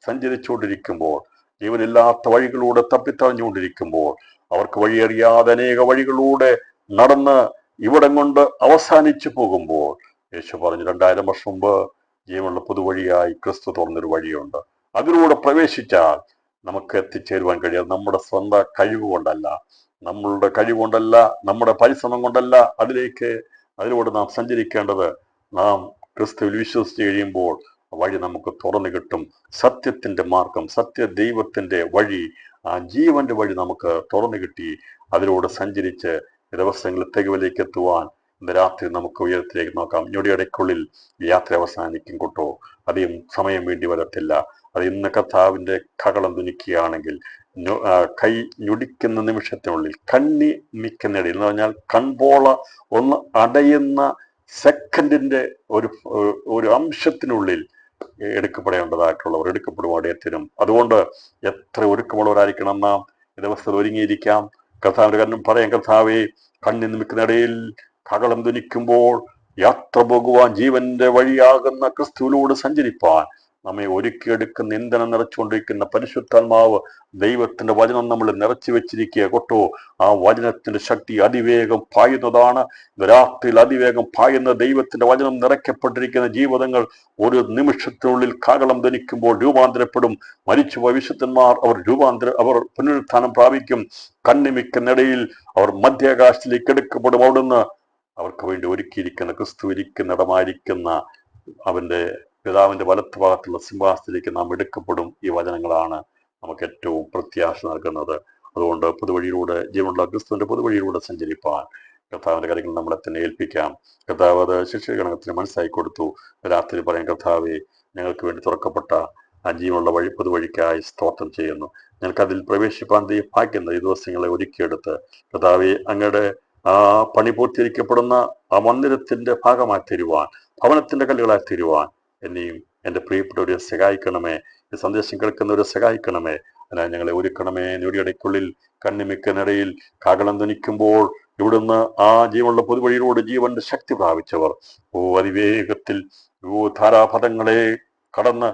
സഞ്ചരിച്ചുകൊണ്ടിരിക്കുമ്പോൾ, ജീവനില്ലാത്ത വഴികളിലൂടെ തപ്പിത്തറഞ്ഞുകൊണ്ടിരിക്കുമ്പോൾ, അവർക്ക് വഴിയറിയാതെ അനേക വഴികളിലൂടെ നടന്ന് ഇവിടം കൊണ്ട് അവസാനിച്ചു പോകുമ്പോൾ, യേശു പറഞ്ഞു 2000 വർഷം മുമ്പ് ജീവനുള്ള പുതുവഴിയായി ക്രിസ്തു തുറന്നൊരു വഴിയുണ്ട്. അതിലൂടെ പ്രവേശിച്ചാൽ നമുക്ക് എത്തിച്ചേരുവാൻ കഴിയാതെ നമ്മുടെ സ്വന്തം കഴിവ് കൊണ്ടല്ല, നമ്മളുടെ കഴിവുകൊണ്ടല്ല, നമ്മുടെ പരിശ്രമം കൊണ്ടല്ല അതിലൂടെ നാം സഞ്ചരിക്കേണ്ടത്. നാം ക്രിസ്തുവിൽ വിശ്വസിച്ച് കഴിയുമ്പോൾ വഴി നമുക്ക് തുറന്നു കിട്ടും. സത്യത്തിന്റെ മാർഗം, ദൈവത്തിന്റെ വഴി, ആ ജീവന്റെ വഴി നമുക്ക് തുറന്നു കിട്ടി. അതിലൂടെ സഞ്ചരിച്ച് ദിവസങ്ങളിൽ തികവിലേക്ക് എത്തുവാൻ ഇന്ന് രാത്രി നമുക്ക് ഉയരത്തിലേക്ക് നോക്കാം. ഞൊടിയടയ്ക്കുള്ളിൽ യാത്ര അവസാനിക്കും കേട്ടോ. അധികം സമയം വേണ്ടി വരത്തില്ല. അത് ഇന്ന് കർത്താവിന്റെ കകളം തുനിക്കുകയാണെങ്കിൽ കൈ ഞൊടിക്കുന്ന നിമിഷത്തിനുള്ളിൽ, കണ്ണി മിക്കുന്നിടയിൽ എന്ന് പറഞ്ഞാൽ കൺപോള ഒന്ന് അടയുന്ന സെക്കൻഡിന്റെ ഒരു അംശത്തിനുള്ളിൽ എടുക്കപ്പെടേണ്ടതായിട്ടുള്ളവർ എടുക്കപ്പെടുവാടേത്തിനും. അതുകൊണ്ട് എത്ര ഒരുക്കമുള്ളവരായിരിക്കണം നാം. ഈ ദിവസത്തിൽ ഒരുങ്ങിയിരിക്കാം. കർത്താവിന്റെ കാരണം പറയാം, കർത്താവെ, കണ്ണി നിമിക്കുന്നിടയിൽ കകളം ധനിക്കുമ്പോൾ യാത്ര പോകുവാൻ, ജീവന്റെ വഴിയാകുന്ന ക്രിസ്തുവിലൂടെ സഞ്ചരിപ്പാൻ നമ്മെ ഒരുക്കിയെടുക്കുന്ന, ഇന്ധനം നിറച്ചുകൊണ്ടിരിക്കുന്ന പരിശുദ്ധാത്മാവ് ദൈവത്തിന്റെ വചനം നമ്മൾ നിറച്ചു വെച്ചിരിക്കുക കേട്ടോ. ആ വചനത്തിന്റെ ശക്തി അതിവേഗം പായുന്നതാണ്. രാത്രിയിൽ അതിവേഗം പായുന്ന ദൈവത്തിന്റെ വചനം നിറയ്ക്കപ്പെട്ടിരിക്കുന്ന ജീവിതങ്ങൾ ഒരു നിമിഷത്തിനുള്ളിൽ കാകളം ധനിക്കുമ്പോൾ രൂപാന്തരപ്പെടും. മരിച്ചുപോയ വിശുദ്ധന്മാർ അവർ പുനരുത്ഥാനം പ്രാപിക്കും. കണ്ണിമിക്കുന്നിടയിൽ അവർ മധ്യാകാശത്തിലേക്ക് എടുക്കപ്പെടും. അവിടുന്ന് അവർക്ക് വേണ്ടി ഒരുക്കിയിരിക്കുന്ന, ക്രിസ്തു ഇരിക്കുന്നിടമായിരിക്കുന്ന അവന്റെ പിതാവിന്റെ വലത്ത് ഭാഗത്തുള്ള സിംഹാസനത്തിലേക്ക് നാം എടുക്കപ്പെടും. ഈ വചനങ്ങളാണ് നമുക്ക് ഏറ്റവും പ്രത്യാശ നൽകുന്നത്. അതുകൊണ്ട് പുതുവഴിയിലൂടെ, ജീവനുള്ള ക്രിസ്തുവിന്റെ പുതുവഴിയിലൂടെ സഞ്ചരിപ്പാൻ കർത്താവിന്റെ കാര്യങ്ങൾ നമ്മളെ തന്നെ ഏൽപ്പിക്കാം. കർത്താവ് അത് ശിക്ഷകണത്തിന് മനസ്സായി കൊടുത്തു. രാത്രി പറയാം, കർത്താവെ, ഞങ്ങൾക്ക് വേണ്ടി തുറക്കപ്പെട്ട ആ ജീവനുള്ള പുതുവഴിക്കായി സ്തോത്രം ചെയ്യുന്നു. ഞങ്ങൾക്ക് അതിൽ പ്രവേശിപ്പാൻ ഭാഗ്യം ഈ ദിവസങ്ങളെ ഒരുക്കിയെടുത്ത് കർത്താവെ, അങ്ങയുടെ ആ പണി പൂർത്തീകരിക്കപ്പെടുന്ന ആ മന്ദിരത്തിന്റെ ഭാഗമായി തീരുവാൻ, ഭവനത്തിന്റെ കല്ലുകളായി തീരുവാൻ എന്നെയും എൻ്റെ പ്രിയപ്പെട്ടവരെ സഹായിക്കണമേ. ഈ സന്ദേശം കേൾക്കുന്നവരെ സഹായിക്കണമേ. അതിനാൽ ഞങ്ങളെ ഒരുക്കണമേ. ഞൊടിയടയ്ക്കുള്ളിൽ കണ്ണിമിക്കുന്നിടയിൽ കാകളം ധനിക്കുമ്പോൾ ഇവിടുന്ന് ആ ജീവനുള്ള പുതുവഴിയിലൂടെ ജീവന്റെ ശക്തി പ്രാപിച്ചവർ അതിവേഗത്തിൽ ധാരാപഥങ്ങളെ കടന്ന്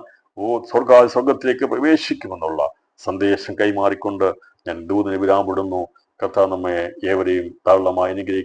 സ്വർഗത്തിലേക്ക് പ്രവേശിക്കുമെന്നുള്ള സന്ദേശം കൈമാറിക്കൊണ്ട് ഞാൻ ദൂതന് വിരാമിടുന്നു. കർത്താവ് നമ്മെ ഏവരെയും ധാരാളമായി അനുഗ്രഹിക്കും.